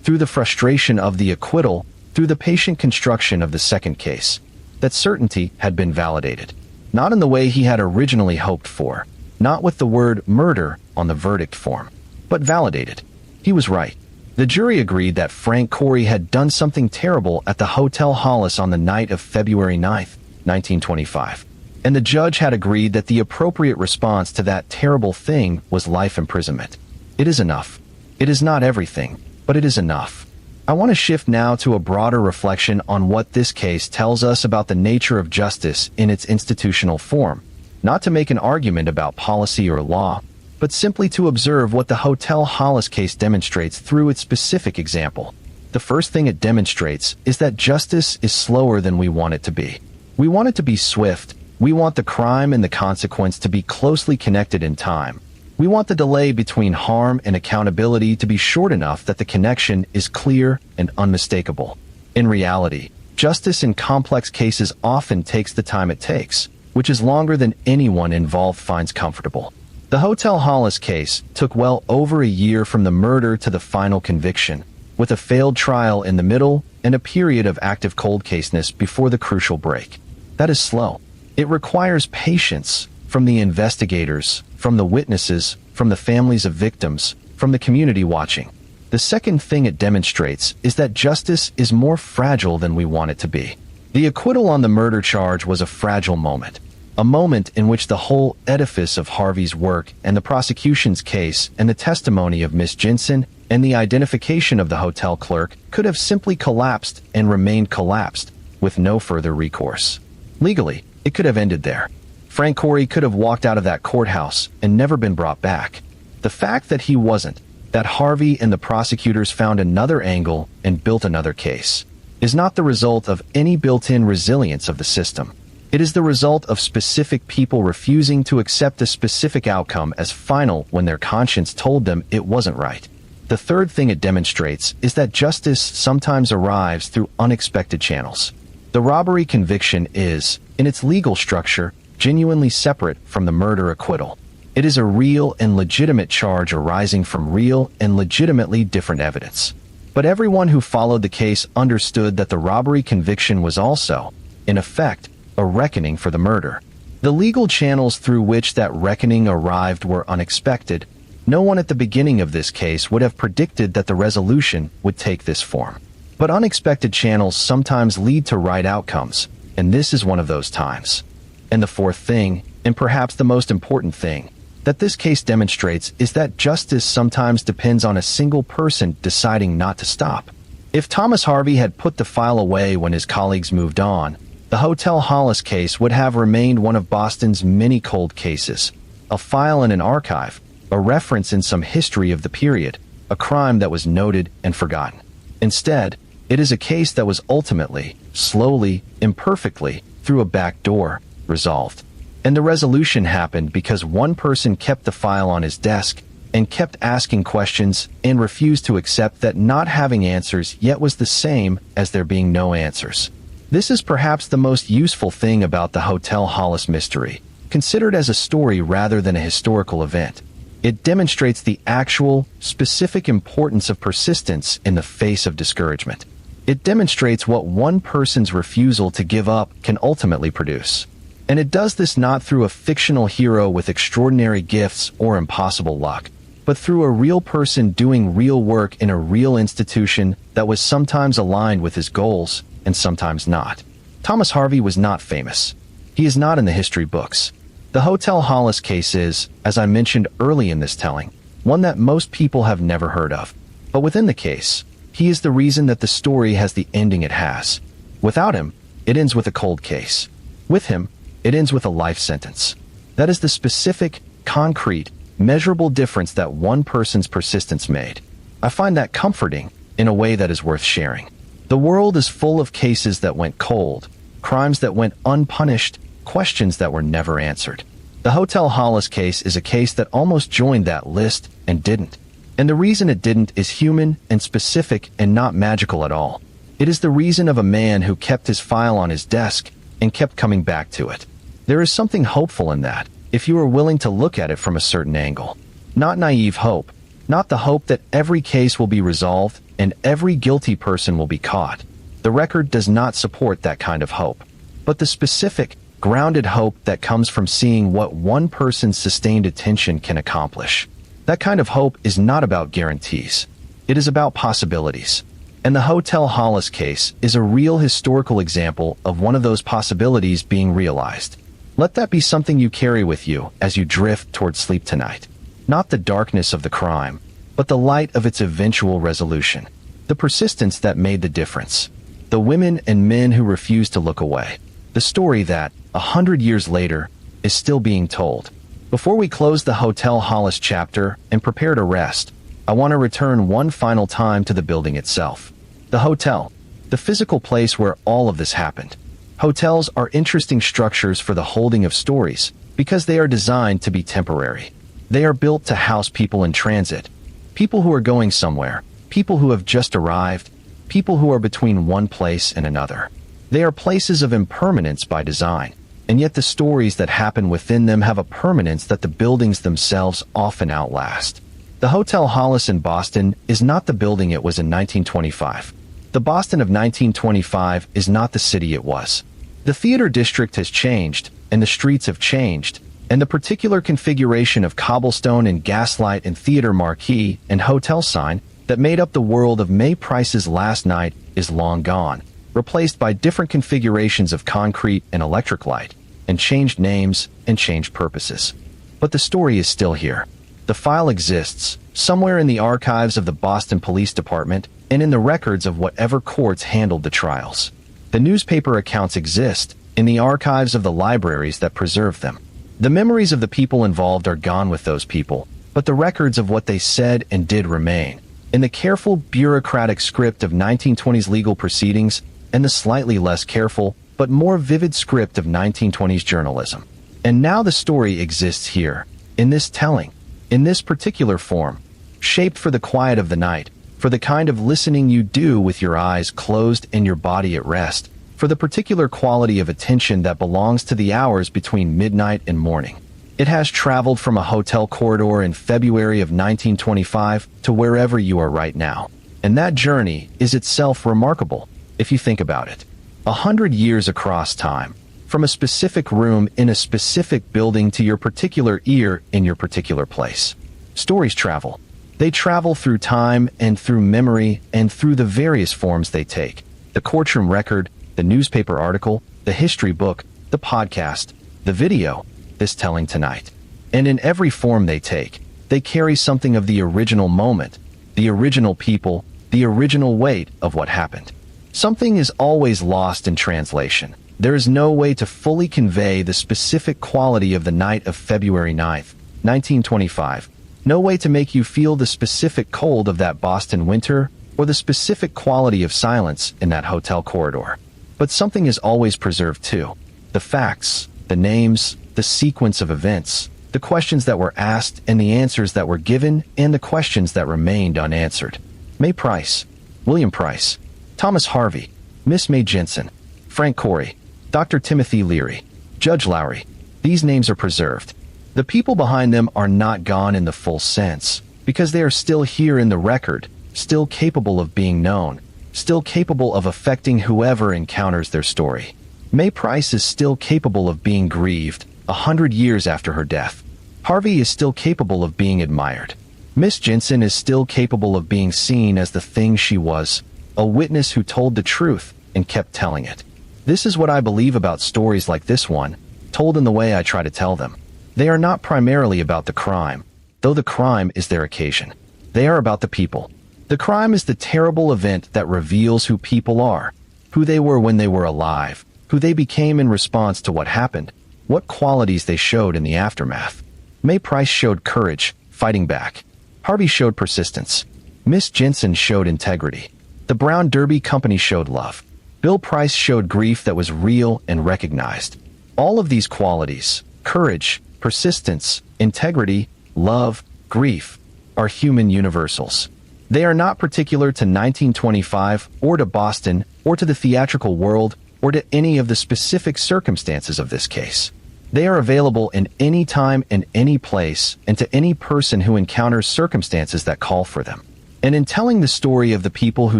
through the frustration of the acquittal, through the patient construction of the second case. That certainty had been validated. Not in the way he had originally hoped for, not with the word murder on the verdict form, but validated. He was right. The jury agreed that Frank Corey had done something terrible at the Hotel Hollis on the night of February 9th, 1925. And the judge had agreed that the appropriate response to that terrible thing was life imprisonment. It is enough. It is not everything, but it is enough. I want to shift now to a broader reflection on what this case tells us about the nature of justice in its institutional form, not to make an argument about policy or law, but simply to observe what the Hotel Hollis case demonstrates through its specific example. The first thing it demonstrates is that justice is slower than we want it to be. We want it to be swift. We want the crime and the consequence to be closely connected in time. We want the delay between harm and accountability to be short enough that the connection is clear and unmistakable. In reality, justice in complex cases often takes the time it takes, which is longer than anyone involved finds comfortable. The Hotel Hollis case took well over a year from the murder to the final conviction, with a failed trial in the middle and a period of active cold caseness before the crucial break. That is slow. It requires patience from the investigators, from the witnesses, from the families of victims, from the community watching. The second thing it demonstrates is that justice is more fragile than we want it to be. The acquittal on the murder charge was a fragile moment. A moment in which the whole edifice of Harvey's work and the prosecution's case and the testimony of Miss Jensen and the identification of the hotel clerk could have simply collapsed and remained collapsed, with no further recourse. Legally, it could have ended there. Frank Corey could have walked out of that courthouse and never been brought back. The fact that he wasn't, that Harvey and the prosecutors found another angle and built another case, is not the result of any built-in resilience of the system. It is the result of specific people refusing to accept a specific outcome as final when their conscience told them it wasn't right. The third thing it demonstrates is that justice sometimes arrives through unexpected channels. The robbery conviction is, in its legal structure, genuinely separate from the murder acquittal. It is a real and legitimate charge arising from real and legitimately different evidence. But everyone who followed the case understood that the robbery conviction was also, in effect, a reckoning for the murder. The legal channels through which that reckoning arrived were unexpected. No one at the beginning of this case would have predicted that the resolution would take this form. But unexpected channels sometimes lead to right outcomes, and this is one of those times. And the fourth thing, and perhaps the most important thing, that this case demonstrates is that justice sometimes depends on a single person deciding not to stop. If Thomas Harvey had put the file away when his colleagues moved on, the Hotel Hollis case would have remained one of Boston's many cold cases, a file in an archive, a reference in some history of the period, a crime that was noted and forgotten. Instead, it is a case that was ultimately, slowly, imperfectly, through a back door, resolved. And the resolution happened because one person kept the file on his desk and kept asking questions and refused to accept that not having answers yet was the same as there being no answers. This is perhaps the most useful thing about the Hotel Hollis mystery, considered as a story rather than a historical event. It demonstrates the actual, specific importance of persistence in the face of discouragement. It demonstrates what one person's refusal to give up can ultimately produce. And it does this not through a fictional hero with extraordinary gifts or impossible luck, but through a real person doing real work in a real institution that was sometimes aligned with his goals and sometimes not. Thomas Harvey was not famous. He is not in the history books. The Hotel Hollis case is, as I mentioned early in this telling, one that most people have never heard of. But within the case, he is the reason that the story has the ending it has. Without him, it ends with a cold case. With him, it ends with a life sentence. That is the specific, concrete, measurable difference that one person's persistence made. I find that comforting in a way that is worth sharing. The world is full of cases that went cold, crimes that went unpunished, questions that were never answered. The Hotel Hollis case is a case that almost joined that list and didn't. And the reason it didn't is human and specific and not magical at all. It is the reason of a man who kept his file on his desk and kept coming back to it. There is something hopeful in that, if you are willing to look at it from a certain angle. Not naive hope, not the hope that every case will be resolved and every guilty person will be caught. The record does not support that kind of hope. But the specific, grounded hope that comes from seeing what one person's sustained attention can accomplish. That kind of hope is not about guarantees. It is about possibilities. And the Hotel Hollis case is a real historical example of one of those possibilities being realized. Let that be something you carry with you as you drift toward sleep tonight. Not the darkness of the crime, but the light of its eventual resolution. The persistence that made the difference. The women and men who refused to look away. The story that, 100 years later, is still being told. Before we close the Hotel Hollis chapter and prepare to rest, I want to return one final time to the building itself. The hotel, the physical place where all of this happened. Hotels are interesting structures for the holding of stories because they are designed to be temporary. They are built to house people in transit, people who are going somewhere, people who have just arrived, people who are between one place and another. They are places of impermanence by design, and yet the stories that happen within them have a permanence that the buildings themselves often outlast. The Hotel Hollis in Boston is not the building it was in 1925. The Boston of 1925 is not the city it was. The theater district has changed, and the streets have changed, and the particular configuration of cobblestone and gaslight and theater marquee and hotel sign that made up the world of May Price's Last Night is long gone, replaced by different configurations of concrete and electric light, and changed names and changed purposes. But the story is still here. The file exists, somewhere in the archives of the Boston Police Department and in the records of whatever courts handled the trials. The newspaper accounts exist in the archives of the libraries that preserve them. The memories of the people involved are gone with those people, but the records of what they said and did remain, in the careful bureaucratic script of 1920s legal proceedings and the slightly less careful but more vivid script of 1920s journalism. And now the story exists here, in this telling, in this particular form, shaped for the quiet of the night, for the kind of listening you do with your eyes closed and your body at rest, for the particular quality of attention that belongs to the hours between midnight and morning. It has traveled from a hotel corridor in February of 1925 to wherever you are right now. And that journey is itself remarkable, if you think about it. 100 years across time, from a specific room in a specific building to your particular ear in your particular place. Stories travel. They travel through time and through memory and through the various forms they take. The courtroom record, the newspaper article, the history book, the podcast, the video, this telling tonight. And in every form they take, they carry something of the original moment, the original people, the original weight of what happened. Something is always lost in translation. There is no way to fully convey the specific quality of the night of February 9th, 1925. No way to make you feel the specific cold of that Boston winter or the specific quality of silence in that hotel corridor. But something is always preserved too. The facts, the names, the sequence of events, the questions that were asked and the answers that were given, and the questions that remained unanswered. May Price, William Price, Thomas Harvey, Miss May Jensen, Frank Corey, Dr. Timothy Leary, Judge Lowry. These names are preserved. The people behind them are not gone in the full sense, because they are still here in the record, still capable of being known, still capable of affecting whoever encounters their story. May Price is still capable of being grieved 100 years after her death. Harvey is still capable of being admired. Miss Jensen is still capable of being seen as the thing she was, a witness who told the truth and kept telling it. This is what I believe about stories like this one, told in the way I try to tell them. They are not primarily about the crime, though the crime is their occasion. They are about the people. The crime is the terrible event that reveals who people are, who they were when they were alive, who they became in response to what happened, what qualities they showed in the aftermath. May Price showed courage, fighting back. Harvey showed persistence. Miss Jensen showed integrity. The Brown Derby Company showed love. Bill Price showed grief that was real and recognized. All of these qualities, courage, persistence, integrity, love, grief, are human universals. They are not particular to 1925 or to Boston or to the theatrical world or to any of the specific circumstances of this case. They are available in any time and any place and to any person who encounters circumstances that call for them. And in telling the story of the people who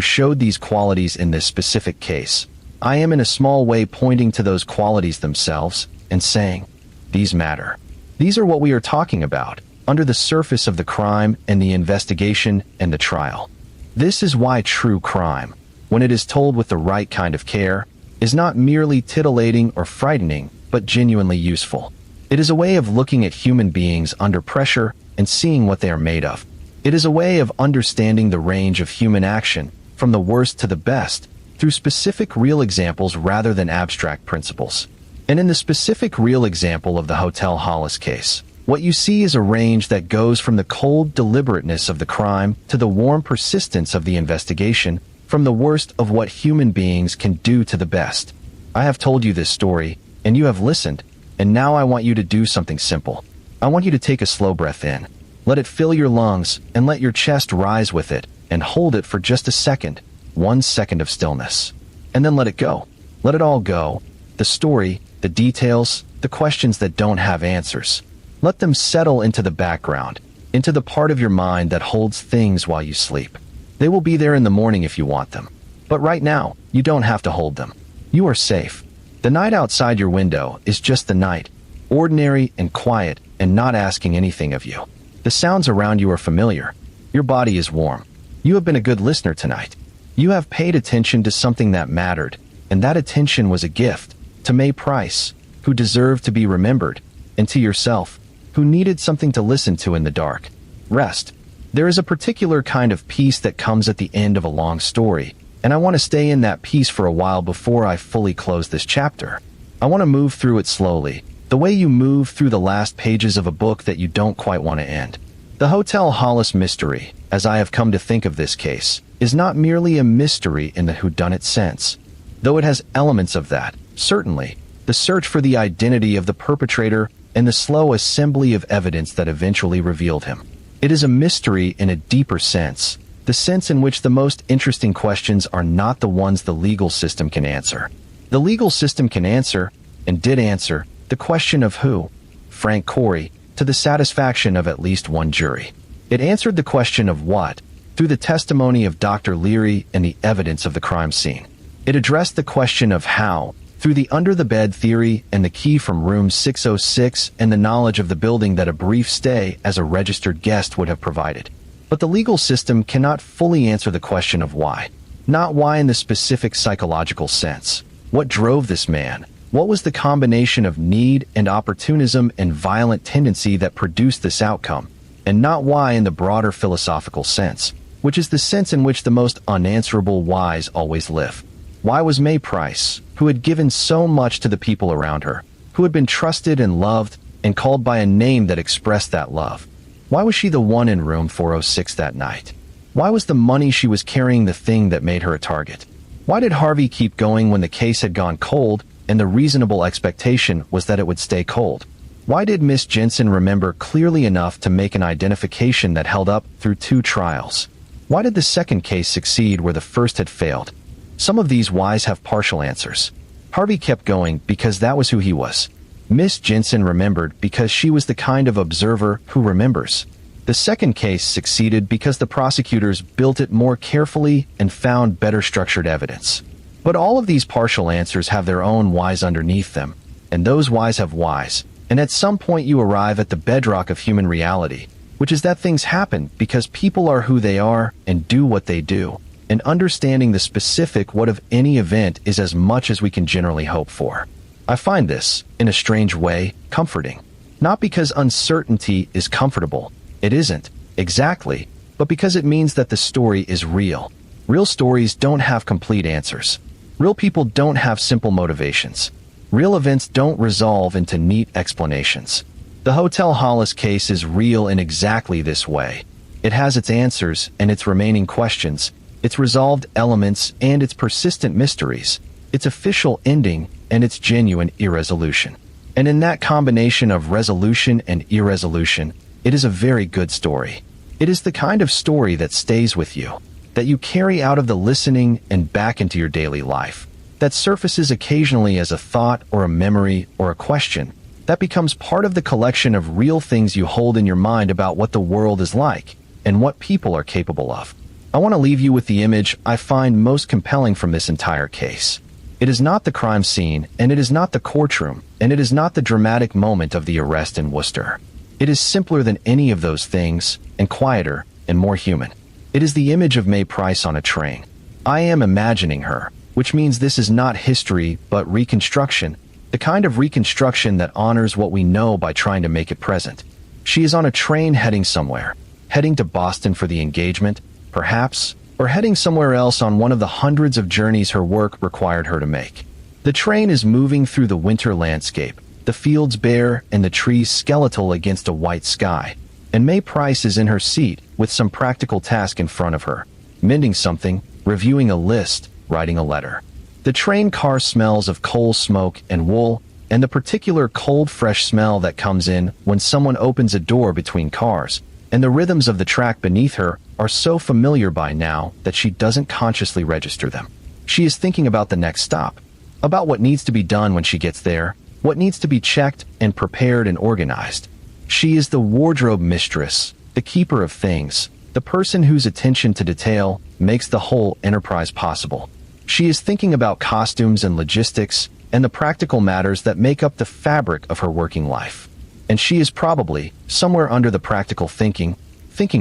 showed these qualities in this specific case, I am in a small way pointing to those qualities themselves and saying, these matter. These are what we are talking about, under the surface of the crime and the investigation and the trial. This is why true crime, when it is told with the right kind of care, is not merely titillating or frightening, but genuinely useful. It is a way of looking at human beings under pressure and seeing what they are made of. It is a way of understanding the range of human action, from the worst to the best, through specific real examples rather than abstract principles. And in the specific real example of the Hotel Hollis case, what you see is a range that goes from the cold deliberateness of the crime to the warm persistence of the investigation, from the worst of what human beings can do to the best. I have told you this story, and you have listened, and now I want you to do something simple. I want you to take a slow breath in. Let it fill your lungs, and let your chest rise with it, and hold it for just a second, 1 second of stillness. And then let it go. Let it all go. The story, the details, the questions that don't have answers. Let them settle into the background, into the part of your mind that holds things while you sleep. They will be there in the morning if you want them. But right now, you don't have to hold them. You are safe. The night outside your window is just the night, ordinary and quiet and not asking anything of you. The sounds around you are familiar. Your body is warm. You have been a good listener tonight. You have paid attention to something that mattered, and that attention was a gift to May Price, who deserved to be remembered, and to yourself, who needed something to listen to in the dark. Rest. There is a particular kind of peace that comes at the end of a long story, and I want to stay in that peace for a while before I fully close this chapter. I want to move through it slowly, the way you move through the last pages of a book that you don't quite want to end. The Hotel Hollis mystery, as I have come to think of this case, is not merely a mystery in the whodunit sense, though it has elements of that, certainly, the search for the identity of the perpetrator and the slow assembly of evidence that eventually revealed him. It is a mystery in a deeper sense, the sense in which the most interesting questions are not the ones the legal system can answer. The legal system can answer, and did answer, the question of who, Frank Corey, to the satisfaction of at least one jury. It answered the question of what, through the testimony of Dr. Leary and the evidence of the crime scene. It addressed the question of how, through the under-the-bed theory and the key from room 606 and the knowledge of the building that a brief stay as a registered guest would have provided. But the legal system cannot fully answer the question of why. Not why in the specific psychological sense. What drove this man? What was the combination of need and opportunism and violent tendency that produced this outcome? And not why in the broader philosophical sense, which is the sense in which the most unanswerable whys always live. Why was May Price, who had given so much to the people around her, who had been trusted and loved and called by a name that expressed that love, why was she the one in room 406 that night? Why was the money she was carrying the thing that made her a target? Why did Harvey keep going when the case had gone cold and the reasonable expectation was that it would stay cold? Why did Miss Jensen remember clearly enough to make an identification that held up through 2 trials? Why did the second case succeed where the first had failed? Some of these whys have partial answers. Harvey kept going because that was who he was. Miss Jensen remembered because she was the kind of observer who remembers. The second case succeeded because the prosecutors built it more carefully and found better structured evidence. But all of these partial answers have their own whys underneath them, and those whys have whys, and at some point you arrive at the bedrock of human reality, which is that things happen because people are who they are and do what they do, and understanding the specific what of any event is as much as we can generally hope for. I find this, in a strange way, comforting. Not because uncertainty is comfortable. It isn't, exactly, but because it means that the story is real. Real stories don't have complete answers. Real people don't have simple motivations. Real events don't resolve into neat explanations. The Hotel Hollis case is real in exactly this way. It has its answers and its remaining questions, its resolved elements and its persistent mysteries, its official ending and its genuine irresolution. And in that combination of resolution and irresolution, it is a very good story. It is the kind of story that stays with you, that you carry out of the listening and back into your daily life, that surfaces occasionally as a thought or a memory or a question, that becomes part of the collection of real things you hold in your mind about what the world is like and what people are capable of. I want to leave you with the image I find most compelling from this entire case. It is not the crime scene, and it is not the courtroom, and it is not the dramatic moment of the arrest in Worcester. It is simpler than any of those things, and quieter, and more human. It is the image of May Price on a train. I am imagining her, which means this is not history, but reconstruction, the kind of reconstruction that honors what we know by trying to make it present. She is on a train heading somewhere, heading to Boston for the engagement, perhaps, or heading somewhere else on one of the hundreds of journeys her work required her to make. The train is moving through the winter landscape, the fields bare and the trees skeletal against a white sky, and May Price is in her seat with some practical task in front of her, mending something, reviewing a list, writing a letter. The train car smells of coal smoke and wool, and the particular cold fresh smell that comes in when someone opens a door between cars, and the rhythms of the track beneath her are so familiar by now that she doesn't consciously register them. She is thinking about the next stop, about what needs to be done when she gets there, what needs to be checked and prepared and organized. She is the wardrobe mistress, the keeper of things, the person whose attention to detail makes the whole enterprise possible. She is thinking about costumes and logistics and the practical matters that make up the fabric of her working life. And she is probably, somewhere under the practical thinking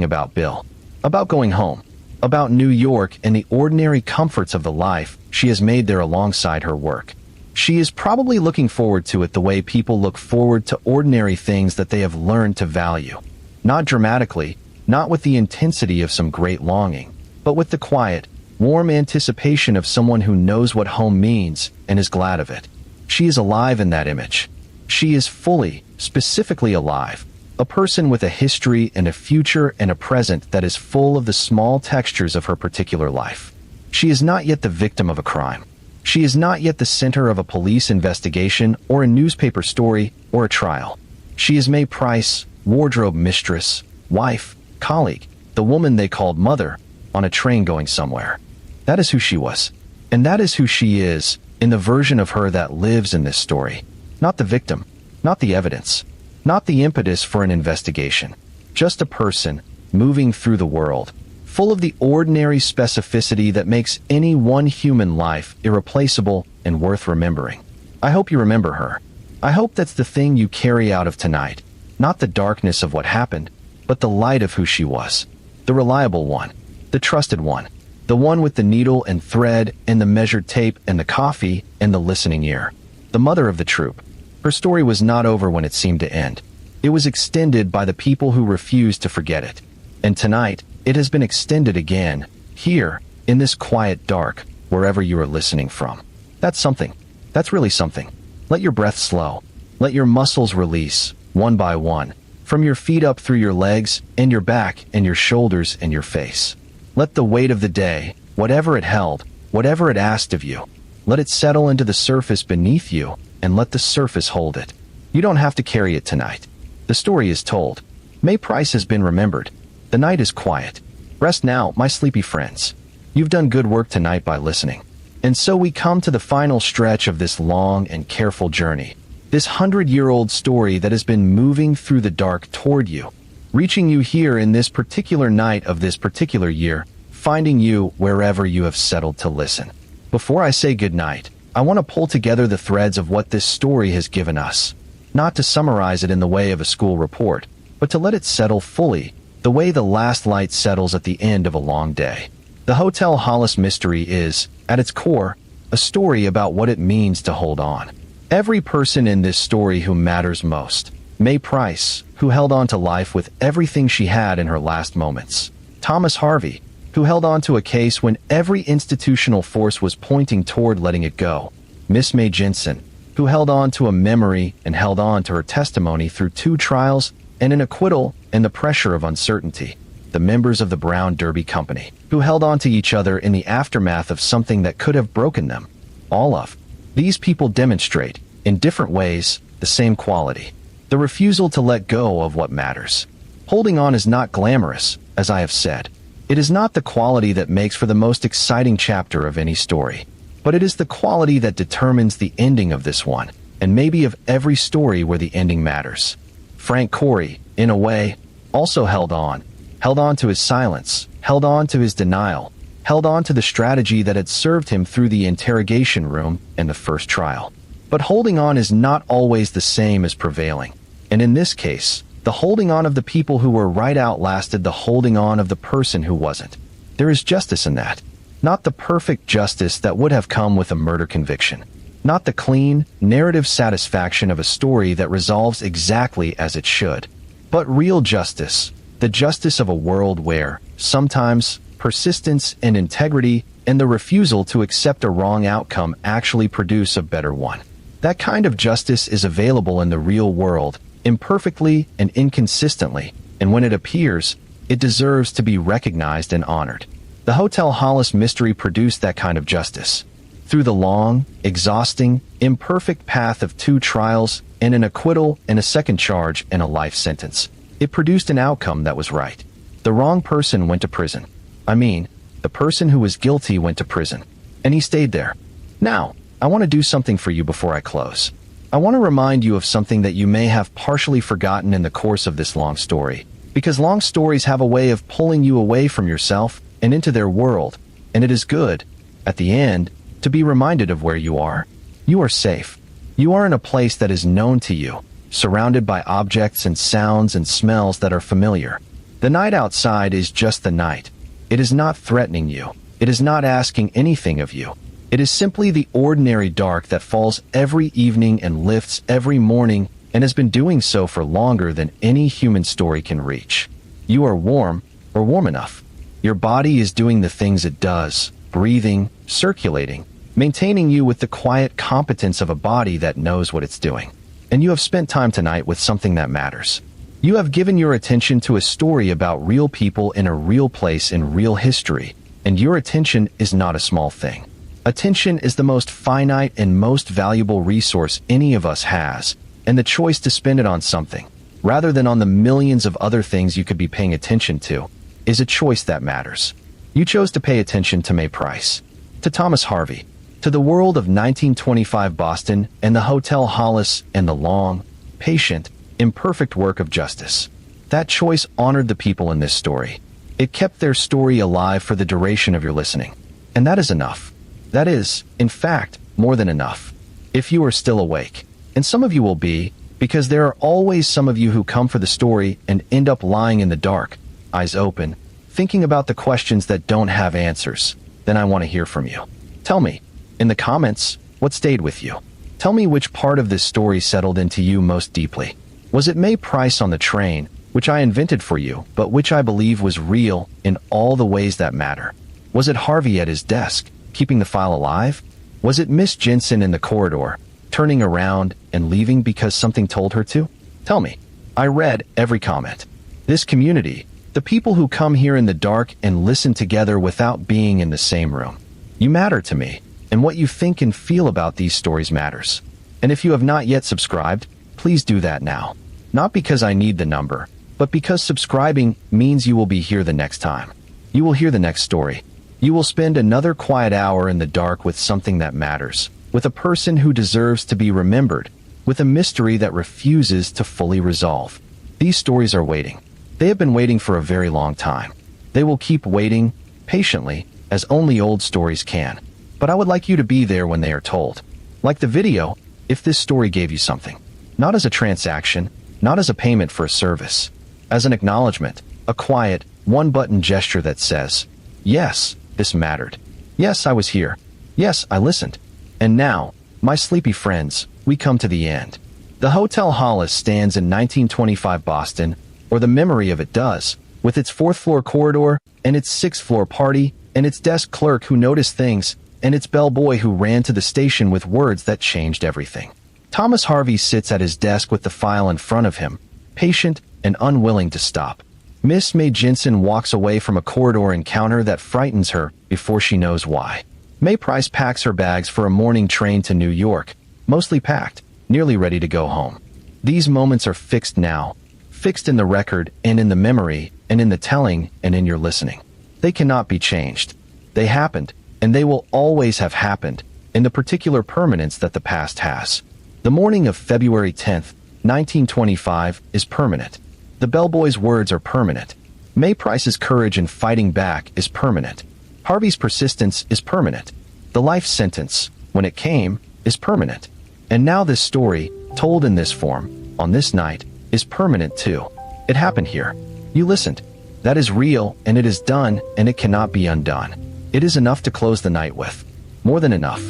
about Bill, about going home, about New York and the ordinary comforts of the life she has made there alongside her work. She is probably looking forward to it the way people look forward to ordinary things that they have learned to value. Not dramatically, not with the intensity of some great longing, but with the quiet, warm anticipation of someone who knows what home means and is glad of it. She is alive in that image. She is fully, specifically alive, a person with a history and a future and a present that is full of the small textures of her particular life. She is not yet the victim of a crime. She is not yet the center of a police investigation or a newspaper story or a trial. She is May Price, wardrobe mistress, wife, colleague, the woman they called mother, on a train going somewhere. That is who she was. And that is who she is, in the version of her that lives in this story. Not the victim, not the evidence, not the impetus for an investigation. Just a person, moving through the world, full of the ordinary specificity that makes any one human life irreplaceable and worth remembering. I hope you remember her. I hope that's the thing you carry out of tonight. Not the darkness of what happened, but the light of who she was. The reliable one. The trusted one. The one with the needle and thread and the measured tape and the coffee and the listening ear. The mother of the troop. Her story was not over when it seemed to end. It was extended by the people who refused to forget it. And tonight, it has been extended again, here, in this quiet dark, wherever you are listening from. That's something. That's really something. Let your breath slow. Let your muscles release, one by one, from your feet up through your legs, and your back, and your shoulders, and your face. Let the weight of the day, whatever it held, whatever it asked of you, let it settle into the surface beneath you, and let the surface hold it. You don't have to carry it tonight. The story is told. May Price has been remembered. The night is quiet. Rest now, my sleepy friends. You've done good work tonight by listening. And so we come to the final stretch of this long and careful journey. This 100-year-old story that has been moving through the dark toward you, reaching you here in this particular night of this particular year, finding you wherever you have settled to listen. Before I say goodnight, I want to pull together the threads of what this story has given us. Not to summarize it in the way of a school report, but to let it settle fully, the way the last light settles at the end of a long day. The Hotel Hollis mystery is, at its core, a story about what it means to hold on. Every person in this story who matters most. May Price, who held on to life with everything she had in her last moments. Thomas Harvey, who held on to a case when every institutional force was pointing toward letting it go. Miss May Jensen, who held on to a memory and held on to her testimony through 2 trials and an acquittal and the pressure of uncertainty. The members of the Brown Derby Company, who held on to each other in the aftermath of something that could have broken them. All of these people demonstrate, in different ways, the same quality. The refusal to let go of what matters. Holding on is not glamorous, as I have said. It is not the quality that makes for the most exciting chapter of any story. But it is the quality that determines the ending of this one, and maybe of every story where the ending matters. Frank Corey, in a way, also held on to his silence, held on to his denial, held on to the strategy that had served him through the interrogation room and the first trial. But holding on is not always the same as prevailing. And in this case, the holding on of the people who were right outlasted the holding on of the person who wasn't. There is justice in that. Not the perfect justice that would have come with a murder conviction. Not the clean, narrative satisfaction of a story that resolves exactly as it should. But real justice. The justice of a world where, sometimes, persistence and integrity and the refusal to accept a wrong outcome actually produce a better one. That kind of justice is available in the real world, imperfectly and inconsistently, and when it appears, it deserves to be recognized and honored. The Hotel Hollis mystery produced that kind of justice. Through the long, exhausting, imperfect path of 2 trials and an acquittal and a second charge and a life sentence, it produced an outcome that was right. The wrong person went to prison. The person who was guilty went to prison. And he stayed there. Now, I want to do something for you before I close. I want to remind you of something that you may have partially forgotten in the course of this long story. Because long stories have a way of pulling you away from yourself and into their world, and it is good, at the end, to be reminded of where you are. You are safe. You are in a place that is known to you, surrounded by objects and sounds and smells that are familiar. The night outside is just the night. It is not threatening you. It is not asking anything of you. It is simply the ordinary dark that falls every evening and lifts every morning and has been doing so for longer than any human story can reach. You are warm, or warm enough. Your body is doing the things it does, breathing, circulating, maintaining you with the quiet competence of a body that knows what it's doing. And you have spent time tonight with something that matters. You have given your attention to a story about real people in a real place in real history, and your attention is not a small thing. Attention is the most finite and most valuable resource any of us has, and the choice to spend it on something, rather than on the millions of other things you could be paying attention to, is a choice that matters. You chose to pay attention to May Price, to Thomas Harvey, to the world of 1925 Boston and the Hotel Hollis and the long, patient, imperfect work of justice. That choice honored the people in this story. It kept their story alive for the duration of your listening. And that is enough. That is, in fact, more than enough. If you are still awake, and some of you will be, because there are always some of you who come for the story and end up lying in the dark, eyes open, thinking about the questions that don't have answers, then I want to hear from you. Tell me, in the comments, what stayed with you. Tell me which part of this story settled into you most deeply. Was it May Price on the train, which I invented for you, but which I believe was real in all the ways that matter? Was it Harvey at his desk, keeping the file alive? Was it Miss Jensen in the corridor, turning around and leaving because something told her to? Tell me. I read every comment. This community, the people who come here in the dark and listen together without being in the same room. You matter to me, and what you think and feel about these stories matters. And if you have not yet subscribed, please do that now. Not because I need the number, but because subscribing means you will be here the next time. You will hear the next story. You will spend another quiet hour in the dark with something that matters, with a person who deserves to be remembered, with a mystery that refuses to fully resolve. These stories are waiting. They have been waiting for a very long time. They will keep waiting, patiently, as only old stories can. But I would like you to be there when they are told. Like the video, if this story gave you something. Not as a transaction, not as a payment for a service. As an acknowledgement, a quiet, one-button gesture that says, yes, this mattered. Yes, I was here. Yes, I listened. And now, my sleepy friends, we come to the end. The Hotel Hollis stands in 1925 Boston, or the memory of it does, with its fourth-floor corridor, and its sixth-floor party, and its desk clerk who noticed things, and its bellboy who ran to the station with words that changed everything. Thomas Harvey sits at his desk with the file in front of him, patient and unwilling to stop. Miss May Jensen walks away from a corridor encounter that frightens her before she knows why. May Price packs her bags for a morning train to New York, mostly packed, nearly ready to go home. These moments are fixed now, fixed in the record and in the memory and in the telling and in your listening. They cannot be changed. They happened, and they will always have happened, in the particular permanence that the past has. The morning of February 10th, 1925 is permanent. The bellboy's words are permanent. May Price's courage in fighting back is permanent. Harvey's persistence is permanent. The life sentence, when it came, is permanent. And now this story, told in this form, on this night, is permanent too. It happened here. You listened. That is real, and it is done, and it cannot be undone. It is enough to close the night with. More than enough.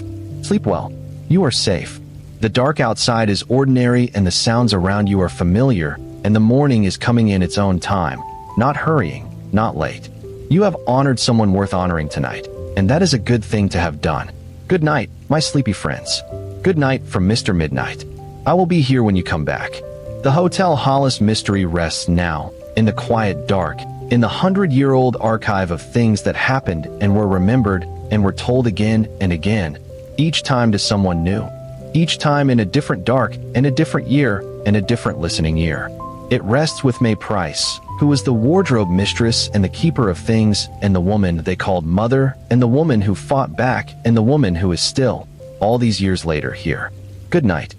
Sleep well. You are safe. The dark outside is ordinary and the sounds around you are familiar, and the morning is coming in its own time, not hurrying, not late. You have honored someone worth honoring tonight, and that is a good thing to have done. Good night, my sleepy friends. Good night from Mr. Midnight. I will be here when you come back. The Hotel Hollis mystery rests now, in the quiet dark, in the 100-year-old archive of things that happened and were remembered and were told again and again, each time to someone new. Each time in a different dark and a different year and a different listening ear. It rests with May Price, who was the wardrobe mistress and the keeper of things, and the woman they called mother, and the woman who fought back, and the woman who is still, all these years later, here. Good night.